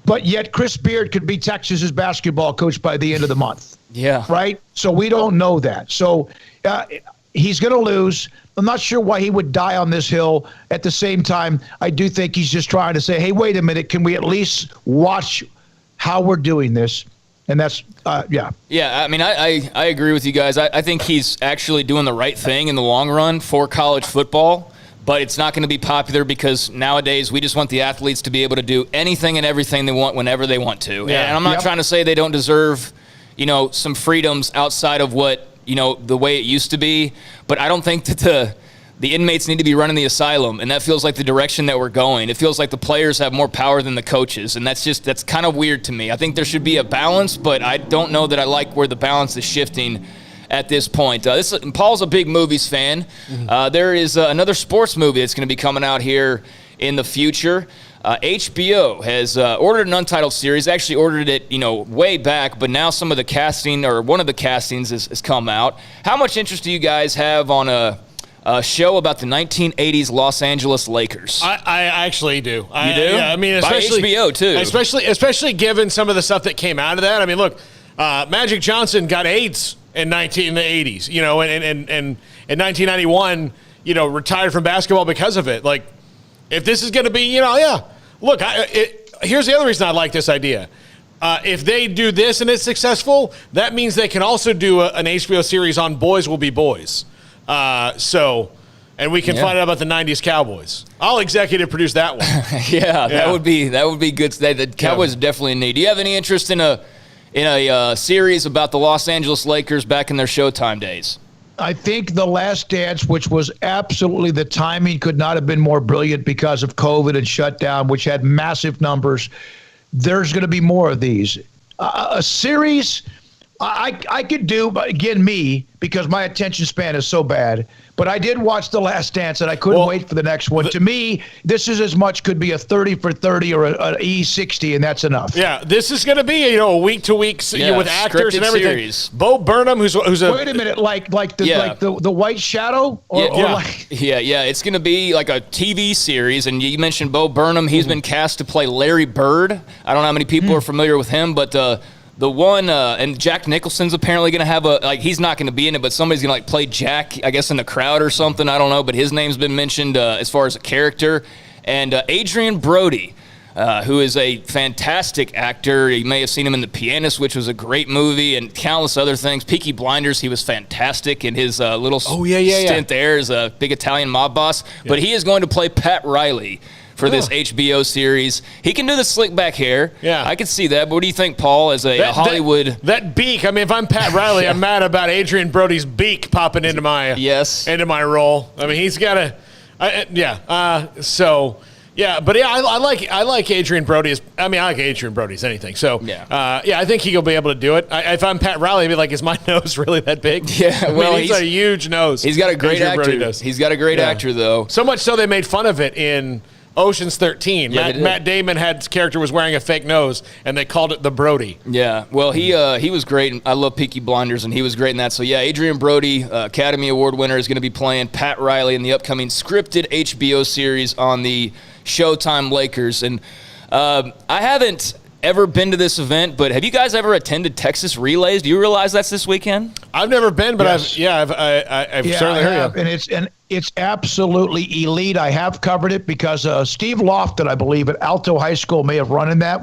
But yet Chris Beard could be Texas's basketball coach by the end of the month. Yeah. Right? So we don't know that. So he's going to lose. I'm not sure why he would die on this hill. At the same time, I do think he's just trying to say, hey, wait a minute, can we at least watch how we're doing this? And that's, yeah. Yeah, I mean, I agree with you guys. I think he's actually doing the right thing in the long run for college football, but it's not going to be popular because nowadays we just want the athletes to be able to do anything and everything they want whenever they want to. Yeah. And I'm not trying to say they don't deserve, you know, some freedoms outside of what, you know, the way it used to be, but I don't think that the inmates need to be running the asylum, and that feels like the direction that we're going. It feels like the players have more power than the coaches, and that's kind of weird to me. I think there should be a balance, but I don't know that I like where the balance is shifting at this point. Paul's a big movies fan. Mm-hmm. There is another sports movie that's going to be coming out here in the future. HBO has ordered an untitled series. Actually ordered it, you know, way back, but now some of the casting, or one of the castings has come out. How much interest do you guys have on a show about the 1980s Los Angeles Lakers? I actually do. You do? Yeah, I mean, especially by HBO too. Especially given some of the stuff that came out of that. I mean, look, Magic Johnson got AIDS in the 80s, you know, and in 1991, you know, retired from basketball because of it. Like, if this is going to be, you know, yeah. Look, here's the other reason I like this idea. If they do this and it's successful, that means they can also do an HBO series on Boys Will Be Boys. And we can find out about the 90s Cowboys. I'll executive produce that one. Yeah, that would be good. The Cowboys are definitely in need. Do you have any interest in a series about the Los Angeles Lakers back in their Showtime days? I think The Last Dance, which was absolutely, the timing could not have been more brilliant because of COVID and shutdown, which had massive numbers. There's going to be more of these. A series I could do, but again, me, because my attention span is so bad. But I did watch The Last Dance, and I couldn't wait for the next one. To me, this is as much could be a 30 for 30 or an E60, and that's enough. Yeah, this is going to be a week-to-week with actors and everything. Series. Bo Burnham, who's a wait a minute, like the White Shadow, It's going to be like a TV series, and you mentioned Bo Burnham. He's been cast to play Larry Bird. I don't know how many people are familiar with him, but the one, and Jack Nicholson's apparently going to have he's not going to be in it, but somebody's going to play Jack, I guess, in the crowd or something. I don't know, but his name's been mentioned as far as a character. And Adrian Brody, who is a fantastic actor. You may have seen him in The Pianist, which was a great movie, and countless other things. Peaky Blinders, he was fantastic in his little stint there as a big Italian mob boss. Yeah. But he is going to play Pat Riley for this HBO series. He can do the slick back hair. Yeah. I can see that. But what do you think, Paul, as a Hollywood... That beak, I mean, if I'm Pat Riley, I'm mad about Adrian Brody's beak popping into my role. I mean, he's got a... I like Adrian Brody. I like Adrian Brody as anything. So, I think he'll be able to do it. If I'm Pat Riley, I'd be like, is my nose really that big? Yeah, he's a huge nose. He's got a great actor. He's got a great actor, though. So much so they made fun of it in Ocean's 13. Matt Damon his character was wearing a fake nose, and they called it the Brody. Yeah, well, he was great. I love Peaky Blinders, and he was great in that. So, Adrian Brody, Academy Award winner, is going to be playing Pat Riley in the upcoming scripted HBO series on the Showtime Lakers. And I haven't ever been to this event, but have you guys ever attended Texas Relays? Do you realize that's this weekend? I've never been, but I've certainly heard of it. And it's absolutely elite. I have covered it because Steve Lofton, I believe, at Alto High School may have run in that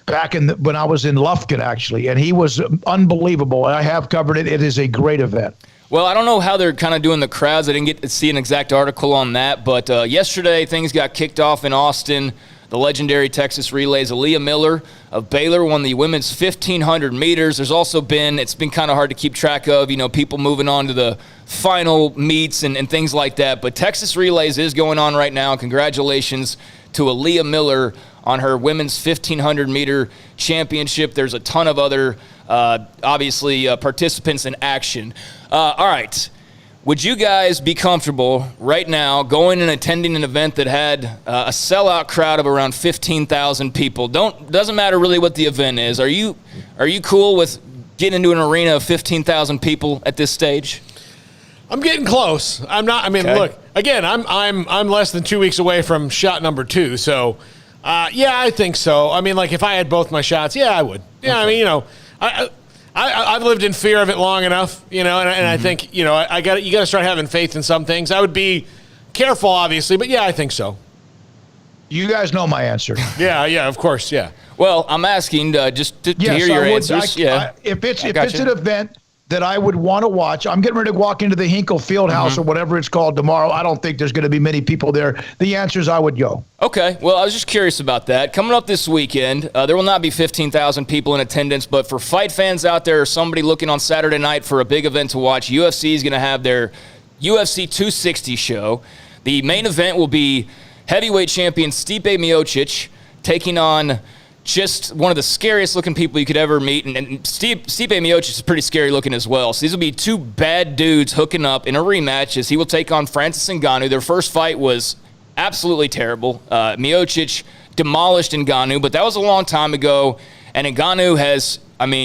back when I was in Lufkin, actually, and he was unbelievable. I have covered it. It is a great event. Well, I don't know how they're kind of doing the crowds. I didn't get to see an exact article on that, but yesterday things got kicked off in Austin. The legendary Texas Relays, Aaliyah Miller of Baylor won the women's 1,500 meters. It's been kind of hard to keep track of, people moving on to the final meets and things like that. But Texas Relays is going on right now. Congratulations to Aaliyah Miller on her women's 1,500 meter championship. There's a ton of other, participants in action. All right. Would you guys be comfortable right now going and attending an event that had a sellout crowd of around 15,000 people? Doesn't matter really what the event is. Are you cool with getting into an arena of 15,000 people at this stage? I'm getting close. I'm not. I mean, look again. I'm less than 2 weeks away from shot number 2. So, I think so. I mean, like if I had both my shots, I would. Yeah, okay. I mean, I've lived in fear of it long enough, and I think, you got to start having faith in some things. I would be careful, obviously, but I think so. You guys know my answer. Yeah, of course, yeah. Well, I'm asking just to hear your answers. If it's an event that I would want to watch, I'm getting ready to walk into the Hinkle Fieldhouse or whatever it's called tomorrow. I don't think there's going to be many people there. The answer is I would go. Okay, well, I was just curious about that. Coming up this weekend, there will not be 15,000 people in attendance, but for fight fans out there or somebody looking on Saturday night for a big event to watch, UFC is going to have their UFC 260 show. The main event will be heavyweight champion Stipe Miocic taking on just one of the scariest looking people you could ever meet. And Stipe Miocic is pretty scary looking as well. So these will be two bad dudes hooking up in a rematch as he will take on Francis Ngannou. Their first fight was absolutely terrible. Miocic demolished Ngannou, but that was a long time ago. And Ngannou has,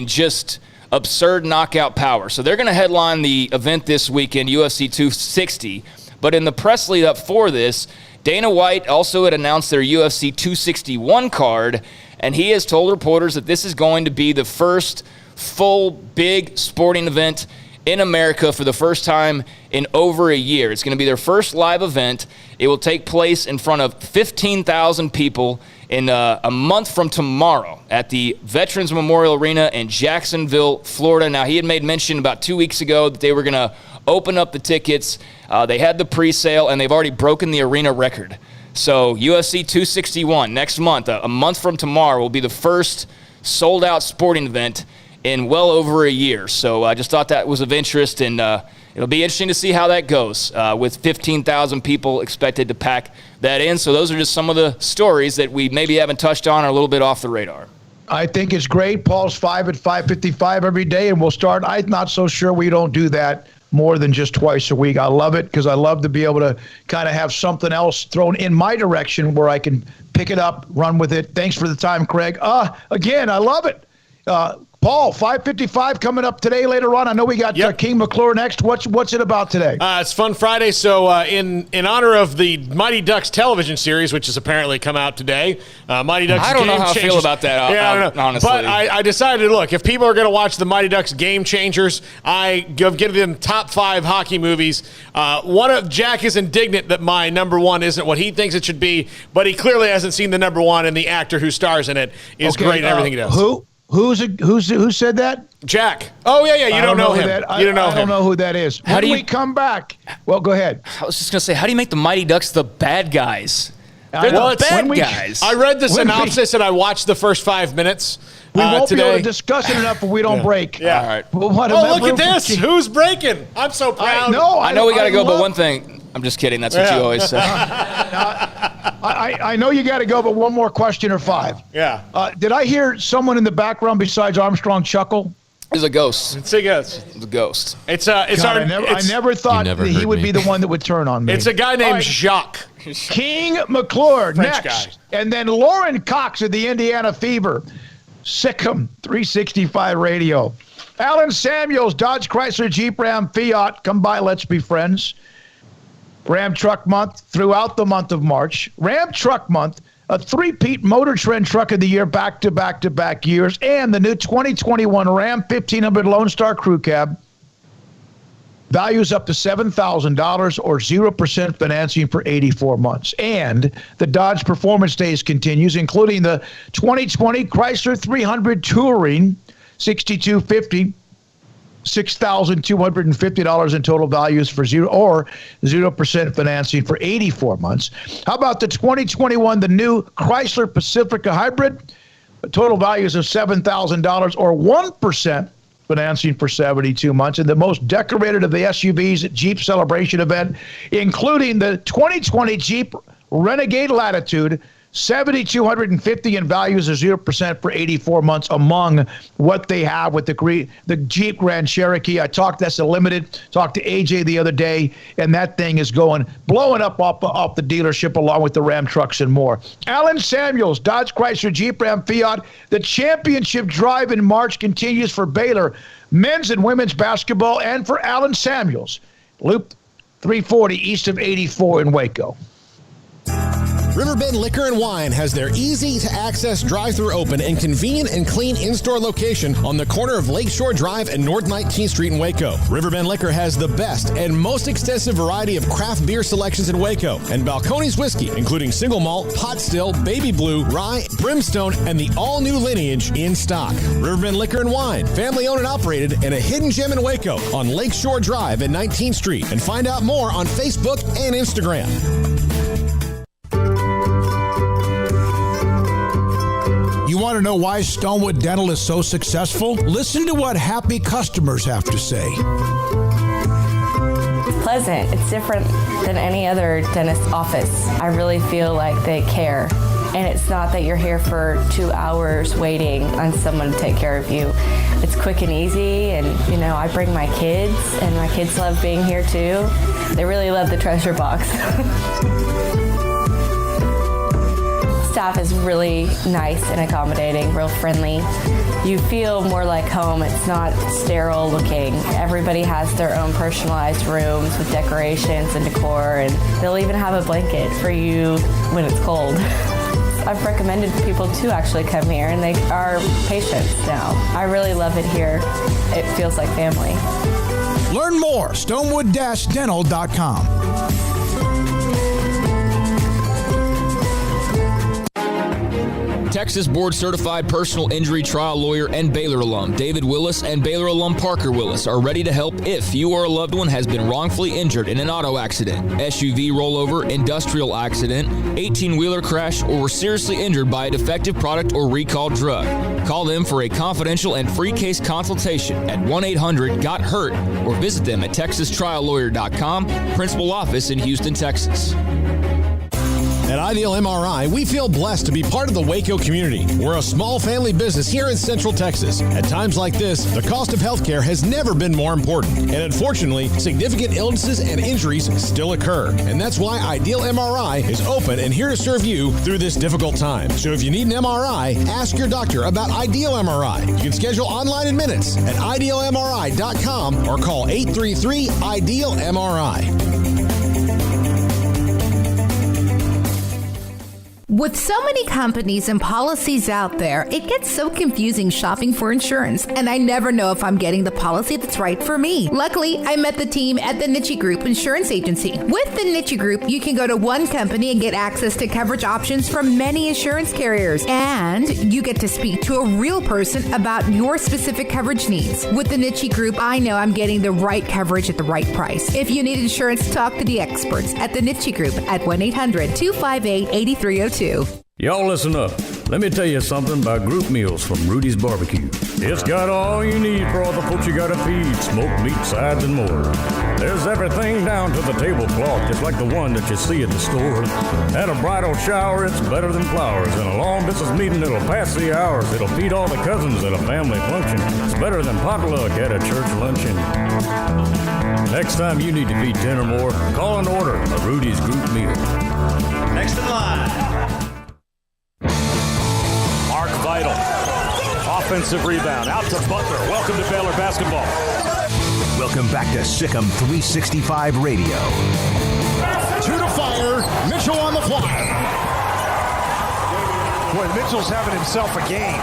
just absurd knockout power. So they're going to headline the event this weekend, UFC 260. But in the press lead up for this, Dana White also had announced their UFC 261 card, and he has told reporters that this is going to be the first full big sporting event in America for the first time in over a year. It's going to be their first live event. It will take place in front of 15,000 people in a month from tomorrow at the Veterans Memorial Arena in Jacksonville, Florida. Now, he had made mention about 2 weeks ago that they were going to open up the tickets. They had the pre-sale, and they've already broken the arena record. So UFC 261 next month, a month from tomorrow, will be the first sold-out sporting event in well over a year. So I just thought that was of interest, and it'll be interesting to see how that goes with 15,000 people expected to pack that in. So those are just some of the stories that we maybe haven't touched on or a little bit off the radar. I think it's great. Paul's 5 at 5:55 every day, and we'll start. I'm not so sure we don't do that more than just twice a week. I love it because I love to be able to kind of have something else thrown in my direction where I can pick it up, run with it. Thanks for the time, Craig. Again, I love it. Paul, 5:55 coming up today later on. I know we got King McClure next. What's it about today? It's Fun Friday. So in honor of the Mighty Ducks television series, which has apparently come out today, Mighty Ducks I don't Game know how Changers. I feel about that, I don't know. honestly. But I decided, look, if people are going to watch the Mighty Ducks Game Changers, I give them top 5 hockey movies. Jack is indignant that my number 1 isn't what he thinks it should be, but he clearly hasn't seen the number 1, and the actor who stars in it is great in everything he does. Who said that? Jack. Oh, yeah. You don't know him. I don't know who that is. How do we come back? Well, go ahead. I was just going to say, how do you make the Mighty Ducks the bad guys? They're the bad guys. I read the synopsis and I watched the first 5 minutes. We won't today. be able to discuss it enough if we don't break. Yeah. All right. Look at this. Who's breaking? I'm so proud. I know we got to go, but one thing. I'm just kidding. That's what you always say. I know you got to go, but one more question or 5. Yeah. Did I hear someone in the background besides Armstrong chuckle? It's a ghost. It's a ghost. It's a ghost. I never thought that he would be the one that would turn on me. It's a guy named Jacques. King McClure French next. guy. And then Lauren Cox of the Indiana Fever. SicEm365 Radio. Alan Samuels, Dodge Chrysler Jeep Ram Fiat. Come by, let's be friends. Ram Truck Month throughout the month of March. Ram Truck Month, a 3-peat Motor Trend Truck of the Year back-to-back-to-back years, and the new 2021 Ram 1500 Lone Star Crew Cab. Values up to $7,000 or 0% financing for 84 months. And the Dodge Performance Days continues, including the 2020 Chrysler 300 Touring, $6,250. $6,250 in total values for 0% financing for 84 months. How about the 2021, the new Chrysler Pacifica Hybrid? Total values of $7,000 or 1% financing for 72 months. And the most decorated of the SUVs at Jeep Celebration event, including the 2020 Jeep Renegade Latitude, $7,250 in values of 0% for 84 months among what they have with the Jeep Grand Cherokee. That's a limited. Talked to AJ the other day, and that thing is blowing up off the dealership along with the Ram trucks and more. Alan Samuels, Dodge Chrysler Jeep Ram Fiat. The championship drive in March continues for Baylor men's and women's basketball and for Alan Samuels. Loop 340 east of 84 in Waco. Riverbend Liquor and Wine has their easy-to-access drive-thru open and convenient and clean in-store location on the corner of Lakeshore Drive and North 19th Street in Waco. Riverbend Liquor has the best and most extensive variety of craft beer selections in Waco, and Balcones Whiskey, including single malt, pot still, baby blue, rye, brimstone, and the all-new Lineage in stock. Riverbend Liquor and Wine, family-owned and operated, and a hidden gem in Waco on Lakeshore Drive and 19th Street. And find out more on Facebook and Instagram. You want to know why Stonewood Dental is so successful? Listen to what happy customers have to say. It's pleasant. It's different than any other dentist office. I really feel like they care. And it's not that you're here for 2 hours waiting on someone to take care of you. It's quick and easy, and I bring my kids, and my kids love being here too. They really love the treasure box. Staff is really nice and accommodating, real friendly. You feel more like home. It's not sterile looking. Everybody has their own personalized rooms with decorations and decor, and they'll even have a blanket for you when it's cold. I've recommended people to actually come here, and they are patients now. I really love it here. It feels like family. Learn more, stonewood-dental.com. Texas board-certified personal injury trial lawyer and Baylor alum David Willis and Baylor alum Parker Willis are ready to help if you or a loved one has been wrongfully injured in an auto accident, SUV rollover, industrial accident, 18-wheeler crash, or were seriously injured by a defective product or recalled drug. Call them for a confidential and free case consultation at 1-800-GOT-HURT or visit them at texastriallawyer.com, principal office in Houston, Texas. At Ideal MRI, we feel blessed to be part of the Waco community. We're a small family business here in Central Texas. At times like this, the cost of healthcare has never been more important. And unfortunately, significant illnesses and injuries still occur. And that's why Ideal MRI is open and here to serve you through this difficult time. So if you need an MRI, ask your doctor about Ideal MRI. You can schedule online in minutes at idealmri.com or call 833-IDEAL-MRI. With so many companies and policies out there, it gets so confusing shopping for insurance, and I never know if I'm getting the policy that's right for me. Luckily, I met the team at the Niche Group Insurance Agency. With the Niche Group, you can go to one company and get access to coverage options from many insurance carriers, and you get to speak to a real person about your specific coverage needs. With the Niche Group, I know I'm getting the right coverage at the right price. If you need insurance, talk to the experts at the Niche Group at 1-800-258-8302. Y'all listen up. Let me tell you something about group meals from Rudy's Barbecue. It's got all you need for all the folks you gotta feed, smoked meat, sides, and more. There's everything down to the tablecloth, just like the one that you see at the store. At a bridal shower, it's better than flowers. In a long distance meeting, it'll pass the hours. It'll feed all the cousins at a family function. It's better than potluck at a church luncheon. Next time you need to feed 10 or more, call and order a Rudy's group meal. Next in line. Mark Vital. Offensive rebound. Out to Butler. Welcome to Baylor basketball. Welcome back to SicEm365 Radio. 2 to fire. Mitchell on the fly. Boy, Mitchell's having himself a game.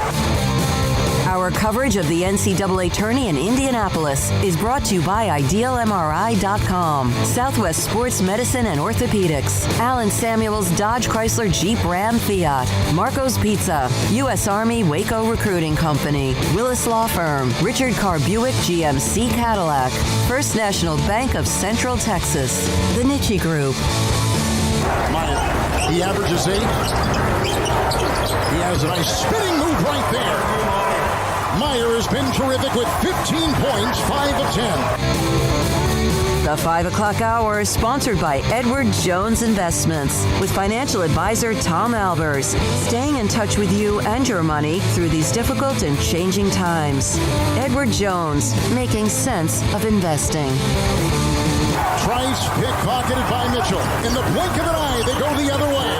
Our coverage of the NCAA Tourney in Indianapolis is brought to you by IdealMRI.com, Southwest Sports Medicine and Orthopedics, Allen Samuels Dodge Chrysler Jeep Ram Fiat, Marco's Pizza, U.S. Army Waco Recruiting Company, Willis Law Firm, Richard Carr Buick GMC Cadillac, First National Bank of Central Texas, The Niche Group. He averages 8. He has a nice spinning move right there. Meyer has been terrific with 15 points, 5 of 10. The 5 o'clock hour is sponsored by Edward Jones Investments with financial advisor Tom Albers, staying in touch with you and your money through these difficult and changing times. Edward Jones, making sense of investing. Trice pickpocketed by Mitchell. In the blink of an eye, they go the other way.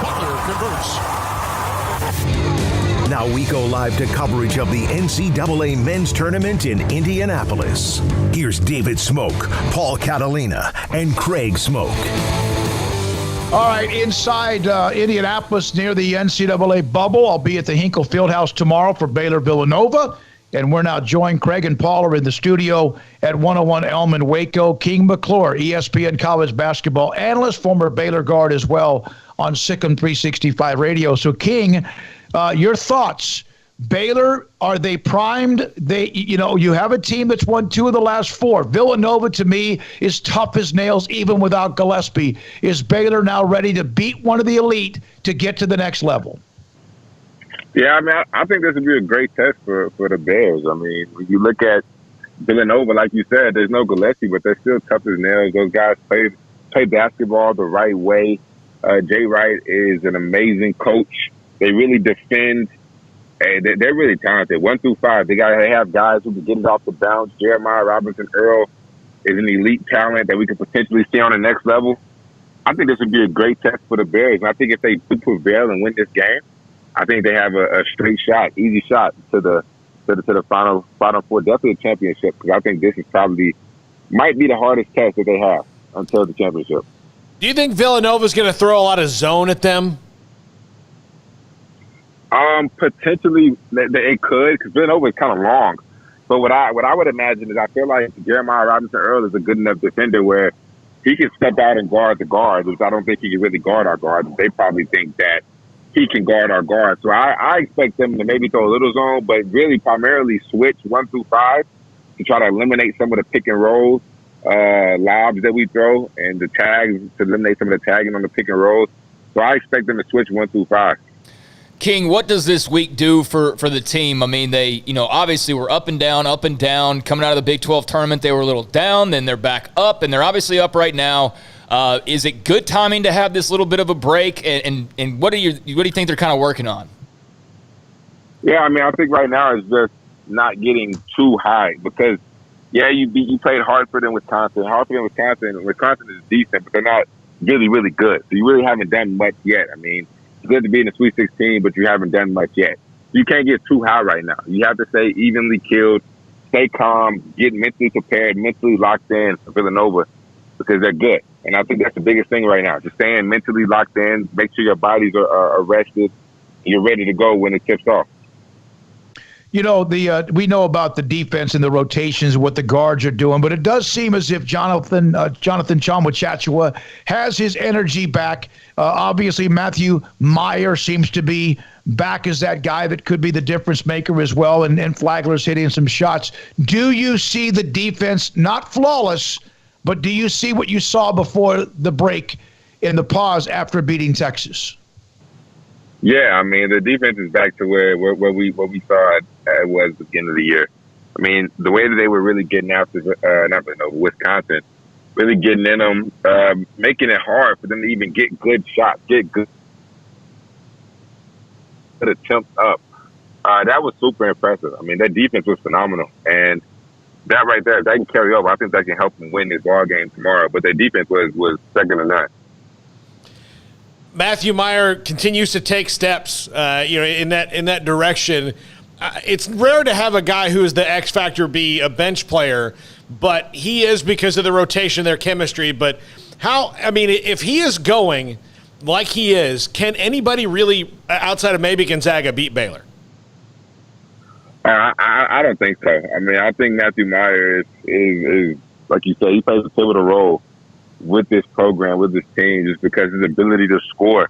Butler converts. Now we go live to coverage of the NCAA men's tournament in Indianapolis. Here's David Smoak, Paul Catalina, and Craig Smoak. All right, inside Indianapolis near the NCAA bubble. I'll be at the Hinkle Fieldhouse tomorrow for Baylor Villanova. And we're now joined, Craig and Paul are in the studio at 101 Elm in Waco. King McClure, ESPN college basketball analyst, former Baylor guard as well on SicEm365 Radio. So, King, your thoughts. Baylor, are they primed? You have a team that's won 2 of the last 4. Villanova, to me, is tough as nails, even without Gillespie. Is Baylor now ready to beat one of the elite to get to the next level? Yeah, I mean, I think this would be a great test for the Bears. I mean, when you look at Villanova, like you said, there's no Gillespie, but they're still tough as nails. Those guys play basketball the right way. Jay Wright is an amazing coach. They really defend. They're really talented. 1 through 5, they have guys who can get it off the bounce. Jeremiah Robinson-Earl is an elite talent that we could potentially see on the next level. I think this would be a great test for the Bears. And I think if they do prevail and win this game, I think they have a straight shot, easy shot to the final 4, definitely a championship. Because I think this is might be the hardest test that they have until the championship. Do you think Villanova's going to throw a lot of zone at them? Potentially it could, because Villanova is kind of long. But what I would imagine is I feel like Jeremiah Robinson-Earl is a good enough defender where he can step out and guard the guards, which I don't think he can really guard our guards. They probably think that he can guard our guards. So I expect them to maybe throw a little zone, but really primarily switch 1 through 5 to try to eliminate some of the pick and rolls, lobs that we throw, and the tags to eliminate some of the tagging on the pick and rolls. So I expect them to switch 1 through 5. King, what does this week do for the team? I mean, they, obviously were up and down. Coming out of the Big 12 tournament, they were a little down, then they're back up, and they're obviously up right now. Is it good timing to have this little bit of a break? And what do you think they're kind of working on? Yeah, I mean, I think right now it's just not getting too high because, you played Hartford and Wisconsin. Wisconsin is decent, but they're not really, really good. So you really haven't done much yet. I mean, it's good to be in the Sweet 16, but you haven't done much yet. You can't get too high right now. You have to stay evenly killed, stay calm, get mentally prepared, mentally locked in for Villanova because they're good. And I think that's the biggest thing right now. Just staying mentally locked in, make sure your bodies are rested, and you're ready to go when it tips off. We know about the defense and the rotations, what the guards are doing, but it does seem as if Jonathan Tchamwa has his energy back. Obviously, Matthew Meyer seems to be back as that guy that could be the difference maker as well, and Flagler's hitting some shots. Do you see the defense, not flawless, but do you see what you saw before the break in the pause after beating Texas? Yeah, I mean, the defense is back to where we saw it was at the beginning of the year. I mean, the way that they were really getting after Wisconsin, really getting in them, making it hard for them to even get good shots, get good attempts up. That was super impressive. I mean, that defense was phenomenal. And that right there, if that can carry over, I think that can help them win this ball game tomorrow. But their defense was second to none. Matthew Meyer continues to take steps, in that direction. It's rare to have a guy who is the X factor be a bench player, but he is because of the rotation, their chemistry. But if he is going like he is, can anybody really, outside of maybe Gonzaga, beat Baylor? I don't think so. I mean, I think Matthew Meyer is like you said, he plays a pivotal role with this program, with this team, just because his ability to score.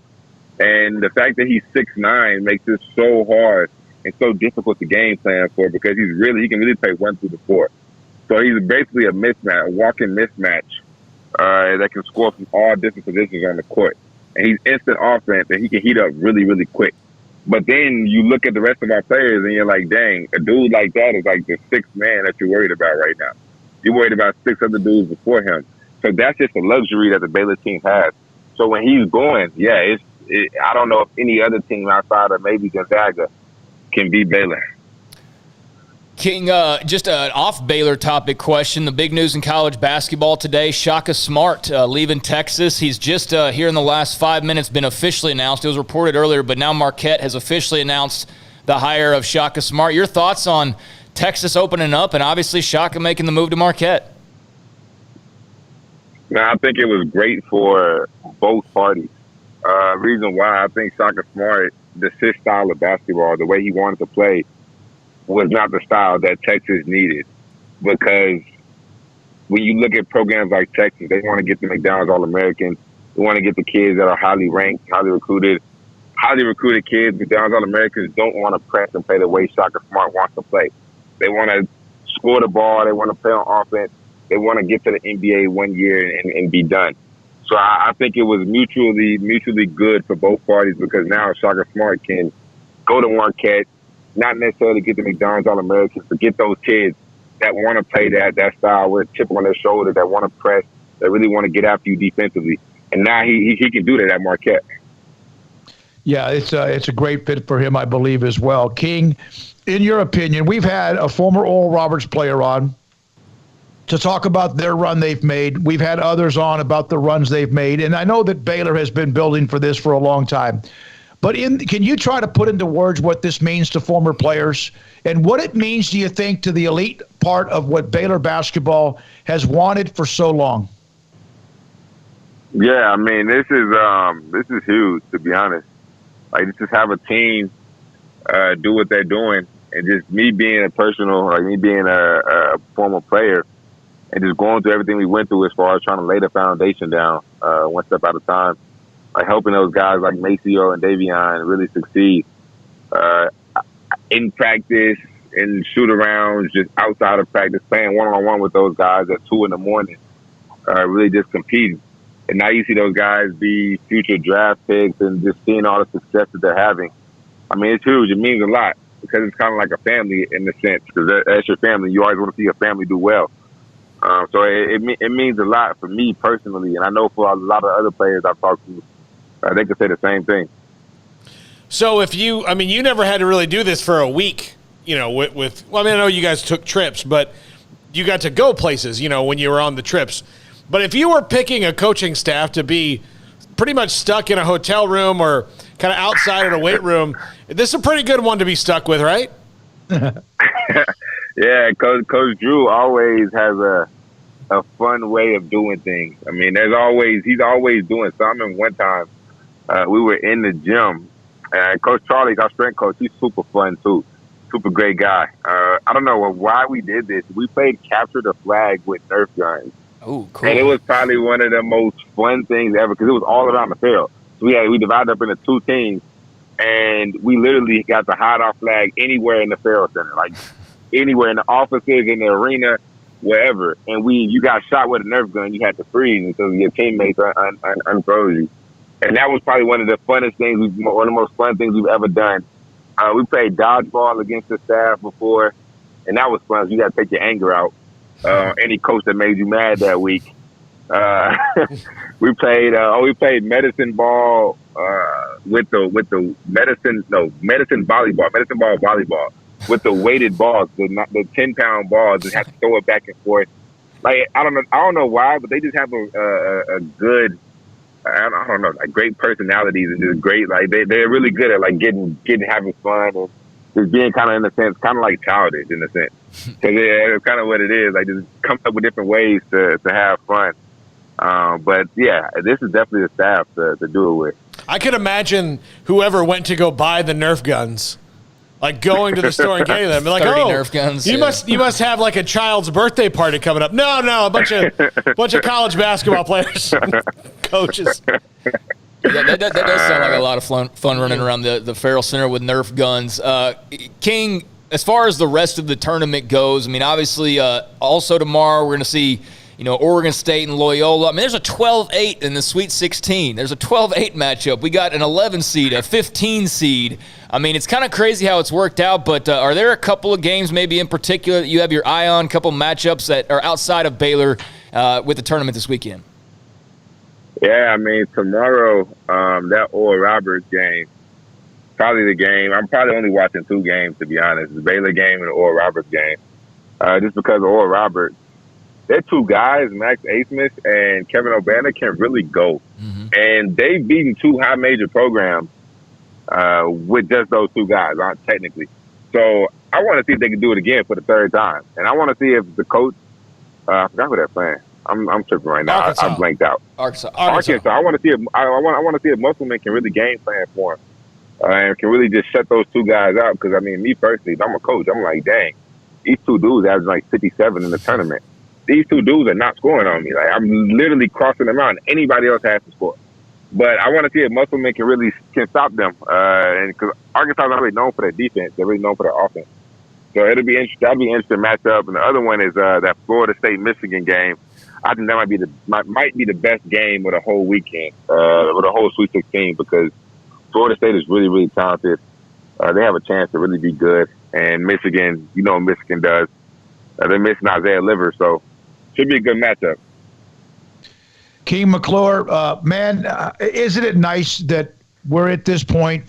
And the fact that he's 6'9" makes it so hard and so difficult to game plan for because he can really play 1 through the 4. So he's basically a mismatch, a walking mismatch that can score from all different positions on the court. And he's instant offense and he can heat up really, really quick. But then you look at the rest of our players and you're like, dang, a dude like that is like the 6th man that you're worried about right now. You're worried about 6 other dudes before him. So that's just a luxury that the Baylor team has. So when he's going, I don't know if any other team outside of maybe Gonzaga can beat Baylor. King, just an off-Baylor topic question. The big news in college basketball today, Shaka Smart leaving Texas. He's just here in the last 5 minutes been officially announced. It was reported earlier, but now Marquette has officially announced the hire of Shaka Smart. Your thoughts on Texas opening up and obviously Shaka making the move to Marquette? Now, I think it was great for both parties. Reason why I think Shaka Smart, his style of basketball, the way he wanted to play, was not the style that Texas needed. Because when you look at programs like Texas, they want to get the McDonald's All-Americans. They want to get the kids that are highly ranked, highly recruited kids. McDonald's All-Americans don't want to press and play the way Shaka Smart wants to play. They want to score the ball. They want to play on offense. They want to get to the NBA 1 year and be done. So I think it was mutually good for both parties because now Shaka Smart can go to Marquette, not necessarily get the McDonald's All-Americans, but get those kids that want to play that style with a chip on their shoulder, that want to press, that really want to get after you defensively. And now he can do that at Marquette. Yeah, it's a great fit for him, I believe, as well. King, in your opinion, we've had a former Oral Roberts player on to talk about their run they've made. We've had others on about the runs they've made. And I know that Baylor has been building for this for a long time. But can you try to put into words what this means to former players and what it means, do you think, to the elite part of what Baylor basketball has wanted for so long? Yeah, I mean, this is huge, to be honest. Like, just have a team do what they're doing. And just me being a former player, and just going through everything we went through as far as trying to lay the foundation down one step at a time, like helping those guys like Maceo and Davion really succeed in practice, in shoot-arounds, just outside of practice, playing one-on-one with those guys at 2 in the morning, really just competing. And now you see those guys be future draft picks and just seeing all the success that they're having. I mean, it's huge. It means a lot because it's kind of like a family in the sense because that's your family. You always want to see your family do well. So it means a lot for me personally, and I know for a lot of other players I've talked to, they could say the same thing. So if you never had to really do this for a week, I know you guys took trips, but you got to go places, when you were on the trips. But if you were picking a coaching staff to be pretty much stuck in a hotel room or kind of outside of the weight room, this is a pretty good one to be stuck with, right? Yeah, Coach Drew always has a fun way of doing things. I mean, he's always doing something. One time, we were in the gym, and Coach Charlie's our strength coach. He's super fun too, super great guy. I don't know why we did this. We played capture the flag with Nerf guns. Oh, cool! And it was probably one of the most fun things ever because it was all around the field. So we divided up into two teams, and we literally got to hide our flag anywhere in the field center, like anywhere in the offices, in the arena, wherever. And you got shot with a Nerf gun, you had to freeze until your teammates unfroze you. And that was probably one of the funnest things, one of the most fun things we've ever done. We played dodgeball against the staff before, and that was fun. You got to take your anger out. Any coach that made you mad that week. We played medicine ball with the medicine volleyball with the weighted balls, the 10-pound balls, and have to throw it back and forth. Like I don't know why, but they just have a good, I don't know, like great personalities and just great. Like they're really good at like getting having fun and just being kind of in a sense, kind of like childish in a sense. Because it's kind of what it is. Like just come up with different ways to have fun. But yeah, this is definitely the staff to do it with. I could imagine whoever went to go buy the Nerf guns, like going to the store and getting them. Like, 30 Nerf guns. You must have like a child's birthday party coming up. No, a bunch of college basketball players, coaches. Yeah, that does sound like a lot of fun running around the Farrell Center with Nerf guns. King, as far as the rest of the tournament goes, I mean, obviously, also tomorrow we're going to see, Oregon State and Loyola. I mean, there's a 12-8 in the Sweet 16. There's a 12-8 matchup. We got an 11 seed, a 15 seed. I mean, it's kind of crazy how it's worked out, but are there a couple of games maybe in particular that you have your eye on, a couple matchups that are outside of Baylor with the tournament this weekend? Yeah, I mean, tomorrow, that Oral Roberts game, probably the game. I'm probably only watching two games, to be honest, the Baylor game and the Oral Roberts game. Just because Oral Roberts, they're two guys, Max Asmus and Kevin O'Bannon, can really go. Mm-hmm. And they've beaten two high major programs with just those two guys, technically. So I want to see if they can do it again for the third time. And I want to see if the coach, I forgot who they're playing. I'm tripping right now. I blanked out. Arkansas. I want to see if I want to see if Musselman can really game plan for him and can really just shut those two guys out. Because I mean, me personally, if I'm a coach, I'm like, dang, these two dudes average like 57 in the tournament. These two dudes are not scoring on me. Like I'm literally crossing them out, and anybody else has to score. But I want to see if Musselman can stop them. And because Arkansas is not really known for their defense, they're really known for their offense. So it'll be interesting. That'll be an interesting matchup. And the other one is that Florida State-Michigan game. I think that might be the best game of the whole weekend, of the whole Sweet 16, because Florida State is really, really talented. They have a chance to really be good. And Michigan, Michigan does. They're missing Isaiah Livers, so should be a good matchup. King McClure, isn't it nice that we're at this point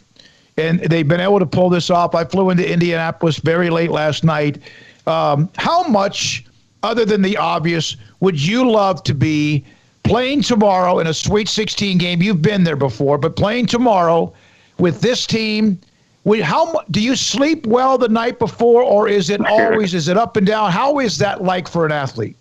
and they've been able to pull this off? I flew into Indianapolis very late last night. How much, other than the obvious, would you love to be playing tomorrow in a Sweet 16 game? You've been there before, but playing tomorrow with this team. Do you sleep well the night before, or is it up and down? How is that like for an athlete?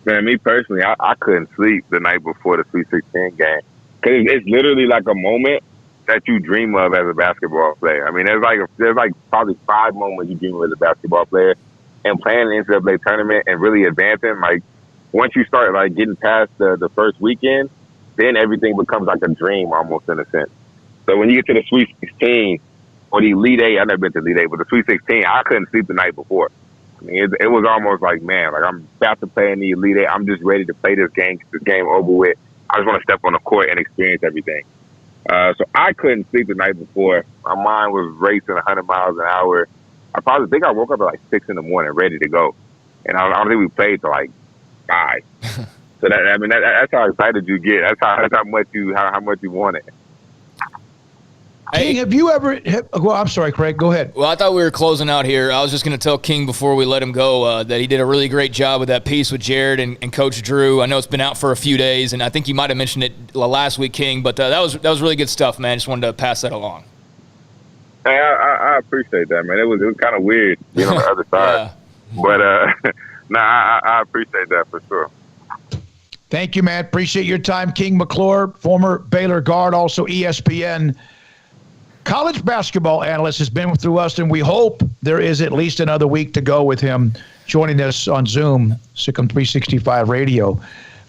Man, me personally, I couldn't sleep the night before the Sweet 16 game. Because it's literally like a moment that you dream of as a basketball player. I mean, there's like probably 5 moments you dream of as a basketball player. And playing the NCAA tournament and really advancing, like, once you start, like, getting past the first weekend, then everything becomes like a dream almost in a sense. So when you get to the Sweet 16 or the Elite 8, I've never been to Elite 8, but the Sweet 16, I couldn't sleep the night before. I mean, it was almost like, man, like I'm about to play in the Elite 8. I'm just ready to play this game, get this game over with. I just want to step on the court and experience everything. So I couldn't sleep the night before. My mind was racing 100 miles an hour. I probably think I woke up at like 6 in the morning ready to go. and I don't think we played till like 5. So that's how excited you get. That's how much you want it. King, have you ever? Well, I'm sorry, Craig. Go ahead. Well, I thought we were closing out here. I was just going to tell King before we let him go that he did a really great job with that piece with Jared and Coach Drew. I know it's been out for a few days, and I think you might have mentioned it last week, King. But that was really good stuff, man. Just wanted to pass that along. Hey, I appreciate that, man. It was kind of weird being on the other side, but I appreciate that for sure. Thank you, man. Appreciate your time, King McClure, former Baylor guard, also ESPN college basketball analyst, has been through us, and we hope there is at least another week to go with him joining us on Zoom, SicEm365 Radio.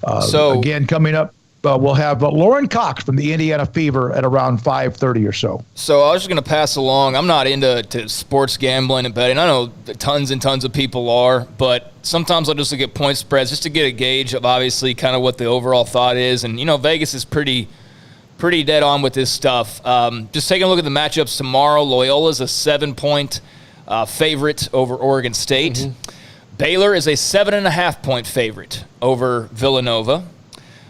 Again, coming up, we'll have Lauren Cox from the Indiana Fever at around 5:30 or so. So I was just going to pass along. I'm not into sports gambling and betting. I know tons and tons of people are, but sometimes I'll just look at point spreads just to get a gauge of obviously kind of what the overall thought is. And, Vegas is pretty dead on with this stuff. Just taking a look at the matchups tomorrow. Loyola's a 7-point favorite over Oregon State. Mm-hmm. Baylor is a 7.5-point favorite over Villanova.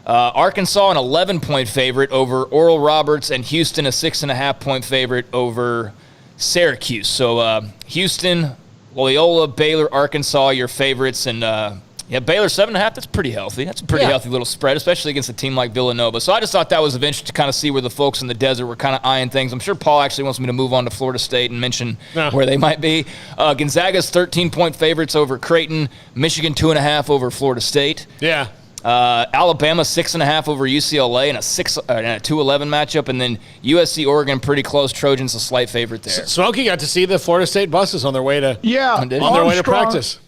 Arkansas, an 11-point favorite over Oral Roberts, and Houston, a 6.5-point favorite over Syracuse. So Houston, Loyola, Baylor, Arkansas, your favorites, and Baylor 7.5. That's pretty healthy. That's a pretty healthy little spread, especially against a team like Villanova. So I just thought that was of interest to kind of see where the folks in the desert were kind of eyeing things. I'm sure Paul actually wants me to move on to Florida State and mention where they might be. Gonzaga's 13-point favorites over Creighton. Michigan 2.5 over Florida State. Yeah. Alabama 6.5 over UCLA in a 2-11 matchup, and then USC Oregon pretty close. Trojans a slight favorite there. Smokey got to see the Florida State buses on their way to practice.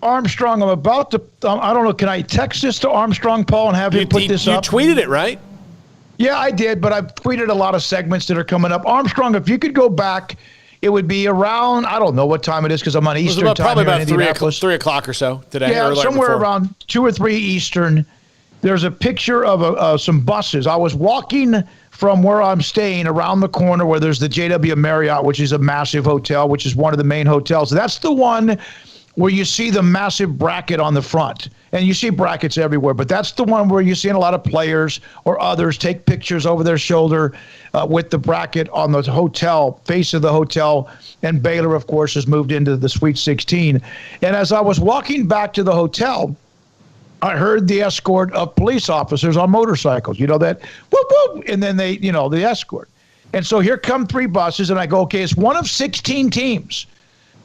Armstrong, I'm about to. I don't know. Can I text this to Armstrong, Paul, and have him put this up? You tweeted it, right? Yeah, I did, but I've tweeted a lot of segments that are coming up. Armstrong, if you could go back, it would be around, I don't know what time it is because I'm on Eastern time. Probably here about in Indianapolis. 3 o'clock or so today. Yeah, somewhere around 2 or 3 Eastern. There's a picture of some buses. I was walking from where I'm staying around the corner where there's the JW Marriott, which is a massive hotel, which is one of the main hotels. That's the one where you see the massive bracket on the front. And you see brackets everywhere, but that's the one where you're seeing a lot of players or others take pictures over their shoulder with the bracket on the hotel, face of the hotel. And Baylor, of course, has moved into the Sweet 16. And as I was walking back to the hotel, I heard the escort of police officers on motorcycles. You know that, whoop, whoop, and then they, the escort. And so here come 3 buses, and I go, okay, it's one of 16 teams.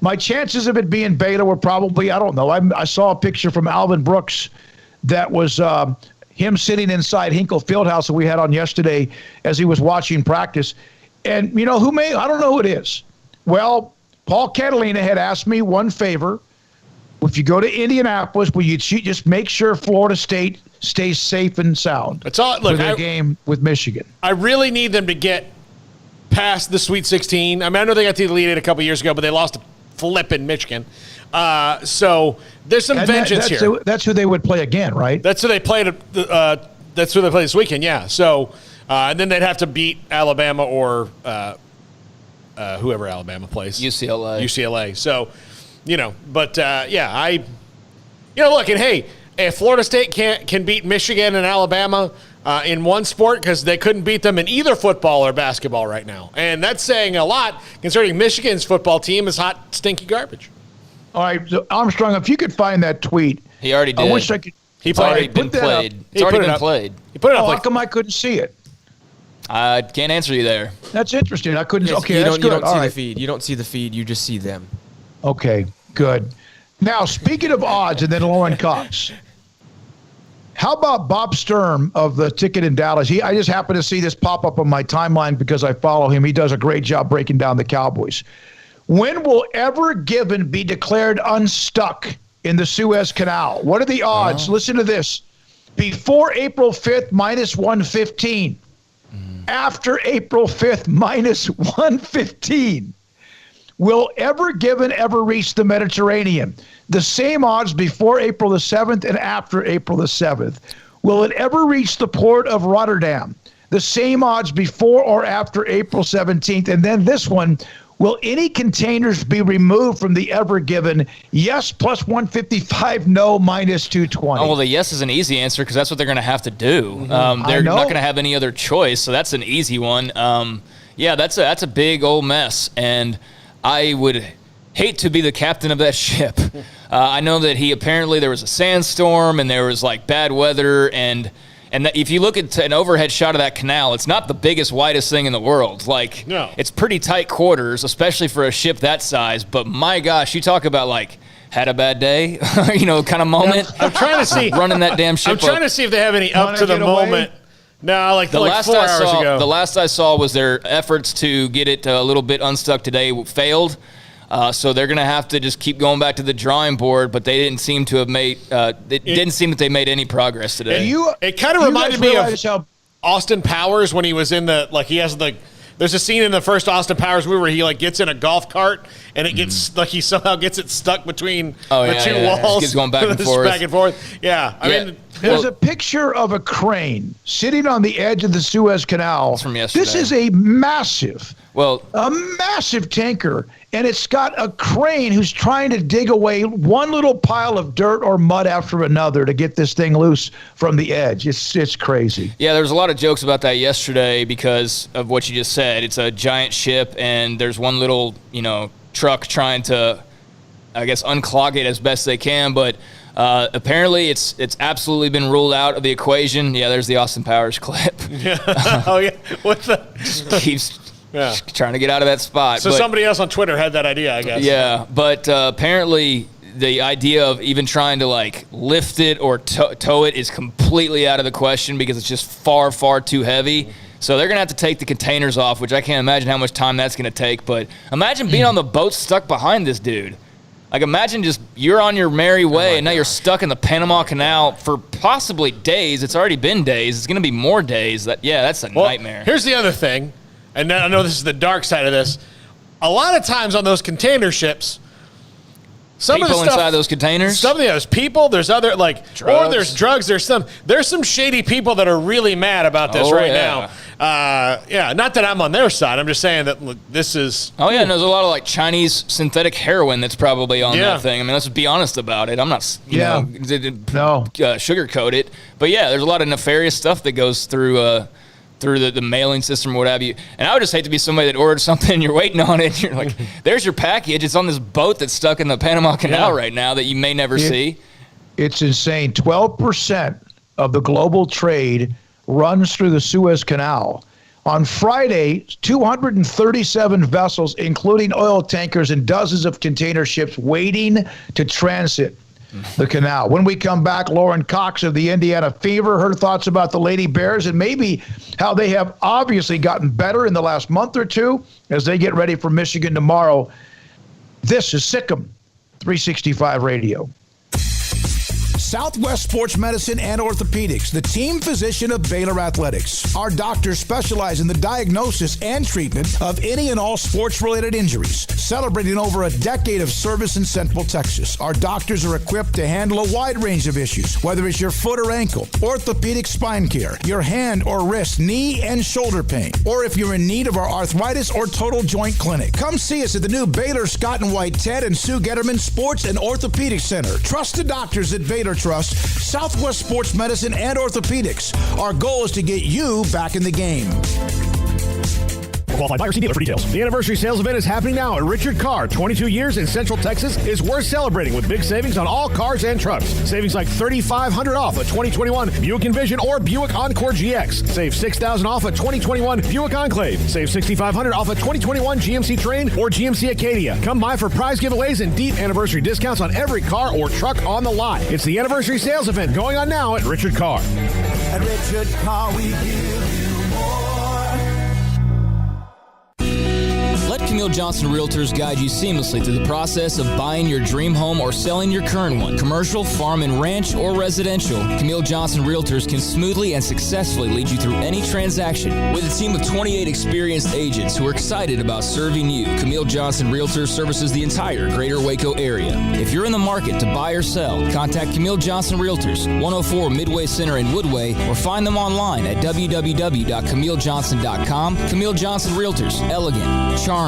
My chances of it being Baylor were probably, I don't know. I saw a picture from Alvin Brooks that was him sitting inside Hinkle Fieldhouse that we had on yesterday as he was watching practice. And I don't know who it is. Well, Paul Catalina had asked me one favor. If you go to Indianapolis, will you just make sure Florida State stays safe and sound for their game with Michigan? I really need them to get past the Sweet 16. I mean, I know they got to the Elite Eight a couple years ago, but they lost to flipping Michigan. So there's some vengeance here. That's who they would play again, right? That's who they played. That's who they play this weekend. Yeah. So and then they'd have to beat Alabama or whoever Alabama plays. UCLA. So look, and hey, if Florida State can beat Michigan and Alabama in one sport because they couldn't beat them in either football or basketball right now. And that's saying a lot considering Michigan's football team is hot, stinky garbage. All right, so Armstrong, if you could find that tweet. He already did. I wish I could. It's already been played. It's already been played. He put it up. How come I couldn't see it? I can't answer you there. That's interesting. I couldn't. Okay, you that's don't, good. You don't see the feed. You don't see the feed. You just see them. Okay, good. Now, speaking of odds, and then Lauren Cox. How about Bob Sturm of the Ticket in Dallas? I just happened to see this pop up on my timeline because I follow him. He does a great job breaking down the Cowboys. When will Ever Given be declared unstuck in the Suez Canal? What are the odds? Listen to this. Before April 5th, minus 115. After April 5th, minus 115. Will Ever Given ever reach the Mediterranean? The same odds before April the 7th and after April the 7th. Will it ever reach the port of Rotterdam? The same odds before or after April 17th. And then this one, Will any containers be removed from the Ever Given? Yes, plus 155. No, minus 220. Oh, well, the yes is an easy answer because that's what they're going to have to do. They're not going to have any other choice, so that's an easy one. Yeah, that's a big old mess, and I would hate to be the captain of that ship. I know that there was a sandstorm and there was like bad weather, and if you look at an overhead shot of that canal, it's not the biggest, widest thing in the world. Like, no. It's pretty tight quarters, especially for a ship that size. But my gosh, you talk about like had a bad day, kind of moment. I'm trying to see running that damn ship. I'm trying to see if they have any up to the moment. No, like 4 hours ago. The last I saw was their efforts to get it a little bit unstuck today failed. So they're going to have to just keep going back to the drawing board, but they didn't seem to have made. Didn't seem that they made any progress today. It kind of reminded me of Austin Powers when he was in there's a scene in the first Austin Powers movie where he like gets in a golf cart and it gets like he somehow gets it stuck between the two walls. It's going back and forth. Back and forth. Yeah, I mean. There's a picture of a crane sitting on the edge of the Suez Canal. That's from yesterday. This is a massive tanker, and it's got a crane who's trying to dig away one little pile of dirt or mud after another to get this thing loose from the edge. It's crazy. Yeah, there was a lot of jokes about that yesterday because of what you just said. It's a giant ship, and there's one little, truck trying to, I guess, unclog it as best they can, but apparently it's absolutely been ruled out of the equation. Yeah, there's the Austin Powers clip. Oh, yeah. What's the... Keeps trying to get out of that spot. So somebody else on Twitter had that idea, I guess. Yeah, but apparently the idea of even trying to, like, lift it or tow it is completely out of the question because it's just far, far too heavy. So they're going to have to take the containers off, which I can't imagine how much time that's going to take. But imagine being on the boat stuck behind this dude. Like, imagine just you're on your merry way, and now you're stuck in the Panama Canal for possibly days. It's already been days. It's going to be more days. That's a nightmare. Here's the other thing, and I know this is the dark side of this. A lot of times on those container ships, people inside those containers? There's people, there's other, drugs. Or there's drugs, there's some shady people that are really mad about this now. Not that I'm on their side. I'm just saying that this is... Oh, yeah, and there's a lot of, Chinese synthetic heroin that's probably on that thing. I mean, let's be honest about it. I'm not, sugarcoat it. But, yeah, there's a lot of nefarious stuff that goes through the mailing system or what have you. And I would just hate to be somebody that ordered something and you're waiting on it. And you're like, there's your package. It's on this boat that's stuck in the Panama Canal right now that you may never see. It's insane. 12% of the global trade runs through the Suez Canal. On Friday, 237 vessels, including oil tankers and dozens of container ships waiting to transit the canal. When we come back, Lauren Cox of the Indiana Fever, her thoughts about the Lady Bears and maybe how they have obviously gotten better in the last month or two as they get ready for Michigan tomorrow. This is SicEm365 Radio. Southwest Sports Medicine and Orthopedics, the team physician of Baylor Athletics. Our doctors specialize in the diagnosis and treatment of any and all sports-related injuries, celebrating over a decade of service in Central Texas. Our doctors are equipped to handle a wide range of issues, whether it's your foot or ankle, orthopedic spine care, your hand or wrist, knee and shoulder pain, or if you're in need of our arthritis or total joint clinic. Come see us at the new Baylor Scott and White Ted and Sue Getterman Sports and Orthopedic Center. Trust the doctors at Baylor Trust, Southwest Sports Medicine and Orthopedics. Our goal is to get you back in the game. Qualified buyer, see dealer for details. The anniversary sales event is happening now at Richard Car. 22 years in Central Texas is worth celebrating with big savings on all cars and trucks. Savings like $3,500 off a 2021 Buick Envision or Buick Encore GX. Save $6,000 off a 2021 Buick Enclave. Save $6,500 off a 2021 GMC Train or GMC Acadia. Come by for prize giveaways and deep anniversary discounts on every car or truck on the lot. It's the anniversary sales event going on now at Richard Car. At Richard Car, we give you more. Let Camille Johnson Realtors guide you seamlessly through the process of buying your dream home or selling your current one. Commercial, farm and ranch, or residential, Camille Johnson Realtors can smoothly and successfully lead you through any transaction. With a team of 28 experienced agents who are excited about serving you, Camille Johnson Realtors services the entire greater Waco area. If you're in the market to buy or sell, contact Camille Johnson Realtors, 104 Midway Center in Woodway, or find them online at www.camillejohnson.com. Camille Johnson Realtors, elegant, charming,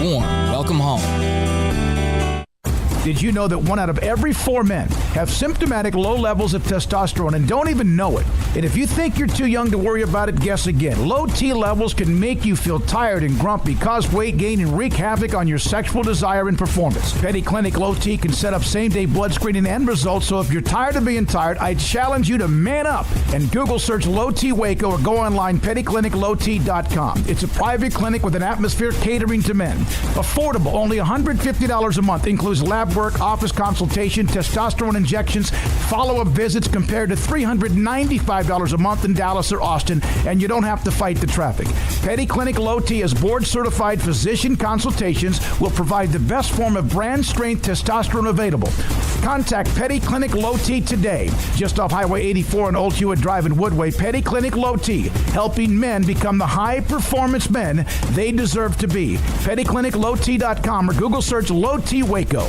warm welcome home. Did you know that 1 out of every 4 men have symptomatic low levels of testosterone and don't even know it? And if you think you're too young to worry about it, guess again. Low T levels can make you feel tired and grumpy, cause weight gain, and wreak havoc on your sexual desire and performance. Petty Clinic Low T can set up same-day blood screening and results, so if you're tired of being tired, I challenge you to man up and Google search Low T Waco or go online pettycliniclowt.com. It's a private clinic with an atmosphere catering to men. Affordable, only $150 a month, includes lab work, office consultation, testosterone injections, follow-up visits compared to $395 a month in Dallas or Austin, and you don't have to fight the traffic. Petty Clinic Low T has board-certified physician consultations, will provide the best form of brand-strength testosterone available. Contact Petty Clinic Low T today, just off Highway 84 and Old Hewitt Drive in Woodway. Petty Clinic Low T, helping men become the high-performance men they deserve to be. PettyClinicLowT.com or Google search Low T Waco.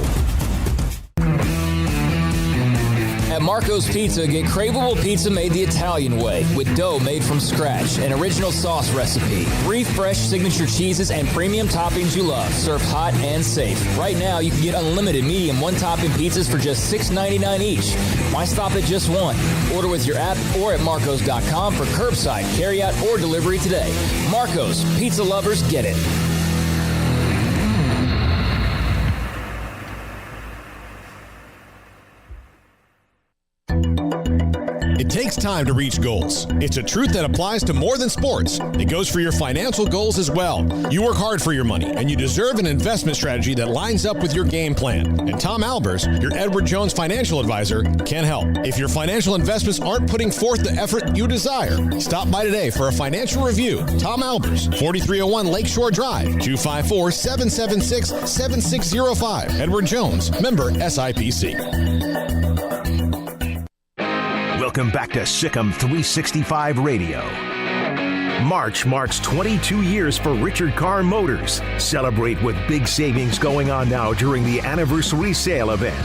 At Marco's Pizza, get craveable pizza made the Italian way with dough made from scratch, an original sauce recipe, 3 fresh signature cheeses, and premium toppings you love, served hot and safe. Right now, you can get unlimited medium one-topping pizzas for just $6.99 each. Why stop at just one? Order with your app or at marcos.com for curbside, carryout, or delivery today. Marco's, pizza lovers get it. It takes time to reach goals. It's a truth that applies to more than sports. It goes for your financial goals as well. You work hard for your money, and you deserve an investment strategy that lines up with your game plan. And Tom Albers, your Edward Jones financial advisor, can help. If your financial investments aren't putting forth the effort you desire, stop by today for a financial review. Tom Albers, 4301 Lakeshore Drive, 254-776-7605. Edward Jones, member SIPC. Welcome back to SicEm365 Radio. March marks 22 years for Richard Carr Motors. Celebrate with big savings going on now during the anniversary sale event.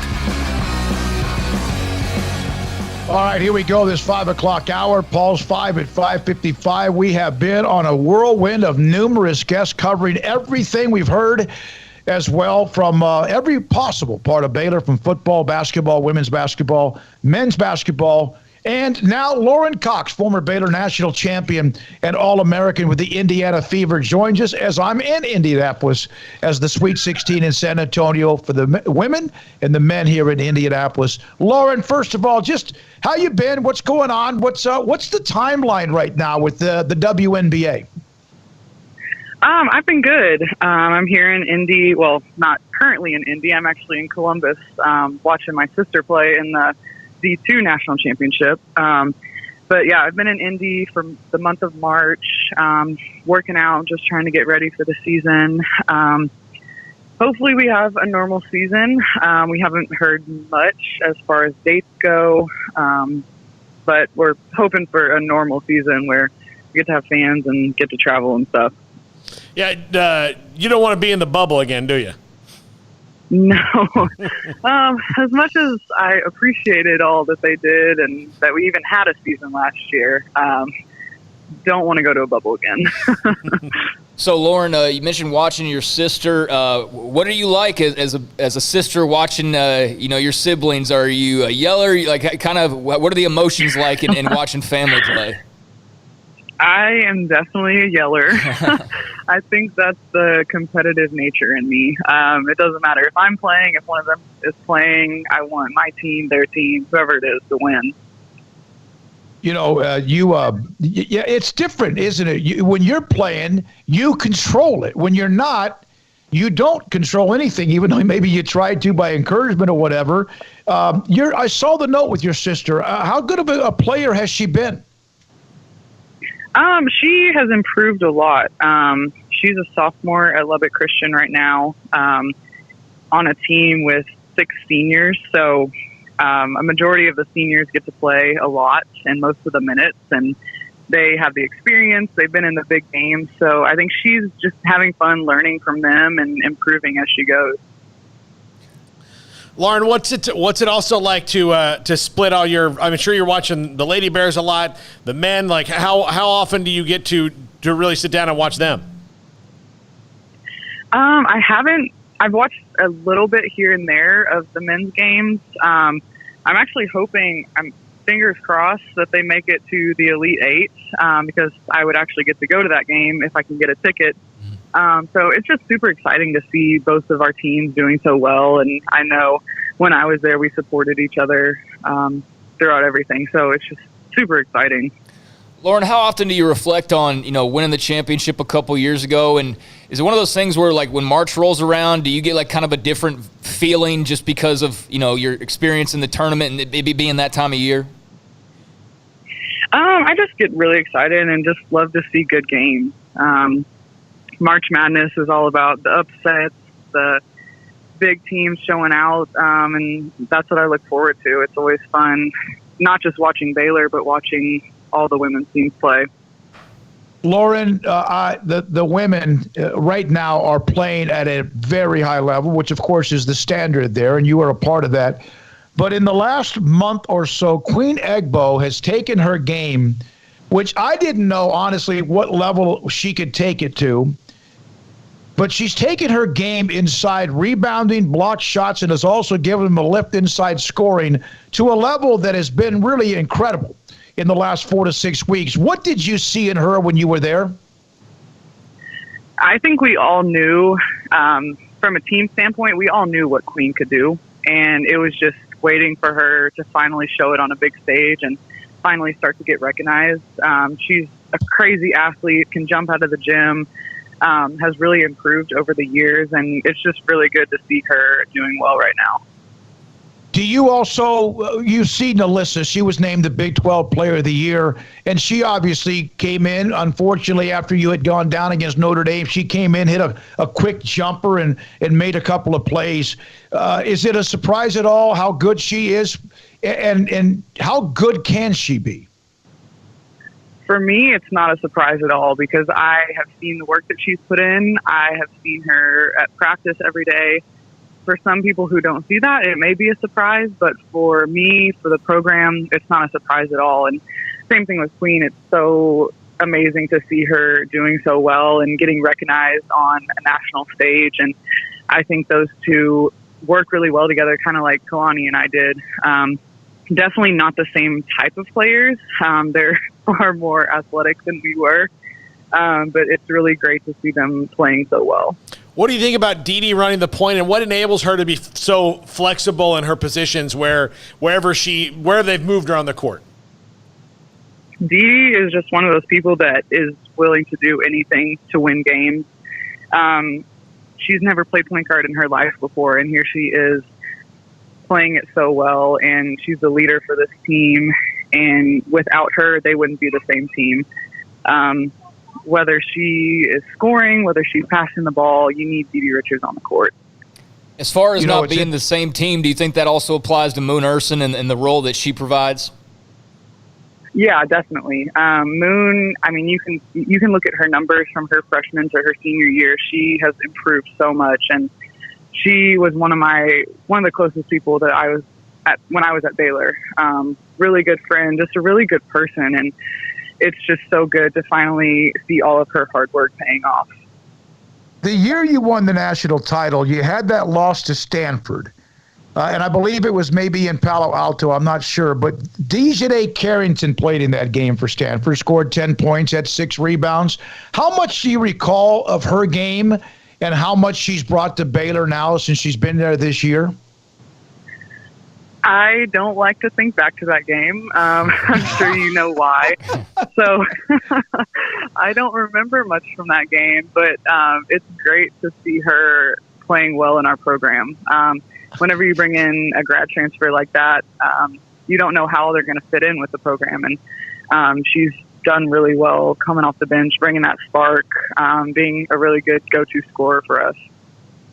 All right, here we go, this 5 o'clock hour. Paul's 5 at 5:55. We have been on a whirlwind of numerous guests covering everything we've heard as well from every possible part of Baylor, from football, basketball, women's basketball, men's basketball, and now Lauren Cox, former Baylor national champion and All-American with the Indiana Fever, joins us as I'm in Indianapolis as the Sweet 16 in San Antonio for the women and the men here in Indianapolis. Lauren, first of all, just how you been? What's going on? What's the timeline right now with the WNBA? I've been good. I'm here in Indy. Well, not currently in Indy. I'm actually in Columbus, watching my sister play in the D2 national championship. But yeah, I've been in Indy for the month of March, working out, just trying to get ready for the season. Hopefully we have a normal season. We haven't heard much as far as dates go, but we're hoping for a normal season where we get to have fans and get to travel and stuff. Yeah, you don't want to be in the bubble again, do you? No. As much as I appreciated all that they did and that we even had a season last year, don't want to go to a bubble again. So, Lauren, you mentioned watching your sister. What are you like as a sister watching, your siblings? Are you a yeller? Like, kind of, what are the emotions like in watching family play? I am definitely a yeller. I think that's the competitive nature in me. It doesn't matter if I'm playing, if one of them is playing, I want my team, their team, whoever it is, to win. It's different, isn't it? When you're playing, you control it. When you're not, you don't control anything, even though maybe you tried to by encouragement or whatever. I saw the note with your sister. How good of a player has she been? She has improved a lot. She's a sophomore at Lubbock Christian right now, on a team with 6 seniors. So a majority of the seniors get to play a lot and most of the minutes, and they have the experience. They've been in the big games. So I think she's just having fun learning from them and improving as she goes. Lauren, what's it also like to split all your? I'm sure you're watching the Lady Bears a lot. The men, like how often do you get to really sit down and watch them? I haven't. I've watched a little bit here and there of the men's games. I'm actually hoping, fingers crossed, that they make it to the Elite Eight, because I would actually get to go to that game if I can get a ticket. So it's just super exciting to see both of our teams doing so well. And I know when I was there, we supported each other throughout everything. So it's just super exciting. Lauren, how often do you reflect on, winning the championship a couple years ago? And is it one of those things where, like, when March rolls around, do you get, like, kind of a different feeling just because of, your experience in the tournament and it maybe being that time of year? I just get really excited and just love to see good games. March Madness is all about the upsets, the big teams showing out, and that's what I look forward to. It's always fun, not just watching Baylor, but watching all the women's teams play. Lauren, the women right now are playing at a very high level, which of course is the standard there, and you are a part of that. But in the last month or so, Queen Egbo has taken her game, which I didn't know, honestly, what level she could take it to. But she's taken her game inside rebounding, block shots, and has also given them a lift inside scoring to a level that has been really incredible in the last 4 to 6 weeks. What did you see in her when you were there? I think we all knew, from a team standpoint, we all knew what Queen could do. And it was just waiting for her to finally show it on a big stage and finally start to get recognized. She's a crazy athlete, can jump out of the gym, has really improved over the years, and it's just really good to see her doing well right now. Do you also, you've seen Alyssa, she was named the Big 12 Player of the Year, and she obviously came in, unfortunately, after you had gone down against Notre Dame. She came in, hit a quick jumper, and made a couple of plays. Is it a surprise at all how good she is, and how good can she be? For me, it's not a surprise at all because I have seen the work that she's put in. I have seen her at practice every day. For some people who don't see that, it may be a surprise, but for me, for the program, it's not a surprise at all. And same thing with Queen. It's so amazing to see her doing so well and getting recognized on a national stage. And I think those two work really well together, kind of like Kalani and I did. Definitely not the same type of players. They're far more athletic than we were. But it's really great to see them playing so well. What do you think about J.D. running the point, and what enables her to be so flexible in her positions wherever they've moved her on the court? J.D. is just one of those people that is willing to do anything to win games. She's never played point guard in her life before, and here she is playing it so well, and she's the leader for this team, and without her, they wouldn't be the same team. Whether she is scoring, whether she's passing the ball, you need J.D. Richards on the court. As far as not being the same team, do you think that also applies to Moon Urson and the role that she provides? Yeah, definitely. Moon, I mean, you can look at her numbers from her freshman to her senior year. She has improved so much, and she was one of the closest people that I was at when I was at Baylor. Really good friend, just a really good person, and it's just so good to finally see all of her hard work paying off. The year you won the national title, you had that loss to Stanford. And I believe it was maybe in Palo Alto, I'm not sure. But Dejanay Carrington played in that game for Stanford, scored 10 points, had 6 rebounds. How much do you recall of her game and how much she's brought to Baylor now since she's been there this year? I don't like to think back to that game. I'm sure you know why. So I don't remember much from that game, but it's great to see her playing well in our program. Whenever you bring in a grad transfer like that, you don't know how they're going to fit in with the program. And she's done really well coming off the bench, bringing that spark, being a really good go-to scorer for us.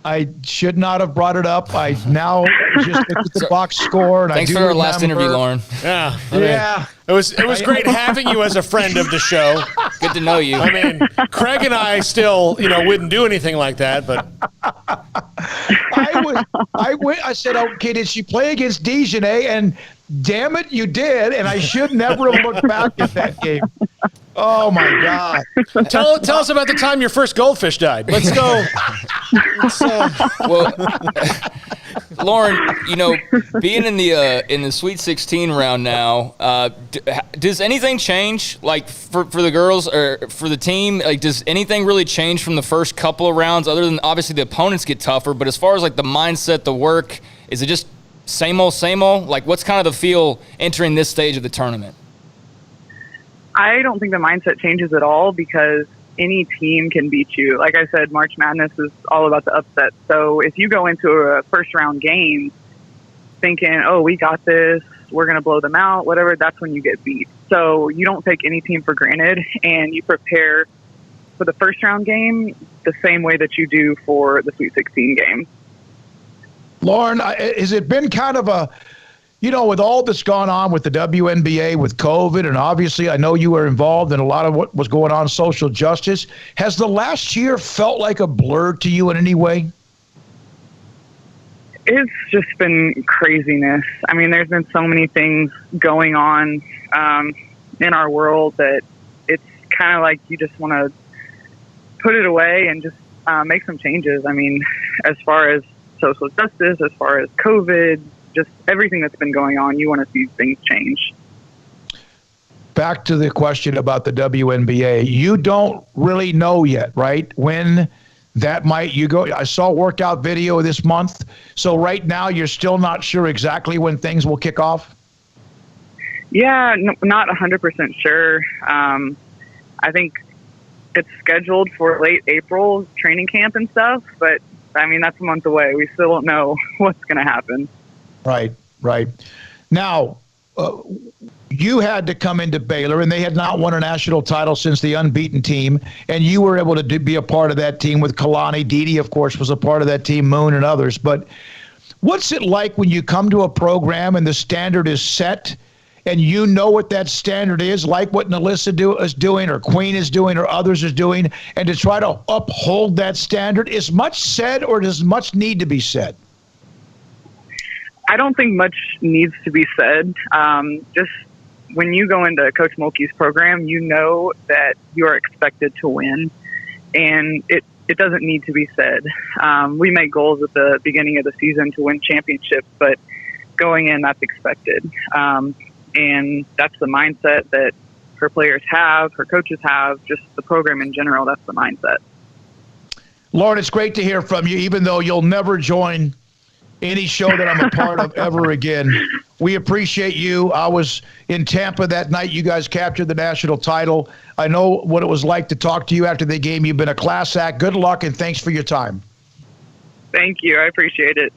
I should not have brought it up. I now just look at the box score. And Thanks for our last interview, Lauren. Yeah. Yeah. It was great having you as a friend of the show. Good to know you. I mean, Craig and I still, wouldn't do anything like that, but I said, okay, did she play against Dijonais? And damn it, you did. And I should never have looked back at that game. Oh my God! Tell us about the time your first goldfish died. Let's go. Well, Lauren, being in the Sweet 16 round now, does anything change, like for the girls or for the team? Like, does anything really change from the first couple of rounds, other than obviously the opponents get tougher? But as far as like the mindset, the work, is it just same old, same old? Like, what's kind of the feel entering this stage of the tournament? I don't think the mindset changes at all because any team can beat you. Like I said, March Madness is all about the upset. So if you go into a first-round game thinking, oh, we got this, we're going to blow them out, whatever, that's when you get beat. So you don't take any team for granted, and you prepare for the first-round game the same way that you do for the Sweet 16 game. Lauren, has it been kind of a, with all that's gone on with the WNBA, with COVID, and obviously I know you were involved in a lot of what was going on social justice, has the last year felt like a blur to you in any way? It's just been craziness. I mean, there's been so many things going on in our world that it's kind of like you just want to put it away and just make some changes. I mean, as far as social justice, as far as COVID, just everything that's been going on, you want to see things change. Back to the question about the WNBA. You don't really know yet, right? When that might, I saw a workout video this month. So right now you're still not sure exactly when things will kick off? Yeah, not 100% sure. I think it's scheduled for late April training camp and stuff, but I mean, that's a month away. We still don't know what's going to happen. Right. Now, you had to come into Baylor, and they had not won a national title since the unbeaten team, and you were able to be a part of that team with Kalani. Dee, of course, was a part of that team, Moon and others. But what's it like when you come to a program and the standard is set, and you know what that standard is, like what Nalissa is doing or Queen is doing or others is doing, and to try to uphold that standard? Is much said, or does much need to be said? I don't think much needs to be said. Just when you go into Coach Mulkey's program, you know that you are expected to win, and it doesn't need to be said. We make goals at the beginning of the season to win championships, but going in, that's expected. And that's the mindset that her players have, her coaches have, just the program in general, that's the mindset. Lauren, it's great to hear from you, even though you'll never join any show that I'm a part of ever again. We appreciate you. I was in Tampa that night you guys captured the national title. I know what it was like to talk to you after the game. You've been a class act. Good luck, and thanks for your time. Thank you. I appreciate it.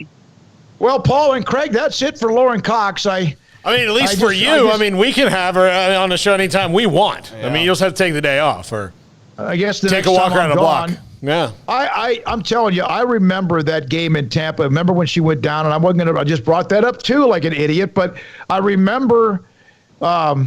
Well, Paul and Craig, that's it for Lauren Cox. I mean, at least for you, we can have her on the show anytime we want. Yeah. I mean, you'll just have to take the day off, or I guess take a walk around the block. Yeah, I'm telling you, I remember that game in Tampa. Remember when she went down, and I just brought that up too, like an idiot. But I remember, I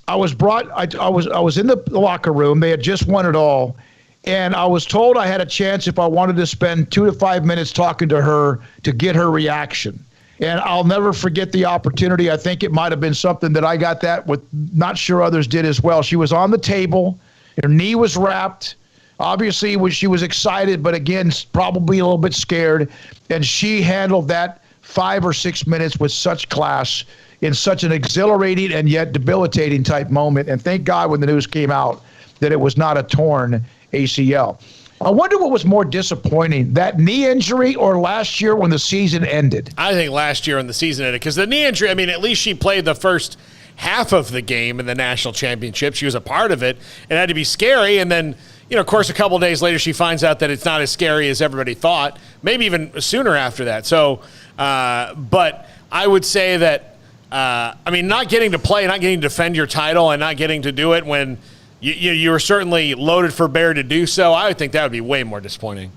was in the locker room. They had just won it all, and I was told I had a chance if I wanted to spend 2 to 5 minutes talking to her to get her reaction. And I'll never forget the opportunity. I think it might have been something that I got that with. Not sure others did as well. She was on the table. Her knee was wrapped. Obviously, she was excited, but again, probably a little bit scared. And she handled that 5 or 6 minutes with such class in such an exhilarating and yet debilitating type moment. And thank God when the news came out that it was not a torn ACL. I wonder what was more disappointing, that knee injury or last year when the season ended? I think last year when the season ended, because the knee injury, at least she played the first half of the game in the national championship. She was a part of it. It had to be scary, and then of course, a couple of days later, she finds out that it's not as scary as everybody thought, maybe even sooner after that. So, but I would say that, not getting to play, not getting to defend your title, and not getting to do it when you were certainly loaded for bear to do so, I would think that would be way more disappointing.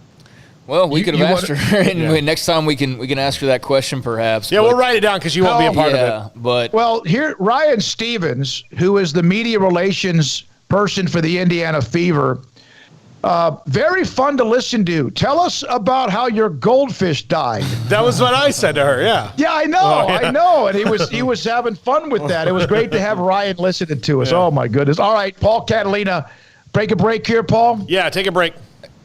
Well, we could have asked her, and next time we can ask her that question perhaps. Yeah, we'll write it down because you won't be a part of it. But here, Ryan Stevens, who is the media relations person for the Indiana Fever, Very fun to listen to. Tell us about how your goldfish died. That was what I said to her, yeah. Yeah, I know, I know. And he was having fun with that. It was great to have Ryan listening to us. Yeah. Oh, my goodness. All right, Paul, Catalina. Break a break here, Paul? Yeah, take a break.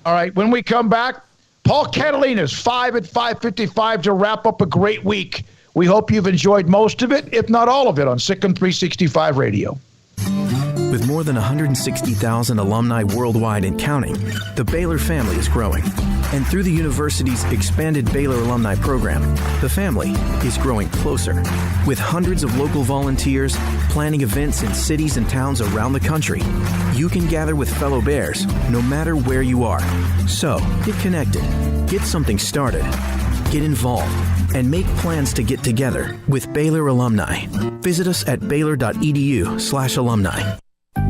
All right, when we come back, Paul Catalina's 5 at 5:55 to wrap up a great week. We hope you've enjoyed most of it, if not all of it, on SicEm365 Radio. With more than 160,000 alumni worldwide and counting, the Baylor family is growing. And through the university's expanded Baylor alumni program, the family is growing closer. With hundreds of local volunteers planning events in cities and towns around the country, you can gather with fellow Bears no matter where you are. So, get connected, get something started, get involved, and make plans to get together with Baylor alumni. Visit us at baylor.edu/alumni.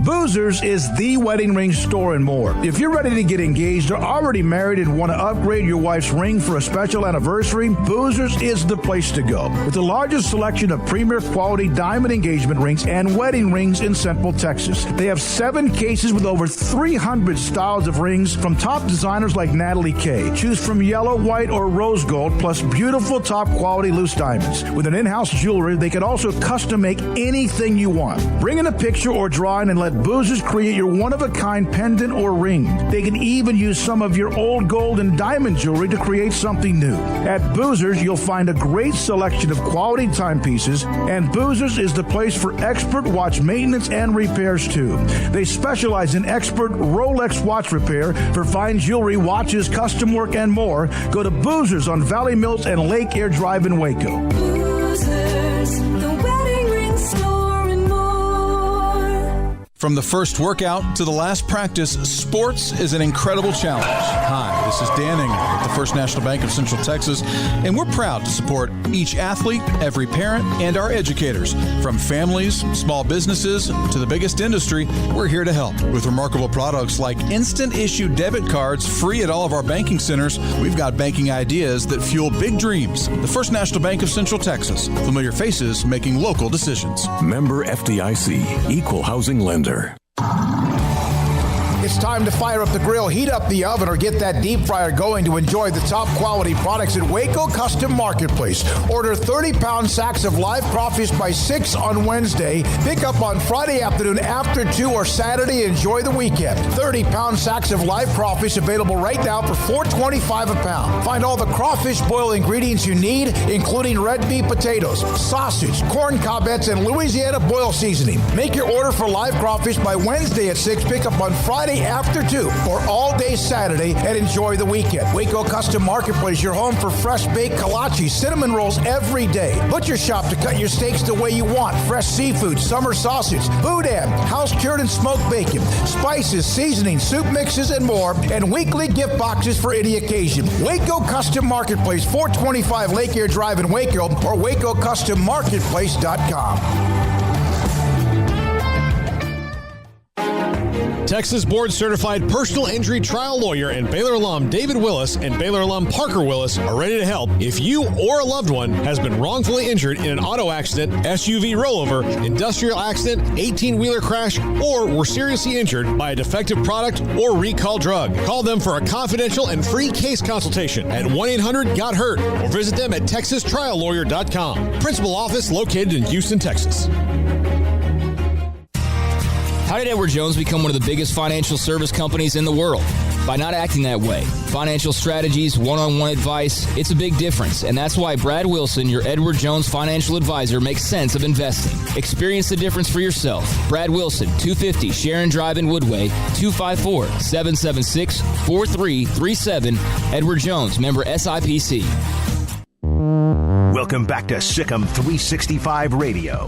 Boozers is the wedding ring store and more. If you're ready to get engaged or already married and want to upgrade your wife's ring for a special anniversary, Boozers is the place to go. With the largest selection of premier quality diamond engagement rings and wedding rings in Central Texas. They have 7 cases with over 300 styles of rings from top designers like Natalie Kay. Choose from yellow, white, or rose gold, plus beautiful top quality loose diamonds. With an in-house jewelry, they can also custom make anything you want. Bring in a picture or drawing and let Boozers create your one-of-a-kind pendant or ring. They can even use some of your old gold and diamond jewelry to create something new. At Boozers, you'll find a great selection of quality timepieces, and Boozers is the place for expert watch maintenance and repairs, too. They specialize in expert Rolex watch repair for fine jewelry, watches, custom work, and more. Go to Boozers on Valley Mills and Lake Air Drive in Waco. Boozers, the wedding ring store and more. From the first workout to the last practice, sports is an incredible challenge. Hi, this is Dan Ingham at the First National Bank of Central Texas, and we're proud to support each athlete, every parent, and our educators. From families, small businesses, to the biggest industry, we're here to help. With remarkable products like instant issue debit cards free at all of our banking centers, we've got banking ideas that fuel big dreams. The First National Bank of Central Texas. Familiar faces making local decisions. Member FDIC, Equal Housing Lender. It's time to fire up the grill, heat up the oven, or get that deep fryer going to enjoy the top quality products at Waco Custom Marketplace. Order 30-pound sacks of live crawfish by 6 on Wednesday. Pick up on Friday afternoon after 2 or Saturday. Enjoy the weekend. 30-pound sacks of live crawfish available right now for $4.25 a pound. Find all the crawfish boil ingredients you need, including red beef potatoes, sausage, corn cobbettes, and Louisiana boil seasoning. Make your order for live crawfish by Wednesday at 6. Pick up on Friday after 2 or all day Saturday, and enjoy the weekend. Waco Custom Marketplace, your home for fresh baked kolache, cinnamon rolls every day. Butcher shop to cut your steaks the way you want. Fresh seafood, summer sausage, boudin, house cured and smoked bacon, spices, seasonings, soup mixes, and more, and weekly gift boxes for any occasion. Waco Custom Marketplace, 425 Lake Air Drive in Waco, or WacoCustomMarketplace.com. Texas board-certified personal injury trial lawyer and Baylor alum David Willis and Baylor alum Parker Willis are ready to help if you or a loved one has been wrongfully injured in an auto accident, SUV rollover, industrial accident, 18-wheeler crash, or were seriously injured by a defective product or recall drug. Call them for a confidential and free case consultation at 1-800-GOT-HURT or visit them at TexasTrialLawyer.com. Principal office located in Houston, Texas. How did Edward Jones become one of the biggest financial service companies in the world? By not acting that way. Financial strategies, one-on-one advice, it's a big difference. And that's why Brad Wilson, your Edward Jones financial advisor, makes sense of investing. Experience the difference for yourself. Brad Wilson, 250 Sharon Drive in Woodway, 254-776-4337. Edward Jones, member SIPC. Welcome back to SicEm365 Radio.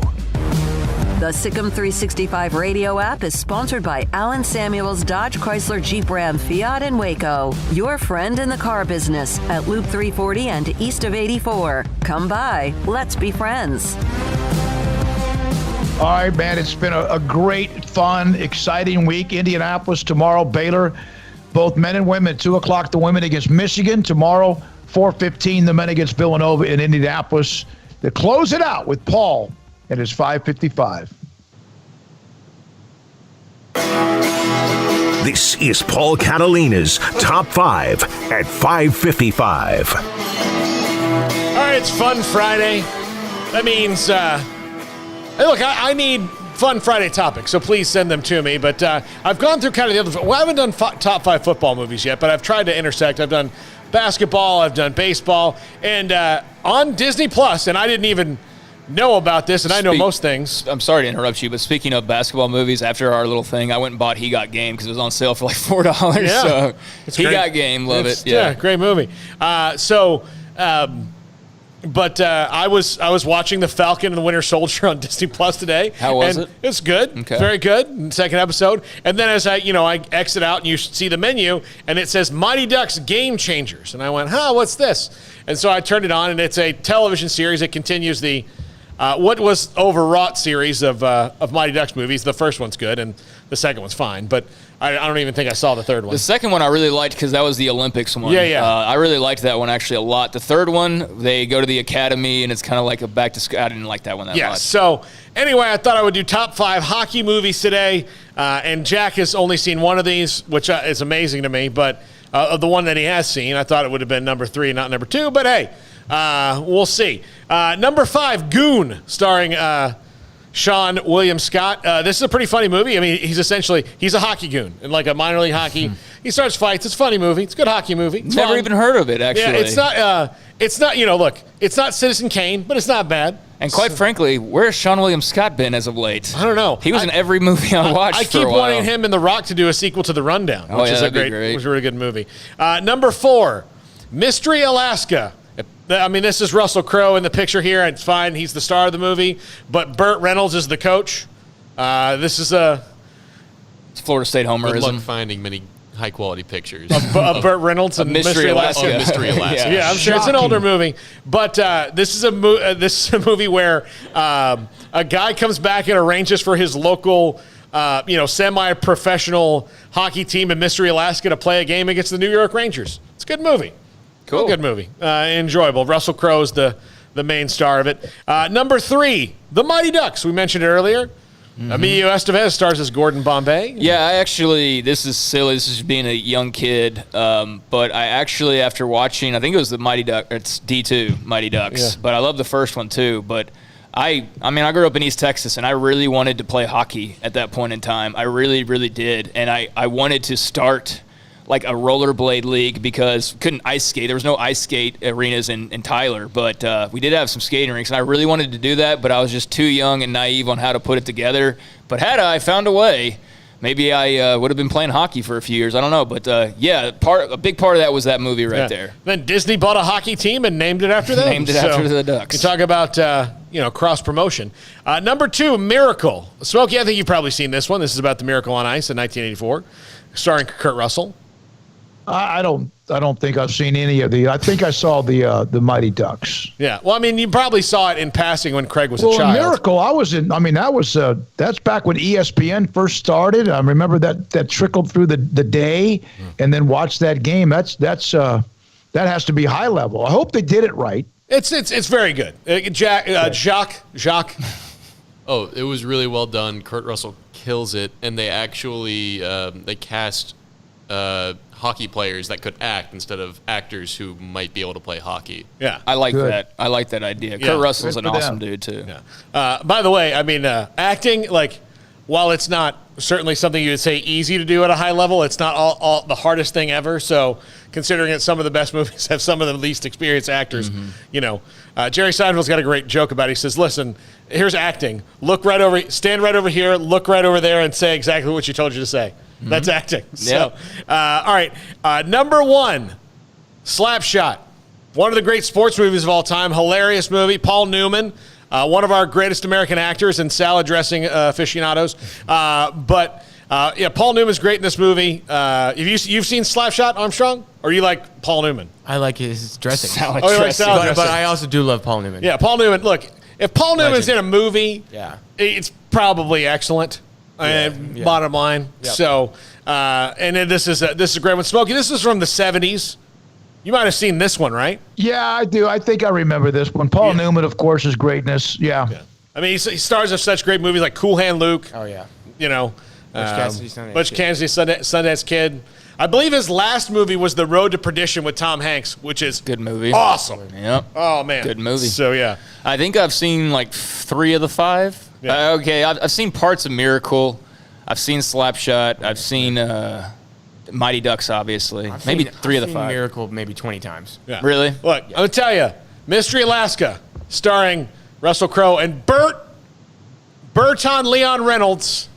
The SicEm365 Radio app is sponsored by Alan Samuels Dodge Chrysler Jeep Ram Fiat in Waco. Your friend in the car business at Loop 340 and east of 84. Come by. Let's be friends. All right, man. It's been a great, fun, exciting week. Indianapolis tomorrow, Baylor. Both men and women, 2 o'clock the women against Michigan. Tomorrow, 4:15 the men against Villanova in Indianapolis. To close it out with Paul and his 5:55. This is Paul Catalina's Top 5 at 5:55. All right, it's Fun Friday. That means, hey, look, I need Fun Friday topics, so please send them to me. But I've gone through kind of the other. Well, I haven't done top 5 football movies yet, but I've tried to intersect. I've done basketball, I've done baseball, and on Disney Plus, and I didn't even know about this, and I know most things. I'm sorry to interrupt you, but speaking of basketball movies, after our little thing, I went and bought He Got Game because it was on sale for like $4. Yeah. So It's He great. Got Game, love it. Yeah, great movie. But I was watching The Falcon and the Winter Soldier on Disney Plus today. How was and it? It's good. Okay. Very good. Second episode. And then as I exit out and you see the menu and it says Mighty Ducks Game Changers. And I went, what's this? And so I turned it on and it's a television series that continues the what was overwrought series of Mighty Ducks movies. The first one's good and the second one's fine. But I don't even think I saw the third one. The second one I really liked because that was the Olympics one. Yeah. I really liked that one actually a lot. The third one, they go to the academy and it's kind of like a back to school. I didn't like that one that much. So anyway, I thought I would do top 5 hockey movies today. And Jack has only seen one of these, which is amazing to me. But of the one that he has seen, I thought it would have been number 3, not number 2. But hey, we'll see. Number 5, Goon, starring Sean William Scott. This is a pretty funny movie. I mean, he's a hockey goon in like a minor league hockey. He starts fights. It's a funny movie. It's a good hockey movie. It's Never fun. even heard of it, actually. Yeah, it's not, look, it's not Citizen Kane, but it's not bad. And quite frankly, where's Sean William Scott been as of late? I don't know. He was in every movie I watched I for a keep while. wanting him and The Rock to do a sequel to The Rundown, which is that'd be great. which is a really good movie. Number 4, Mystery Alaska. I mean, this is Russell Crowe in the picture here. It's fine. He's the star of the movie. But Burt Reynolds is the coach. This is It's Florida State homerism. Good luck finding many high-quality pictures of Burt Reynolds and Mystery Alaska. Mystery Alaska. Yeah, I'm sure it's an older movie. But this is a movie where a guy comes back and arranges for his local semi-professional hockey team in Mystery Alaska to play a game against the New York Rangers. It's a good movie. Cool. Good movie. Enjoyable. Russell Crowe's the main star of it. Number 3, The Mighty Ducks. We mentioned it earlier. Emilio Estevez stars as Gordon Bombay. Yeah, this is silly. This is being a young kid. But I actually, after watching, I think it was the Mighty Ducks, it's D2 Mighty Ducks. Yeah. But I love the first one too. But I grew up in East Texas, and I really wanted to play hockey at that point in time. I really, really did. And I wanted to start like a rollerblade league because couldn't ice skate. There was no ice skate arenas in Tyler, but we did have some skating rinks, and I really wanted to do that, but I was just too young and naive on how to put it together. But had I found a way, maybe I would have been playing hockey for a few years. I don't know, but a big part of that was that movie right there. Then Disney bought a hockey team and named it after them. Named it after the Ducks. You talk about cross promotion. Number 2, Miracle. Smokey, I think you've probably seen this one. This is about the Miracle on Ice in 1984, starring Kurt Russell. I don't think I've seen any of the. I think I saw the Mighty Ducks. Yeah, well, I mean, you probably saw it in passing when Craig was a child. Miracle, I was in. I mean, that's back when ESPN first started. I remember that trickled through the day, and then watched that game. That has to be high level. I hope they did it right. It's very good. Jacques. Oh, it was really well done. Kurt Russell kills it, and they actually they cast hockey players that could act instead of actors who might be able to play hockey. Yeah, I like that. I like that idea. Yeah. Kurt Russell's an Good for awesome them. dude too. Yeah. By the way, I mean, acting, like, while it's not certainly something you would say easy to do at a high level, it's not all the hardest thing ever. So considering that some of the best movies have some of the least experienced actors, Jerry Seinfeld's got a great joke about it. He says, listen, here's acting. Stand right over here, look right over there, and say exactly what you told you to say. That's acting. So, all right. Number 1, Slapshot. One of the great sports movies of all time. Hilarious movie. Paul Newman, one of our greatest American actors and salad dressing aficionados. But Paul Newman's great in this movie. You've seen Slapshot, Armstrong? Or you like Paul Newman? I like his dressing. Salad dressing. But I also do love Paul Newman. Yeah, Paul Newman. Look, if Paul Newman's in a movie, it's probably excellent. Bottom line. Yep. So, and then this is a great one. Smokey, this is from the 70s. You might have seen this one, right? Yeah, I do. I think I remember this one. Paul Newman, of course, is greatness. Yeah. I mean, he stars in such great movies like Cool Hand Luke. Oh, yeah. Butch Cassidy, Sundance Kid. I believe his last movie was The Road to Perdition with Tom Hanks, which is good movie. Awesome. Yep. Oh, man. Good movie. So, yeah. I think I've seen like 3 of the 5. Yeah. Okay, I've seen parts of Miracle. I've seen Slapshot. I've seen Mighty Ducks, obviously. Maybe 3 of the 5. Miracle maybe 20 times. Yeah. Really? Look, I'm going to tell you, Mystery Alaska, starring Russell Crowe and Burton Leon Reynolds.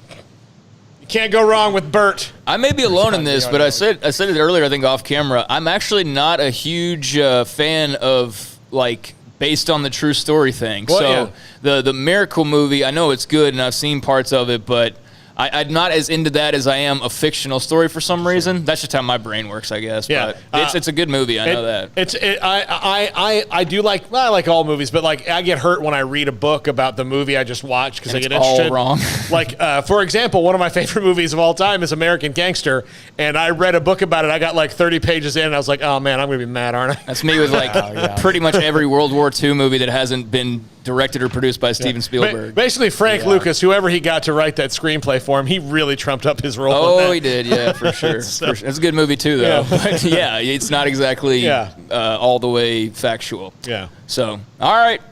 You can't go wrong with Burt. I may be alone in this, but I said it earlier, I think off camera. I'm actually not a huge fan of, like, based on the true story thing. Well, the Miracle movie, I know it's good, and I've seen parts of it, but I'm not as into that as I am a fictional story for some reason. That's just how my brain works, I guess. Yeah. But it's a good movie. I know that. I do like, well, I like all movies, but like I get hurt when I read a book about the movie I just watched because I get interested. All wrong. Like, for example, one of my favorite movies of all time is American Gangster, and I read a book about it. I got like 30 pages in, and I was like, oh man, I'm going to be mad, aren't I? That's me with like pretty much every World War II movie that hasn't been directed or produced by Steven Spielberg. Basically, Frank Lucas, whoever he got to write that screenplay for him, he really trumped up his role. Oh, he did, yeah, for sure. So, It's a good movie too, though. Yeah. But yeah, it's not exactly all the way factual. Yeah. So, all right.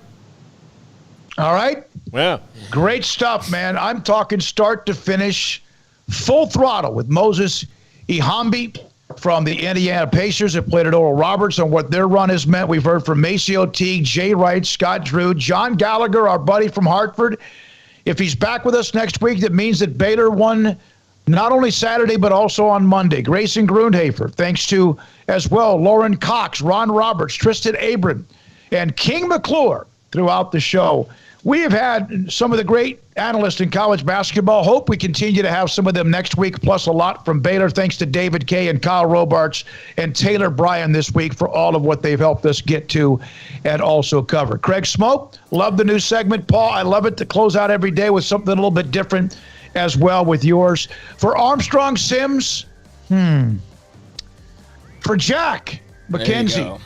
All right. Yeah. Great stuff, man. I'm talking start to finish, full throttle with Moses Ehamby from the Indiana Pacers that played at Oral Roberts on what their run has meant. We've heard from Maceo Teague, Jay Wright, Scott Drew, John Gallagher, our buddy from Hartford. If he's back with us next week, that means that Baylor won not only Saturday, but also on Monday. Grayson Grundhafer, thanks to, as well, Lauren Cox, Ron Roberts, Tristan Abram, and King McClure throughout the show. We have had some of the great analysts in college basketball. Hope we continue to have some of them next week, plus a lot from Baylor, thanks to David Kay and Kyle Robarts and Taylor Bryan this week for all of what they've helped us get to and also cover. Craig Smoak, love the new segment. Paul, I love it to close out every day with something a little bit different as well with yours. For Armstrong Sims, for Jack McKenzie,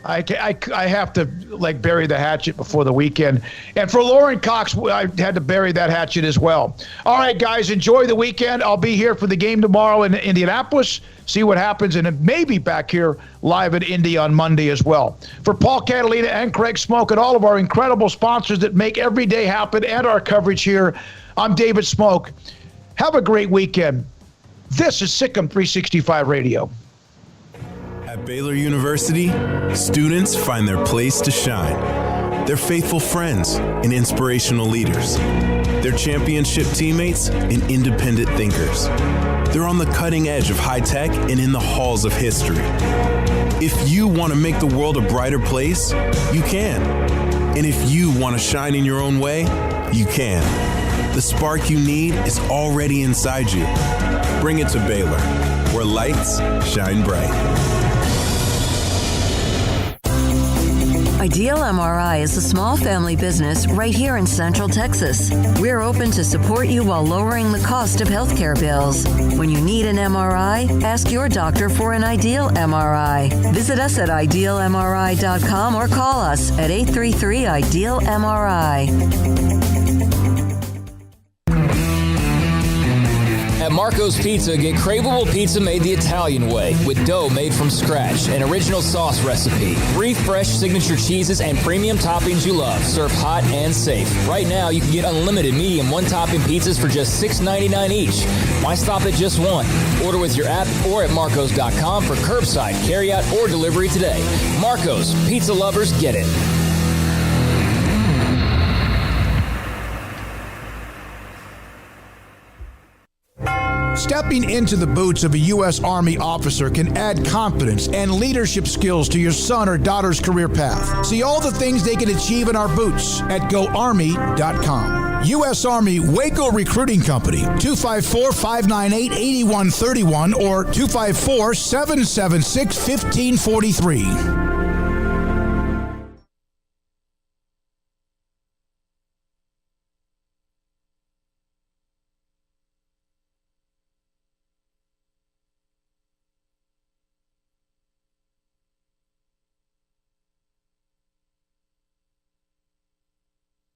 I have to like bury the hatchet before the weekend. And for Lauren Cox, I had to bury that hatchet as well. All right, guys, enjoy the weekend. I'll be here for the game tomorrow in Indianapolis, see what happens, and maybe back here live at Indy on Monday as well. For Paul Catalina and Craig Smoak and all of our incredible sponsors that make every day happen and our coverage here, I'm David Smoak. Have a great weekend. This is SicEm365 Radio. At Baylor University, students find their place to shine. They're faithful friends and inspirational leaders. They're championship teammates and independent thinkers. They're on the cutting edge of high tech and in the halls of history. If you want to make the world a brighter place, you can. And if you want to shine in your own way, you can. The spark you need is already inside you. Bring it to Baylor, where lights shine bright. Ideal MRI is a small family business right here in Central Texas. We're open to support you while lowering the cost of healthcare bills. When you need an MRI, ask your doctor for an Ideal MRI. Visit us at idealmri.com or call us at 833-IDEAL-MRI. At Marco's Pizza, get craveable pizza made the Italian way with dough made from scratch, an original sauce recipe, 3 fresh signature cheeses, and premium toppings you love, served hot and safe. Right now, you can get unlimited medium one-topping pizzas for just $6.99 each. Why stop at just one? Order with your app or at marcos.com for curbside, carryout, or delivery today. Marco's, pizza lovers get it. Stepping into the boots of a U.S. Army officer can add confidence and leadership skills to your son or daughter's career path. See all the things they can achieve in our boots at GoArmy.com. U.S. Army Waco Recruiting Company, 254-598-8131 or 254-776-1543.